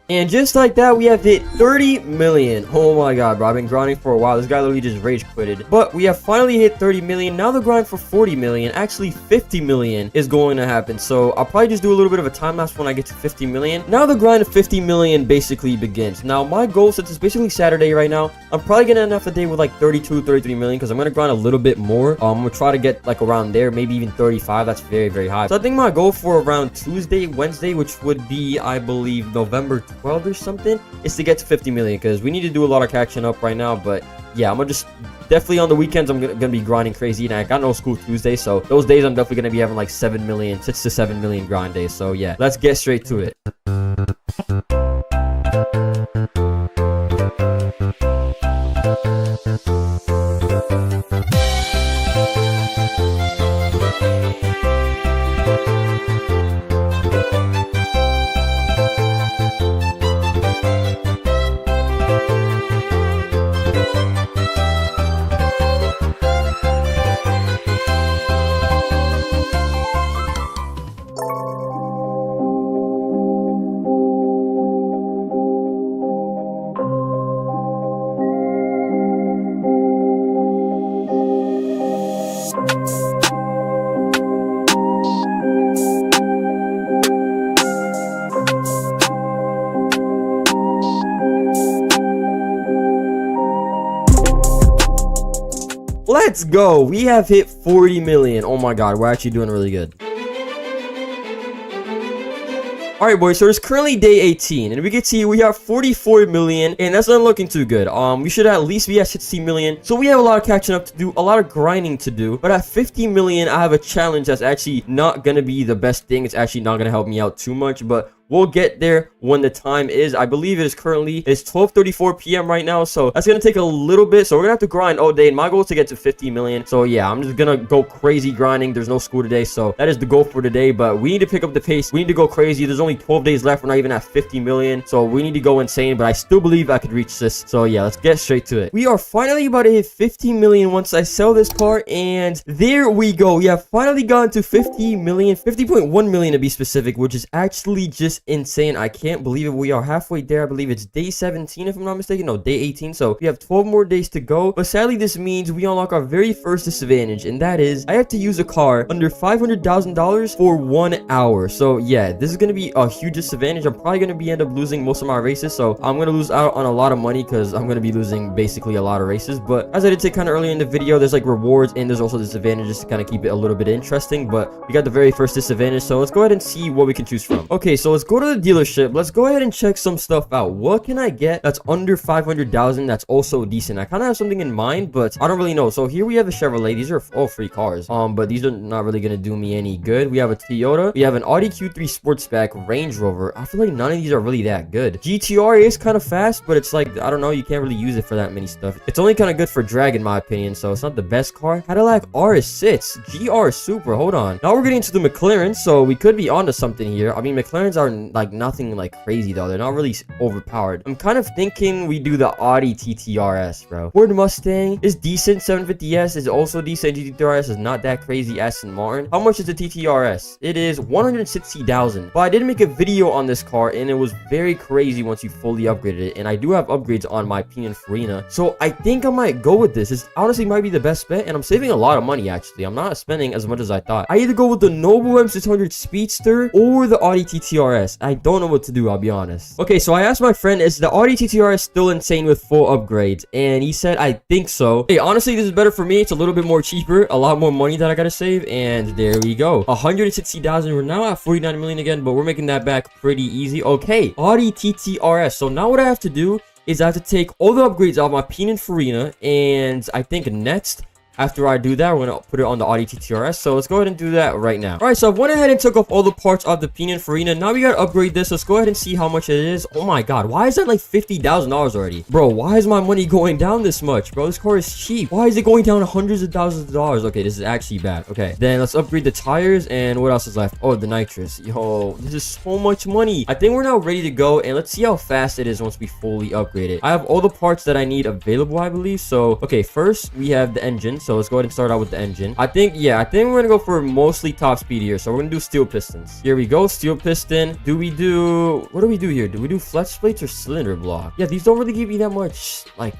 And just like that, we have hit 30 million. Oh my god, bro. I've been grinding for a while. This guy literally just rage quitted. But we have finally hit 30 million. Now the grind for 40 million, actually 50 million is going to happen. So I'll probably just do a little bit of a time lapse when I get to 50 million. Now the grind of 50 million basically begins. Now my goal, since it's basically Saturday right now, I'm probably going to end off the day with like 32, 33 million, because I'm going to grind a little bit more. I'm going to try to get like around there, maybe even 35. That's very high. So I think my goal for around Tuesday, Wednesday, which would be, I believe, November 12 or something, is to get to 50 million, because we need to do a lot of catching up right now. But yeah, I'm gonna just definitely on the weekends I'm gonna be grinding crazy, and I got no school Tuesday, so those days I'm definitely gonna be having like 6 to 7 million grind days. So yeah, let's get straight to it. Let's go. We have hit 40 million. Oh my god, we're actually doing really good. Alright boys, so it's currently day 18, and we can see we have 44 million, and that's not looking too good. We should at least be at 60 million, so we have a lot of catching up to do, a lot of grinding to do. But at 50 million, I have a challenge that's actually not gonna be the best thing. It's actually not gonna help me out too much, but we'll get there when the time is. I believe it's 12:34 p.m. right now, so that's gonna take a little bit. So we're gonna have to grind all day, and my goal is to get to 50 million. So yeah, I'm just gonna go crazy grinding. There's no school today, so that is the goal for today. But we need to pick up the pace. We need to go crazy. There's only 12 days left. We're not even at 50 million, so we need to go insane. But I still believe I could reach this. So yeah, let's get straight to it. We are finally about to hit 50 million once I sell this car, and there we go. We have finally gotten to 50 million, 50.1 million to be specific, which is actually just insane. I can't believe it. We are halfway there. I believe it's day 17 if I'm not mistaken. No, day 18. So we have 12 more days to go. But sadly, this means we unlock our very first disadvantage, and that is I have to use a car under $500,000 for 1 hour. So yeah, this is going to be a huge disadvantage. I'm probably going to end up losing most of my races. So I'm going to lose out on a lot of money, because I'm going to be losing basically a lot of races. But as I did say kind of earlier in the video, there's like rewards, and there's also disadvantages to kind of keep it a little bit interesting. But we got the very first disadvantage, so let's go ahead and see what we can choose from. Okay, so let's go to the dealership. Let's go ahead and check some stuff out. What can I get that's under 500,000 that's also decent? I kind of have something in mind, but I don't really know. So here we have a Chevrolet. These are all free cars, but these are not really gonna do me any good. We have a Toyota. We have an Audi Q3 Sportsback, Range Rover. I feel like none of these are really that good. GTR is kind of fast, but it's like, I don't know, you can't really use it for that many stuff. It's only kind of good for drag in my opinion, so it's not the best car. Cadillac RS6 GR Super. Hold on, now we're getting into the McLaren, so we could be onto something here. I mean, McLarens are like nothing like crazy though. They're not really overpowered. I'm kind of thinking we do the Audi TTRS, bro. Ford Mustang is decent. 750S is also decent. GT3RS is not that crazy. Aston Martin. How much is the TTRS? It is 160,000. But I did make a video on this car and it was very crazy once you fully upgraded it. And I do have upgrades on my Pininfarina. So I think I might go with this. This honestly might be the best bet. And I'm saving a lot of money actually. I'm not spending as much as I thought. I either go with the Noble M600 Speedster or the Audi TTRS. I don't know what to do, I'll be honest. Okay, so I asked my friend, is the Audi TTRS still insane with full upgrades? And he said, I think so. Hey, honestly, this is better for me. It's a little bit more cheaper, a lot more money that I gotta save, and there we go. 160,000. We're now at 49 million again, but we're making that back pretty easy. Okay, Audi TTRS. So now what I have to do is I have to take all the upgrades out of my Pininfarina, and I think next, after I do that, we're going to put it on the Audi TTRS. So let's go ahead and do that right now. All right, so I went ahead and took off all the parts of the Pininfarina. Now we got to upgrade this. Let's go ahead and see how much it is. Oh my God, why is that like $50,000 already? Bro, why is my money going down this much? Bro, this car is cheap. Why is it going down hundreds of thousands of dollars? Okay, this is actually bad. Okay, then let's upgrade the tires. And what else is left? Oh, the nitrous. Yo, this is so much money. I think we're now ready to go. And let's see how fast it is once we fully upgrade it. I have all the parts that I need available, I believe. So, okay, first we have the engine. So let's go ahead and start out with the engine. I think we're gonna go for mostly top speed here. So we're gonna do steel pistons. Here we go, steel piston. What do we do here? Do we do flex plates or cylinder block? Yeah, these don't really give you that much like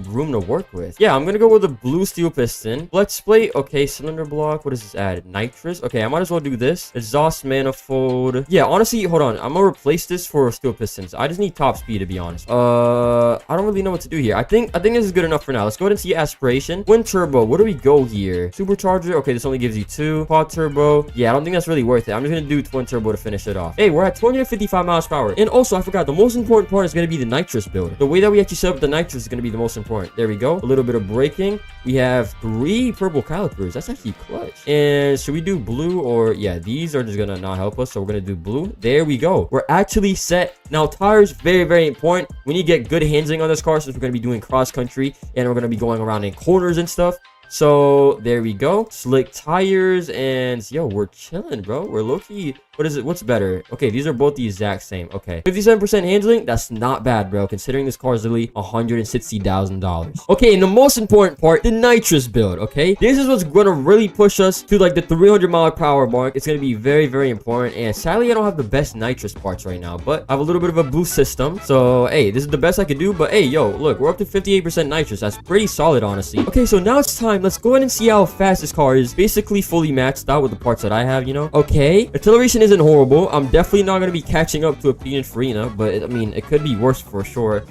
room to work with. Yeah, I'm gonna go with a blue steel piston. Flex plate. Okay, cylinder block. What does this add? Nitrous. Okay, I might as well do this. Exhaust manifold. Yeah, honestly, hold on, I'm gonna replace this for steel pistons. I just need top speed, to be honest. I don't really know what to do here. I think this is good enough for now. Let's go ahead and see aspiration. Twin turbo. What do we go here? Supercharger. Okay, this only gives you 2. Quad turbo. Yeah, I don't think that's really worth it. I'm just gonna do twin turbo to finish it off. Hey, we're at 255 miles per hour. And also, I forgot, the most important part is gonna be the nitrous build. The way that we actually set up the nitrous is gonna be the most important. There we go. A little bit of braking. We have 3 purple calipers. That's actually clutch. And should we do blue or... yeah, these are just gonna not help us, so we're gonna do blue. There we go. We're actually set. Now, tires, very, very important. We need to get good handling on this car since we're gonna be doing cross country and we're gonna be going around in corners and stuff. So there we go. Slick tires, and yo, we're chilling, bro. We're low-key. What is it? What's better? Okay, these are both the exact same. Okay, 57% handling. That's not bad, bro, considering this car is literally $160,000. Okay, and the most important part, the nitrous build. Okay, this is what's gonna really push us to like the 300 mile per hour mark. It's gonna be very, very important. And sadly, I don't have the best nitrous parts right now, but I have a little bit of a boost system. So hey, this is the best I could do. But hey, yo, look, we're up to 58% nitrous. That's pretty solid, honestly. Okay, so now it's time. Let's go ahead and see how fast this car is. Basically fully maxed out with the parts that I have, you know. Okay, acceleration isn't horrible. I'm definitely not going to be catching up to a Pininfarina, but I mean, it could be worse for sure.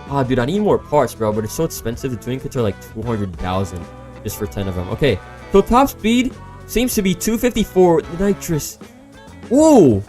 Ah, dude, I need more parts, bro, but it's so expensive. The tuning kits are like 200,000 just for 10 of them. Okay, so top speed seems to be 254. Nitrous. Whoa,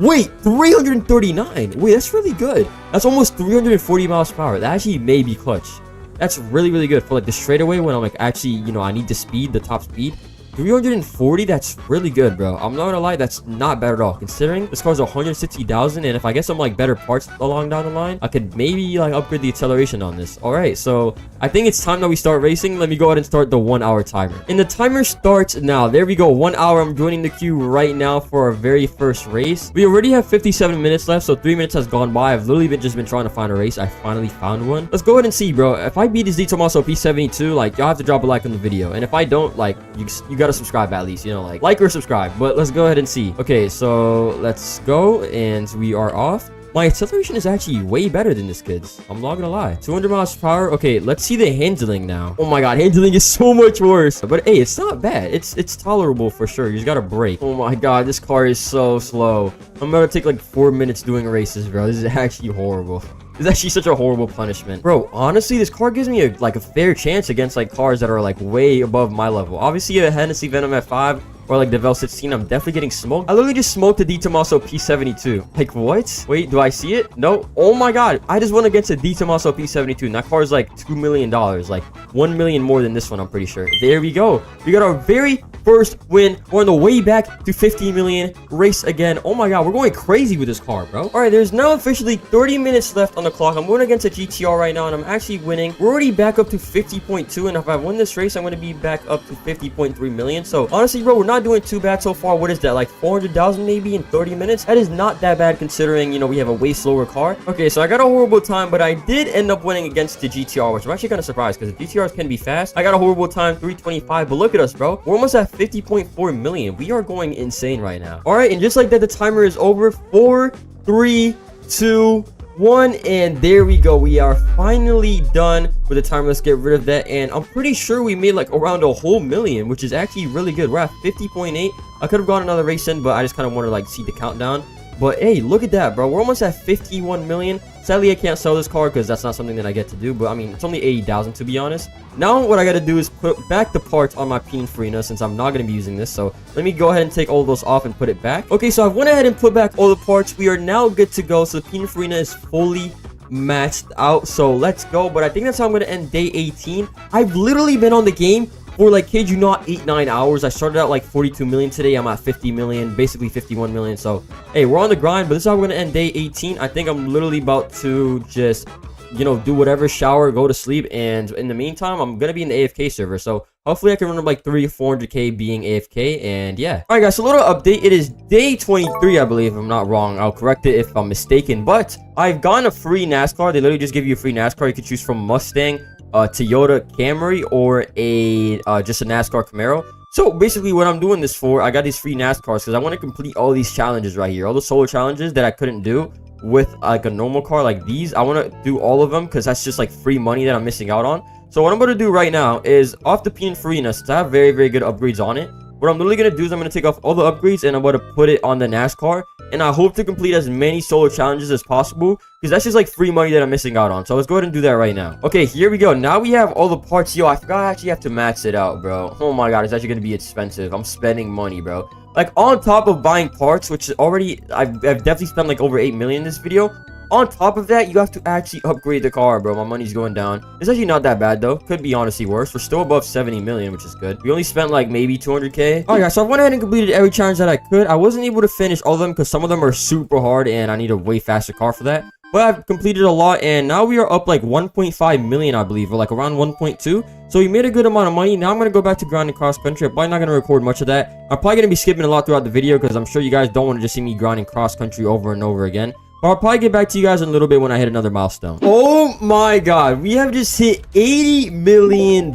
wait, 339. Wait, that's really good. That's almost 340 miles per hour. That actually may be clutch. That's really, really good for like the straightaway when I'm like actually, you know, I need the speed, the top speed. 340, that's really good, bro. I'm not gonna lie, that's not bad at all, considering this car's 160,000, and if I get some like better parts along down the line, I could maybe like upgrade the acceleration on this. All right, so I think it's time that we start racing. Let me go ahead and start the 1 hour timer, and the timer starts now. There we go, 1 hour. I'm joining the queue right now for our very first race. We already have 57 minutes left, so 3 minutes has gone by. I've literally just been trying to find a race. I finally found one. Let's go ahead and see, bro. If I beat this D Tomaso P72, like, y'all have to drop a like on the video, and if I don't, like, you gotta subscribe at least, you know, like or subscribe. But let's go ahead and see. Okay, so let's go, and we are off. My acceleration is actually way better than this kid's. I'm not gonna lie. 200 miles per hour. Okay, let's see the handling now. Oh my god, handling is so much worse. But hey, it's not bad. It's tolerable for sure. You just gotta brake. Oh my god, this car is so slow. I'm gonna take like 4 minutes doing races, bro. This is actually horrible. It's actually such a horrible punishment. Bro, honestly, this car gives me a fair chance against like cars that are like way above my level. Obviously, a Hennessy Venom F5 or like the Vel 16, I'm definitely getting smoked. I literally just smoked the D Tomaso P72. Like, what? Wait, do I see it? No. Oh my god. I just went against a D Tomaso P72, and that car is like $2 million. Like, 1 million more than this one, I'm pretty sure. There we go. We got our very first win. We're on the way back to 15 million. Race again. Oh my god, we're going crazy with this car, bro. All right, there's now officially 30 minutes left on the clock. I'm going against a GTR right now, and I'm actually winning. We're already back up to 50.2, and if I win this race, I'm going to be back up to 50.3 million. So honestly, bro, we're not not doing too bad so far. What is that, like 400,000 maybe in 30 minutes? That is not that bad considering, you know, we have a way slower car. Okay, so I got a horrible time, but I did end up winning against the GTR, which I'm actually kind of surprised because the GTRs can be fast. I got a horrible time, 325, but look at us, bro. We're almost at 50.4 million. We are going insane right now. All right, and just like that, the timer is over. 4, 3, 2, 1, and there we go. We are finally done with the timer. Let's get rid of that, and I'm pretty sure we made like around a whole million, which is actually really good. We're at 50.8. I could have gone another race in, but I just kind of want to like see the countdown. But hey, look at that, bro. We're almost at 51 million. Sadly, I can't sell this car because that's not something that I get to do. But I mean, it's only 80,000 to be honest. Now, what I got to do is put back the parts on my Pininfarina since I'm not going to be using this. So let me go ahead and take all of those off and put it back. Okay, so I went ahead and put back all the parts. We are now good to go. So the Pininfarina is fully maxed out. So let's go. But I think that's how I'm going to end day 18. I've literally been on the game for like, kid you not, 8-9 hours. I started out like 42 million today. I'm at 50 million, basically 51 million. So hey, we're on the grind, but this is how we're gonna end day 18. I think I'm literally about to just, you know, do whatever, shower, go to sleep, and in the meantime I'm gonna be in the AFK server. So hopefully I can run up like 300-400k being AFK. And yeah, all right guys, so a little update. It is day 23, I believe, if I'm not wrong. I'll correct it if I'm mistaken, but I've gotten a free NASCAR. They literally just give you a free NASCAR. You can choose from Mustang, Toyota Camry, or a just a NASCAR Camaro. So basically what I'm doing this for, I got these free NASCARs because I want to complete all these challenges right here, all the solo challenges that I couldn't do with like a normal car like these. I want to do all of them because that's just like free money that I'm missing out on. So what I'm going to do right now is off the Pininfarina, since I have very, very good upgrades on it, what I'm literally going to do is I'm going to take off all the upgrades and I'm going to put it on the NASCAR. And I hope to complete as many solo challenges as possible because that's just like free money that I'm missing out on. So let's go ahead and do that right now. Okay, here we go. Now we have all the parts. Yo, I forgot I actually have to max it out, bro. Oh my god, it's actually going to be expensive. I'm spending money, bro. Like on top of buying parts, which is already, I've definitely spent like over 8 million in this video. On top of that, you have to actually upgrade the car, bro. My money's going down. It's actually not that bad, though. Could be honestly worse. We're still above 70 million, which is good. We only spent like maybe 200k. All right, guys, so I went ahead and completed every challenge that I could. I wasn't able to finish all of them because some of them are super hard and I need a way faster car for that. But I've completed a lot, and now we are up like 1.5 million, I believe, or like around 1.2. So we made a good amount of money. Now I'm going to go back to grinding cross country. I'm probably not going to record much of that. I'm probably going to be skipping a lot throughout the video because I'm sure you guys don't want to just see me grinding cross country over and over again. But I'll probably get back to you guys in a little bit when I hit another milestone. Oh my god, we have just hit $80 million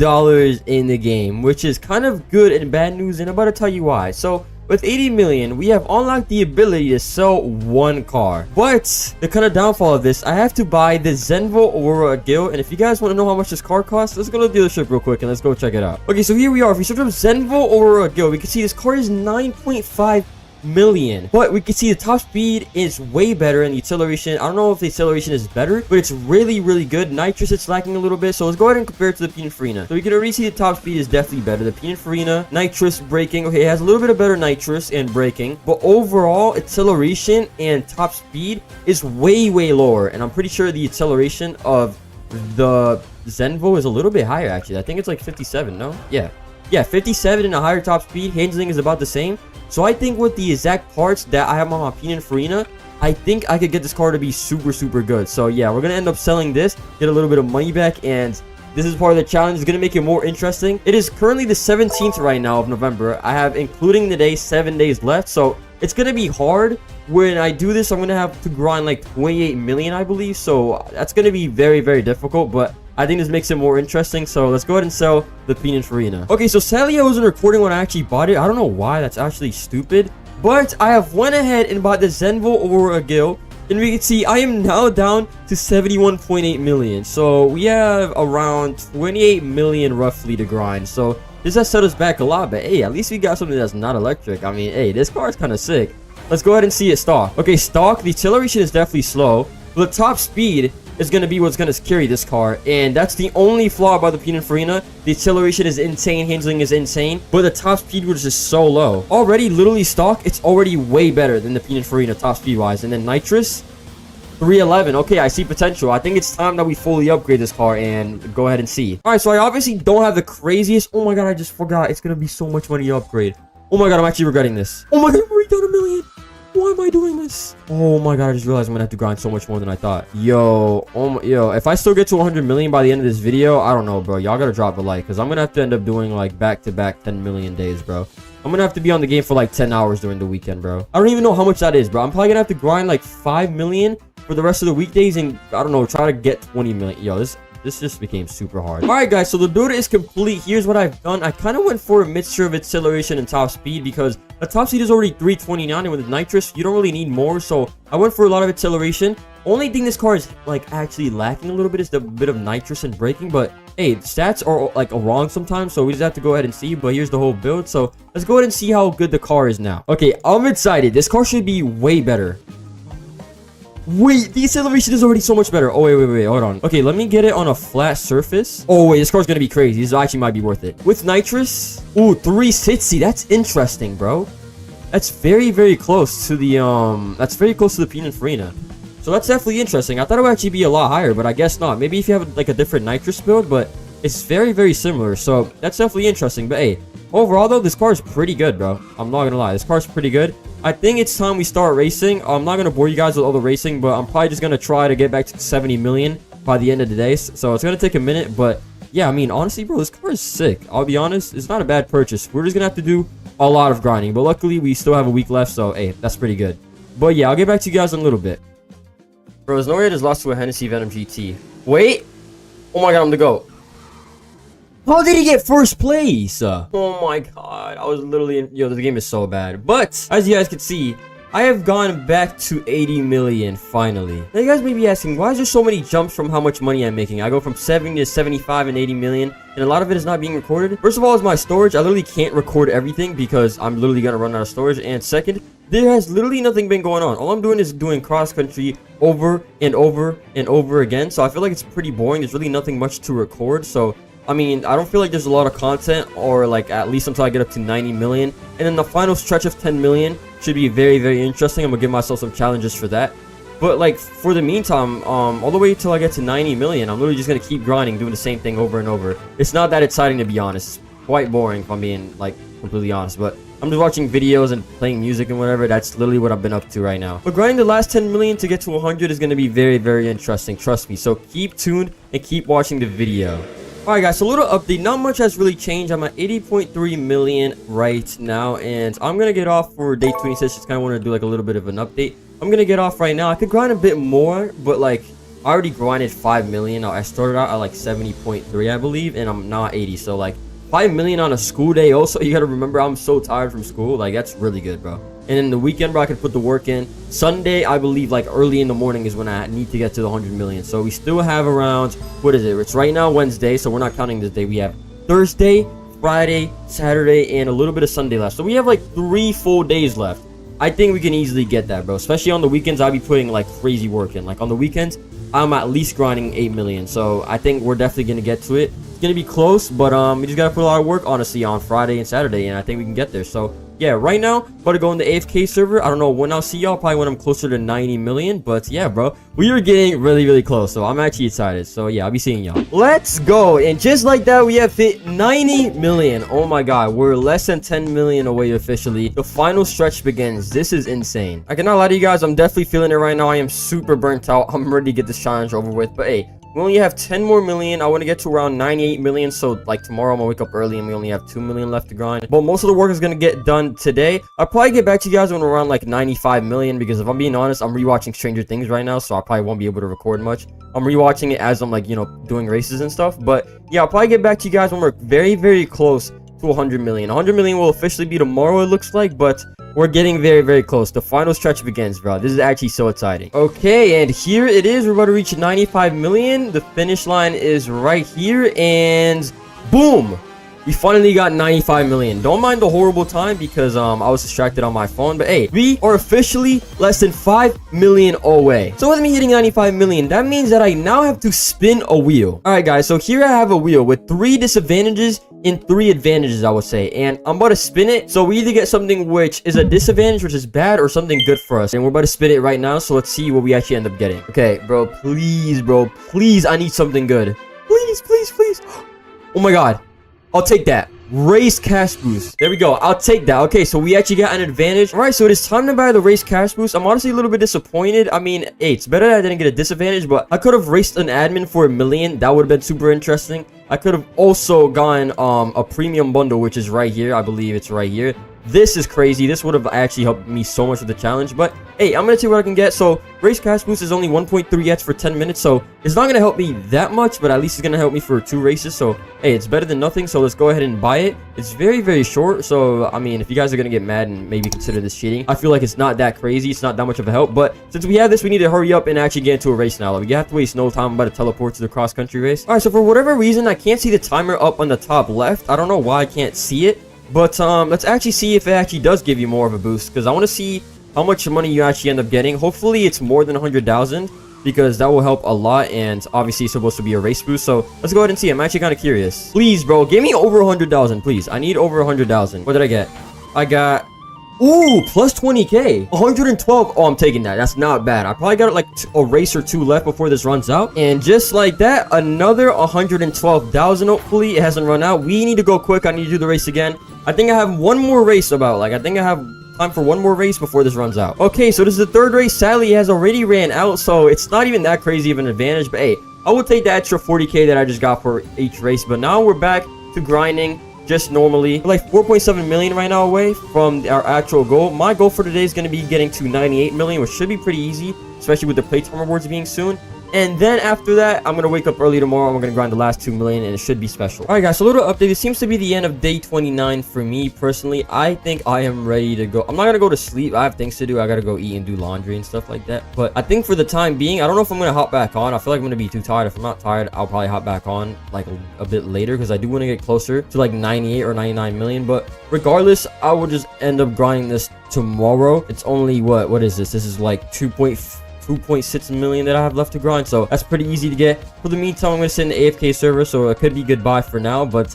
in the game, which is kind of good and bad news, and I'm about to tell you why. So with 80 million, we have unlocked the ability to sell one car. But the kind of downfall of this, I have to buy the Zenvo Aurora Gil. And if you guys want to know how much this car costs, let's go to the dealership real quick and let's go check it out. Okay, so here we are. If we search up Zenvo Aurora Gil, we can see this car is 9.5 million, but we can see the top speed is way better, and the acceleration, I don't know if the acceleration is better, but it's really, really good. Nitrous, it's lacking a little bit, so let's go ahead and compare it to the Pininfarina. So we can already see the top speed is definitely better. The Pininfarina, nitrous, braking, okay, it has a little bit of better nitrous and braking, but overall acceleration and top speed is way, way lower. And I'm pretty sure the acceleration of the Zenvo is a little bit higher, actually. I think it's like 57. No, yeah, 57, and a higher top speed. Handling is about the same. So I think with the exact parts that I have on my Pininfarina, I think I could get this car to be super, super good. So yeah, we're gonna end up selling this, get a little bit of money back, and this is part of the challenge. It's gonna make it more interesting. It is currently the 17th right now of November. I have, including the day, 7 days left. So it's gonna be hard. When I do this, I'm gonna have to grind like 28 million, I believe. So that's gonna be very, very difficult, but I think this makes it more interesting. So let's go ahead and sell the Pininfarina. Okay, so sadly I wasn't recording when I actually bought it. I don't know why. That's actually stupid. But I have went ahead and bought the Zenvo Aurora Gil. And we can see I am now down to 71.8 million. So we have around 28 million roughly to grind. So this has set us back a lot. But hey, at least we got something that's not electric. I mean, hey, this car is kind of sick. Let's go ahead and see it stock. Okay, stock. The acceleration is definitely slow. But the top speed is going to be what's going to carry this car, and that's the only flaw about the Pininfarina. The acceleration is insane, handling is insane, but the top speed was just so low. Already, literally stock, it's already way better than the Pininfarina top speed wise. And then nitrous, 311. Okay, I see potential. I think it's time that we fully upgrade this car and go ahead and see. All right, so I obviously don't have the craziest. Oh my god, I just forgot. It's going to be so much money to upgrade. Oh my god, I'm actually regretting this. Oh my god, I'm already down $1 million. Why am I doing this? Oh my god, I just realized I'm gonna have to grind so much more than I thought. Yo, if I still get to 100 million by the end of this video, I don't know, bro. Y'all gotta drop a like, because I'm gonna have to end up doing like back-to-back 10 million days, bro. I'm gonna have to be on the game for like 10 hours during the weekend, bro. I don't even know how much that is, bro. I'm probably gonna have to grind like 5 million for the rest of the weekdays and, I don't know, try to get 20 million. Yo, this just became super hard. All right, guys, so the build is complete. Here's what I've done. I kind of went for a mixture of acceleration and top speed because the top speed is already 329, and with nitrous, you don't really need more. So I went for a lot of acceleration. Only thing this car is like actually lacking a little bit is the bit of nitrous and braking, but hey, stats are like wrong sometimes, so we just have to go ahead and see. But here's the whole build, so let's go ahead and see how good the car is now. Okay, I'm excited. This car should be way better. Wait, the acceleration is already so much better. Oh, wait, hold on. Okay, let me get it on a flat surface. Oh, wait, this car's gonna be crazy. This actually might be worth it. With nitrous, ooh, 360. That's interesting, bro. That's very, very close to the, that's very close to the Pininfarina. So that's definitely interesting. I thought it would actually be a lot higher, but I guess not. Maybe if you have, like, a different nitrous build, but it's very, very similar. So that's definitely interesting. But, hey, overall, though, this car is pretty good, bro. I'm not gonna lie. This car's pretty good. I think it's time we start racing. I'm not going to bore you guys with all the racing, but I'm probably just going to try to get back to 70 million by the end of the day. So it's going to take a minute, but yeah, I mean, honestly, bro, this car is sick. I'll be honest, it's not a bad purchase. We're just going to have to do a lot of grinding, but luckily we still have a week left, so hey, that's pretty good. But yeah, I'll get back to you guys in a little bit. Bro, there's no way I just lost to a Hennessy Venom GT. Wait! Oh my god, I'm the GOAT. How did he get first place? Oh my god, I was literally in... Yo, the game is so bad. But, as you guys can see, I have gone back to 80 million, finally. Now, you guys may be asking, why is there so many jumps from how much money I'm making? I go from 70 to 75 and 80 million, and a lot of it is not being recorded. First of all, is my storage. I literally can't record everything because I'm literally gonna run out of storage. And second, there has literally nothing been going on. All I'm doing is doing cross-country over and over and over again. So I feel like it's pretty boring. There's really nothing much to record, so... I mean, I don't feel like there's a lot of content, or like at least until I get up to 90 million. And then the final stretch of 10 million should be very, very interesting. I'm gonna give myself some challenges for that. But like for the meantime, all the way till I get to 90 million, I'm literally just gonna keep grinding, doing the same thing over and over. It's not that exciting, to be honest. It's quite boring if I'm being like completely honest. But I'm just watching videos and playing music and whatever. That's literally what I've been up to right now. But grinding the last 10 million to get to 100 is gonna be very, very interesting. Trust me. So keep tuned and keep watching the video. Alright guys, so a little update. Not much has really changed. I'm at 80.3 million right now, and I'm gonna get off for day 26. Just kind of want to do like a little bit of an update. I'm gonna get off right now. I could grind a bit more, but like I already grinded 5 million. I started out at like 70.3, I believe, and I'm now 80. So like 5 million on a school day. Also, you gotta remember, I'm so tired from school. Like that's really good, bro. And then the weekend, bro, I can put the work in. Sunday, I believe, like, early in the morning is when I need to get to the 100 million. So we still have around, what is it? It's right now Wednesday, so we're not counting this day. We have Thursday, Friday, Saturday, and a little bit of Sunday left. So we have, like, 3 full days left. I think we can easily get that, bro. Especially on the weekends, I'll be putting, like, crazy work in. Like, on the weekends, I'm at least grinding 8 million. So I think we're definitely going to get to it. It's going to be close, but we just got to put a lot of work, honestly, on Friday and Saturday. And I think we can get there. So... yeah, right now, about to go in the AFK server. I don't know when I'll see y'all, probably when I'm closer to 90 million. But yeah, bro, we are getting really, really close. So I'm actually excited. So yeah, I'll be seeing y'all. Let's go. And just like that, we have hit 90 million. Oh my god, we're less than 10 million away officially. The final stretch begins. This is insane. I cannot lie to you guys, I'm definitely feeling it right now. I am super burnt out. I'm ready to get this challenge over with. But hey, we only have 10 more million. I want to get to around 98 million. So like tomorrow I'm gonna wake up early and we only have 2 million left to grind. But most of the work is gonna get done today. I'll probably get back to you guys when we're around like 95 million, because if I'm being honest, I'm rewatching Stranger Things right now, so I probably won't be able to record much. I'm rewatching it as I'm like, you know, doing races and stuff. But yeah, I'll probably get back to you guys when we're very, very close to 100 million. 100 million will officially be tomorrow, it looks like, but we're getting very, very close. The final stretch begins, bro. This is actually so exciting. Okay, and here it is. We're about to reach 95 million. The finish line is right here, and boom! We finally got 95 million. Don't mind the horrible time because I was distracted on my phone. But hey, we are officially less than 5 million away. So with me hitting 95 million, that means that I now have to spin a wheel. Alright guys, so here I have a wheel with 3 disadvantages and 3 advantages, I would say. And I'm about to spin it. So we either get something which is a disadvantage, which is bad, or something good for us. And we're about to spin it right now. So let's see what we actually end up getting. Okay, bro, please, I need something good. Please, please, please. Oh my god. I'll take that. Race cash boost. There we go. I'll take that. Okay, so we actually got an advantage. All right, so it is time to buy the race cash boost. I'm honestly a little bit disappointed. I mean, hey, it's better that I didn't get a disadvantage, but I could have raced an admin for 1 million. That would have been super interesting. I could have also gotten a premium bundle, which is right here. I believe it's right here. This is crazy. This would have actually helped me so much with the challenge. But hey, I'm gonna see what I can get. So race cash boost is only 1.3x for 10 minutes, so it's not gonna help me that much, but at least it's gonna help me for 2 races. So hey, it's better than nothing. So let's go ahead and buy it. It's very, very short. So I mean, if you guys are gonna get mad and maybe consider this cheating, I feel like it's not that crazy. It's not that much of a help. But since we have this, we need to hurry up and actually get into a race now. Like, we have to waste no time. I'm about to teleport to the cross country race. All right, so for whatever reason, I can't see the timer up on the top left. I don't know why I can't see it. But let's actually see if it actually does give you more of a boost, because I want to see how much money you actually end up getting. Hopefully it's more than 100,000, because that will help a lot, and obviously it's supposed to be a race boost. So let's go ahead and see. I'm actually kind of curious. Please, bro, give me over 100,000, please. I need over 100,000. What did I get? I got, ooh, plus 20k, 112. Oh, I'm taking that. That's not bad. I probably got like a race or 2 left before this runs out, and just like that, another 112,000. Hopefully it hasn't run out. We need to go quick. I need to do the race again. I think I have one more race about. Like, I think I have time for one more race before this runs out. Okay, so this is the 3rd race. Sadly, it has already ran out, so it's not even that crazy of an advantage. But hey, I will take the extra 40k that I just got for each race. But now we're back to grinding just normally. We're like 4.7 million right now away from our actual goal. My goal for today is going to be getting to 98 million, which should be pretty easy, especially with the playtime rewards being soon. And then after that, I'm going to wake up early tomorrow. I'm going to grind the last 2 million, and it should be special. All right, guys, so a little update. It seems to be the end of day 29 for me personally. I think I am ready to go. I'm not going to go to sleep. I have things to do. I got to go eat and do laundry and stuff like that. But I think for the time being, I don't know if I'm going to hop back on. I feel like I'm going to be too tired. If I'm not tired, I'll probably hop back on like a bit later, because I do want to get closer to like 98 or 99 million. But regardless, I will just end up grinding this tomorrow. It's only what is this? This is like 2.6 million that I have left to grind, so that's pretty easy to get. For the meantime, I'm going to sit in the AFK server, so it could be goodbye for now. But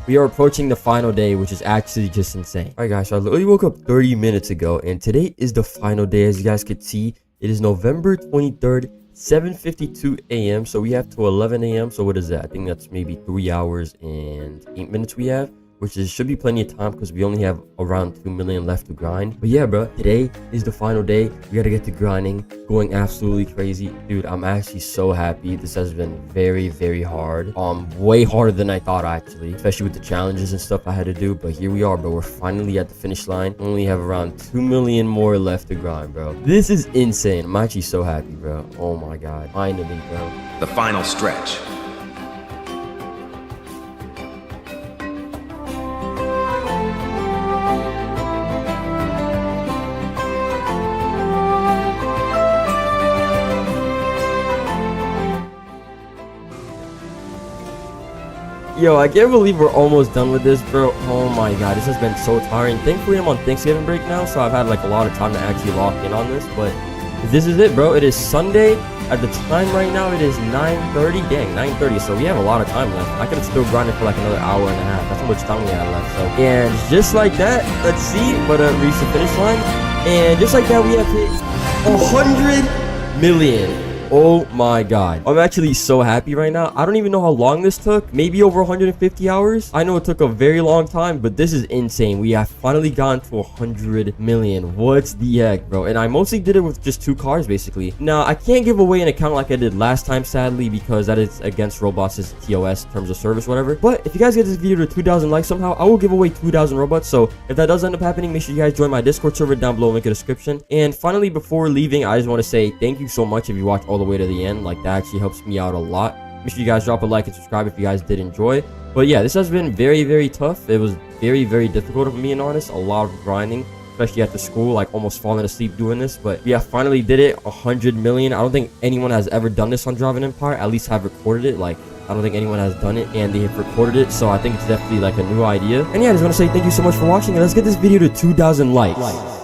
we are approaching the final day, which is actually just insane. All right, guys, so I literally woke up 30 minutes ago, and today is the final day. As you guys could see, it is November 23rd, 7:52 a.m. so we have to 11 a.m. so what is that? I think that's maybe 3 hours and 8 minutes we have, which should be plenty of time, because we only have around 2 million left to grind. But yeah, bro, today is the final day. We gotta get to grinding, going absolutely crazy. Dude, I'm actually so happy. This has been very, very hard. Way harder than I thought, actually, especially with the challenges and stuff I had to do. But here we are, bro. We're finally at the finish line. We only have around 2 million more left to grind, bro. This is insane. I'm actually so happy, bro. Oh my god, finally, bro. The final stretch. Yo, I can't believe we're almost done with this, bro. Oh my god, this has been so tiring. Thankfully, I'm on Thanksgiving break now, so I've had like a lot of time to actually lock in on this. But this is it, bro. It is Sunday. At the time right now, it is 9:30. Dang, 9:30. So we have a lot of time left. I could have still grinded for like another hour and a half. That's how much time we have left. So, and just like that, let's see. But reach the finish line, and just like that, we have hit 100 million. Oh my god, I'm actually so happy right now. I don't even know how long this took. Maybe over 150 hours. I know it took a very long time, but this is insane. We have finally gotten to 100 million. What the heck, bro? And I mostly did it with just 2 cars, basically. Now, I can't give away an account like I did last time, sadly, because that is against Roblox's TOS, terms of service, whatever. But if you guys get this video to 2,000 likes somehow, I will give away 2,000 Robux. So if that does end up happening, make sure you guys join my Discord server down below, link in the description. And finally, before leaving, I just want to say thank you so much if you watched all the way to the end. Like, that actually helps me out a lot. Make sure you guys drop a like and subscribe if you guys did enjoy. But yeah, this has been very, very tough. It was very, very difficult, if I'm being honest. A lot of grinding, especially after school, like almost falling asleep doing this. But yeah, finally did it. 100 million. I don't think anyone has ever done this on Driving Empire. At least have recorded it. Like, I don't think anyone has done it, and they have recorded it. So I think it's definitely like a new idea. And yeah, I just want to say thank you so much for watching, and let's get this video to 2,000 likes.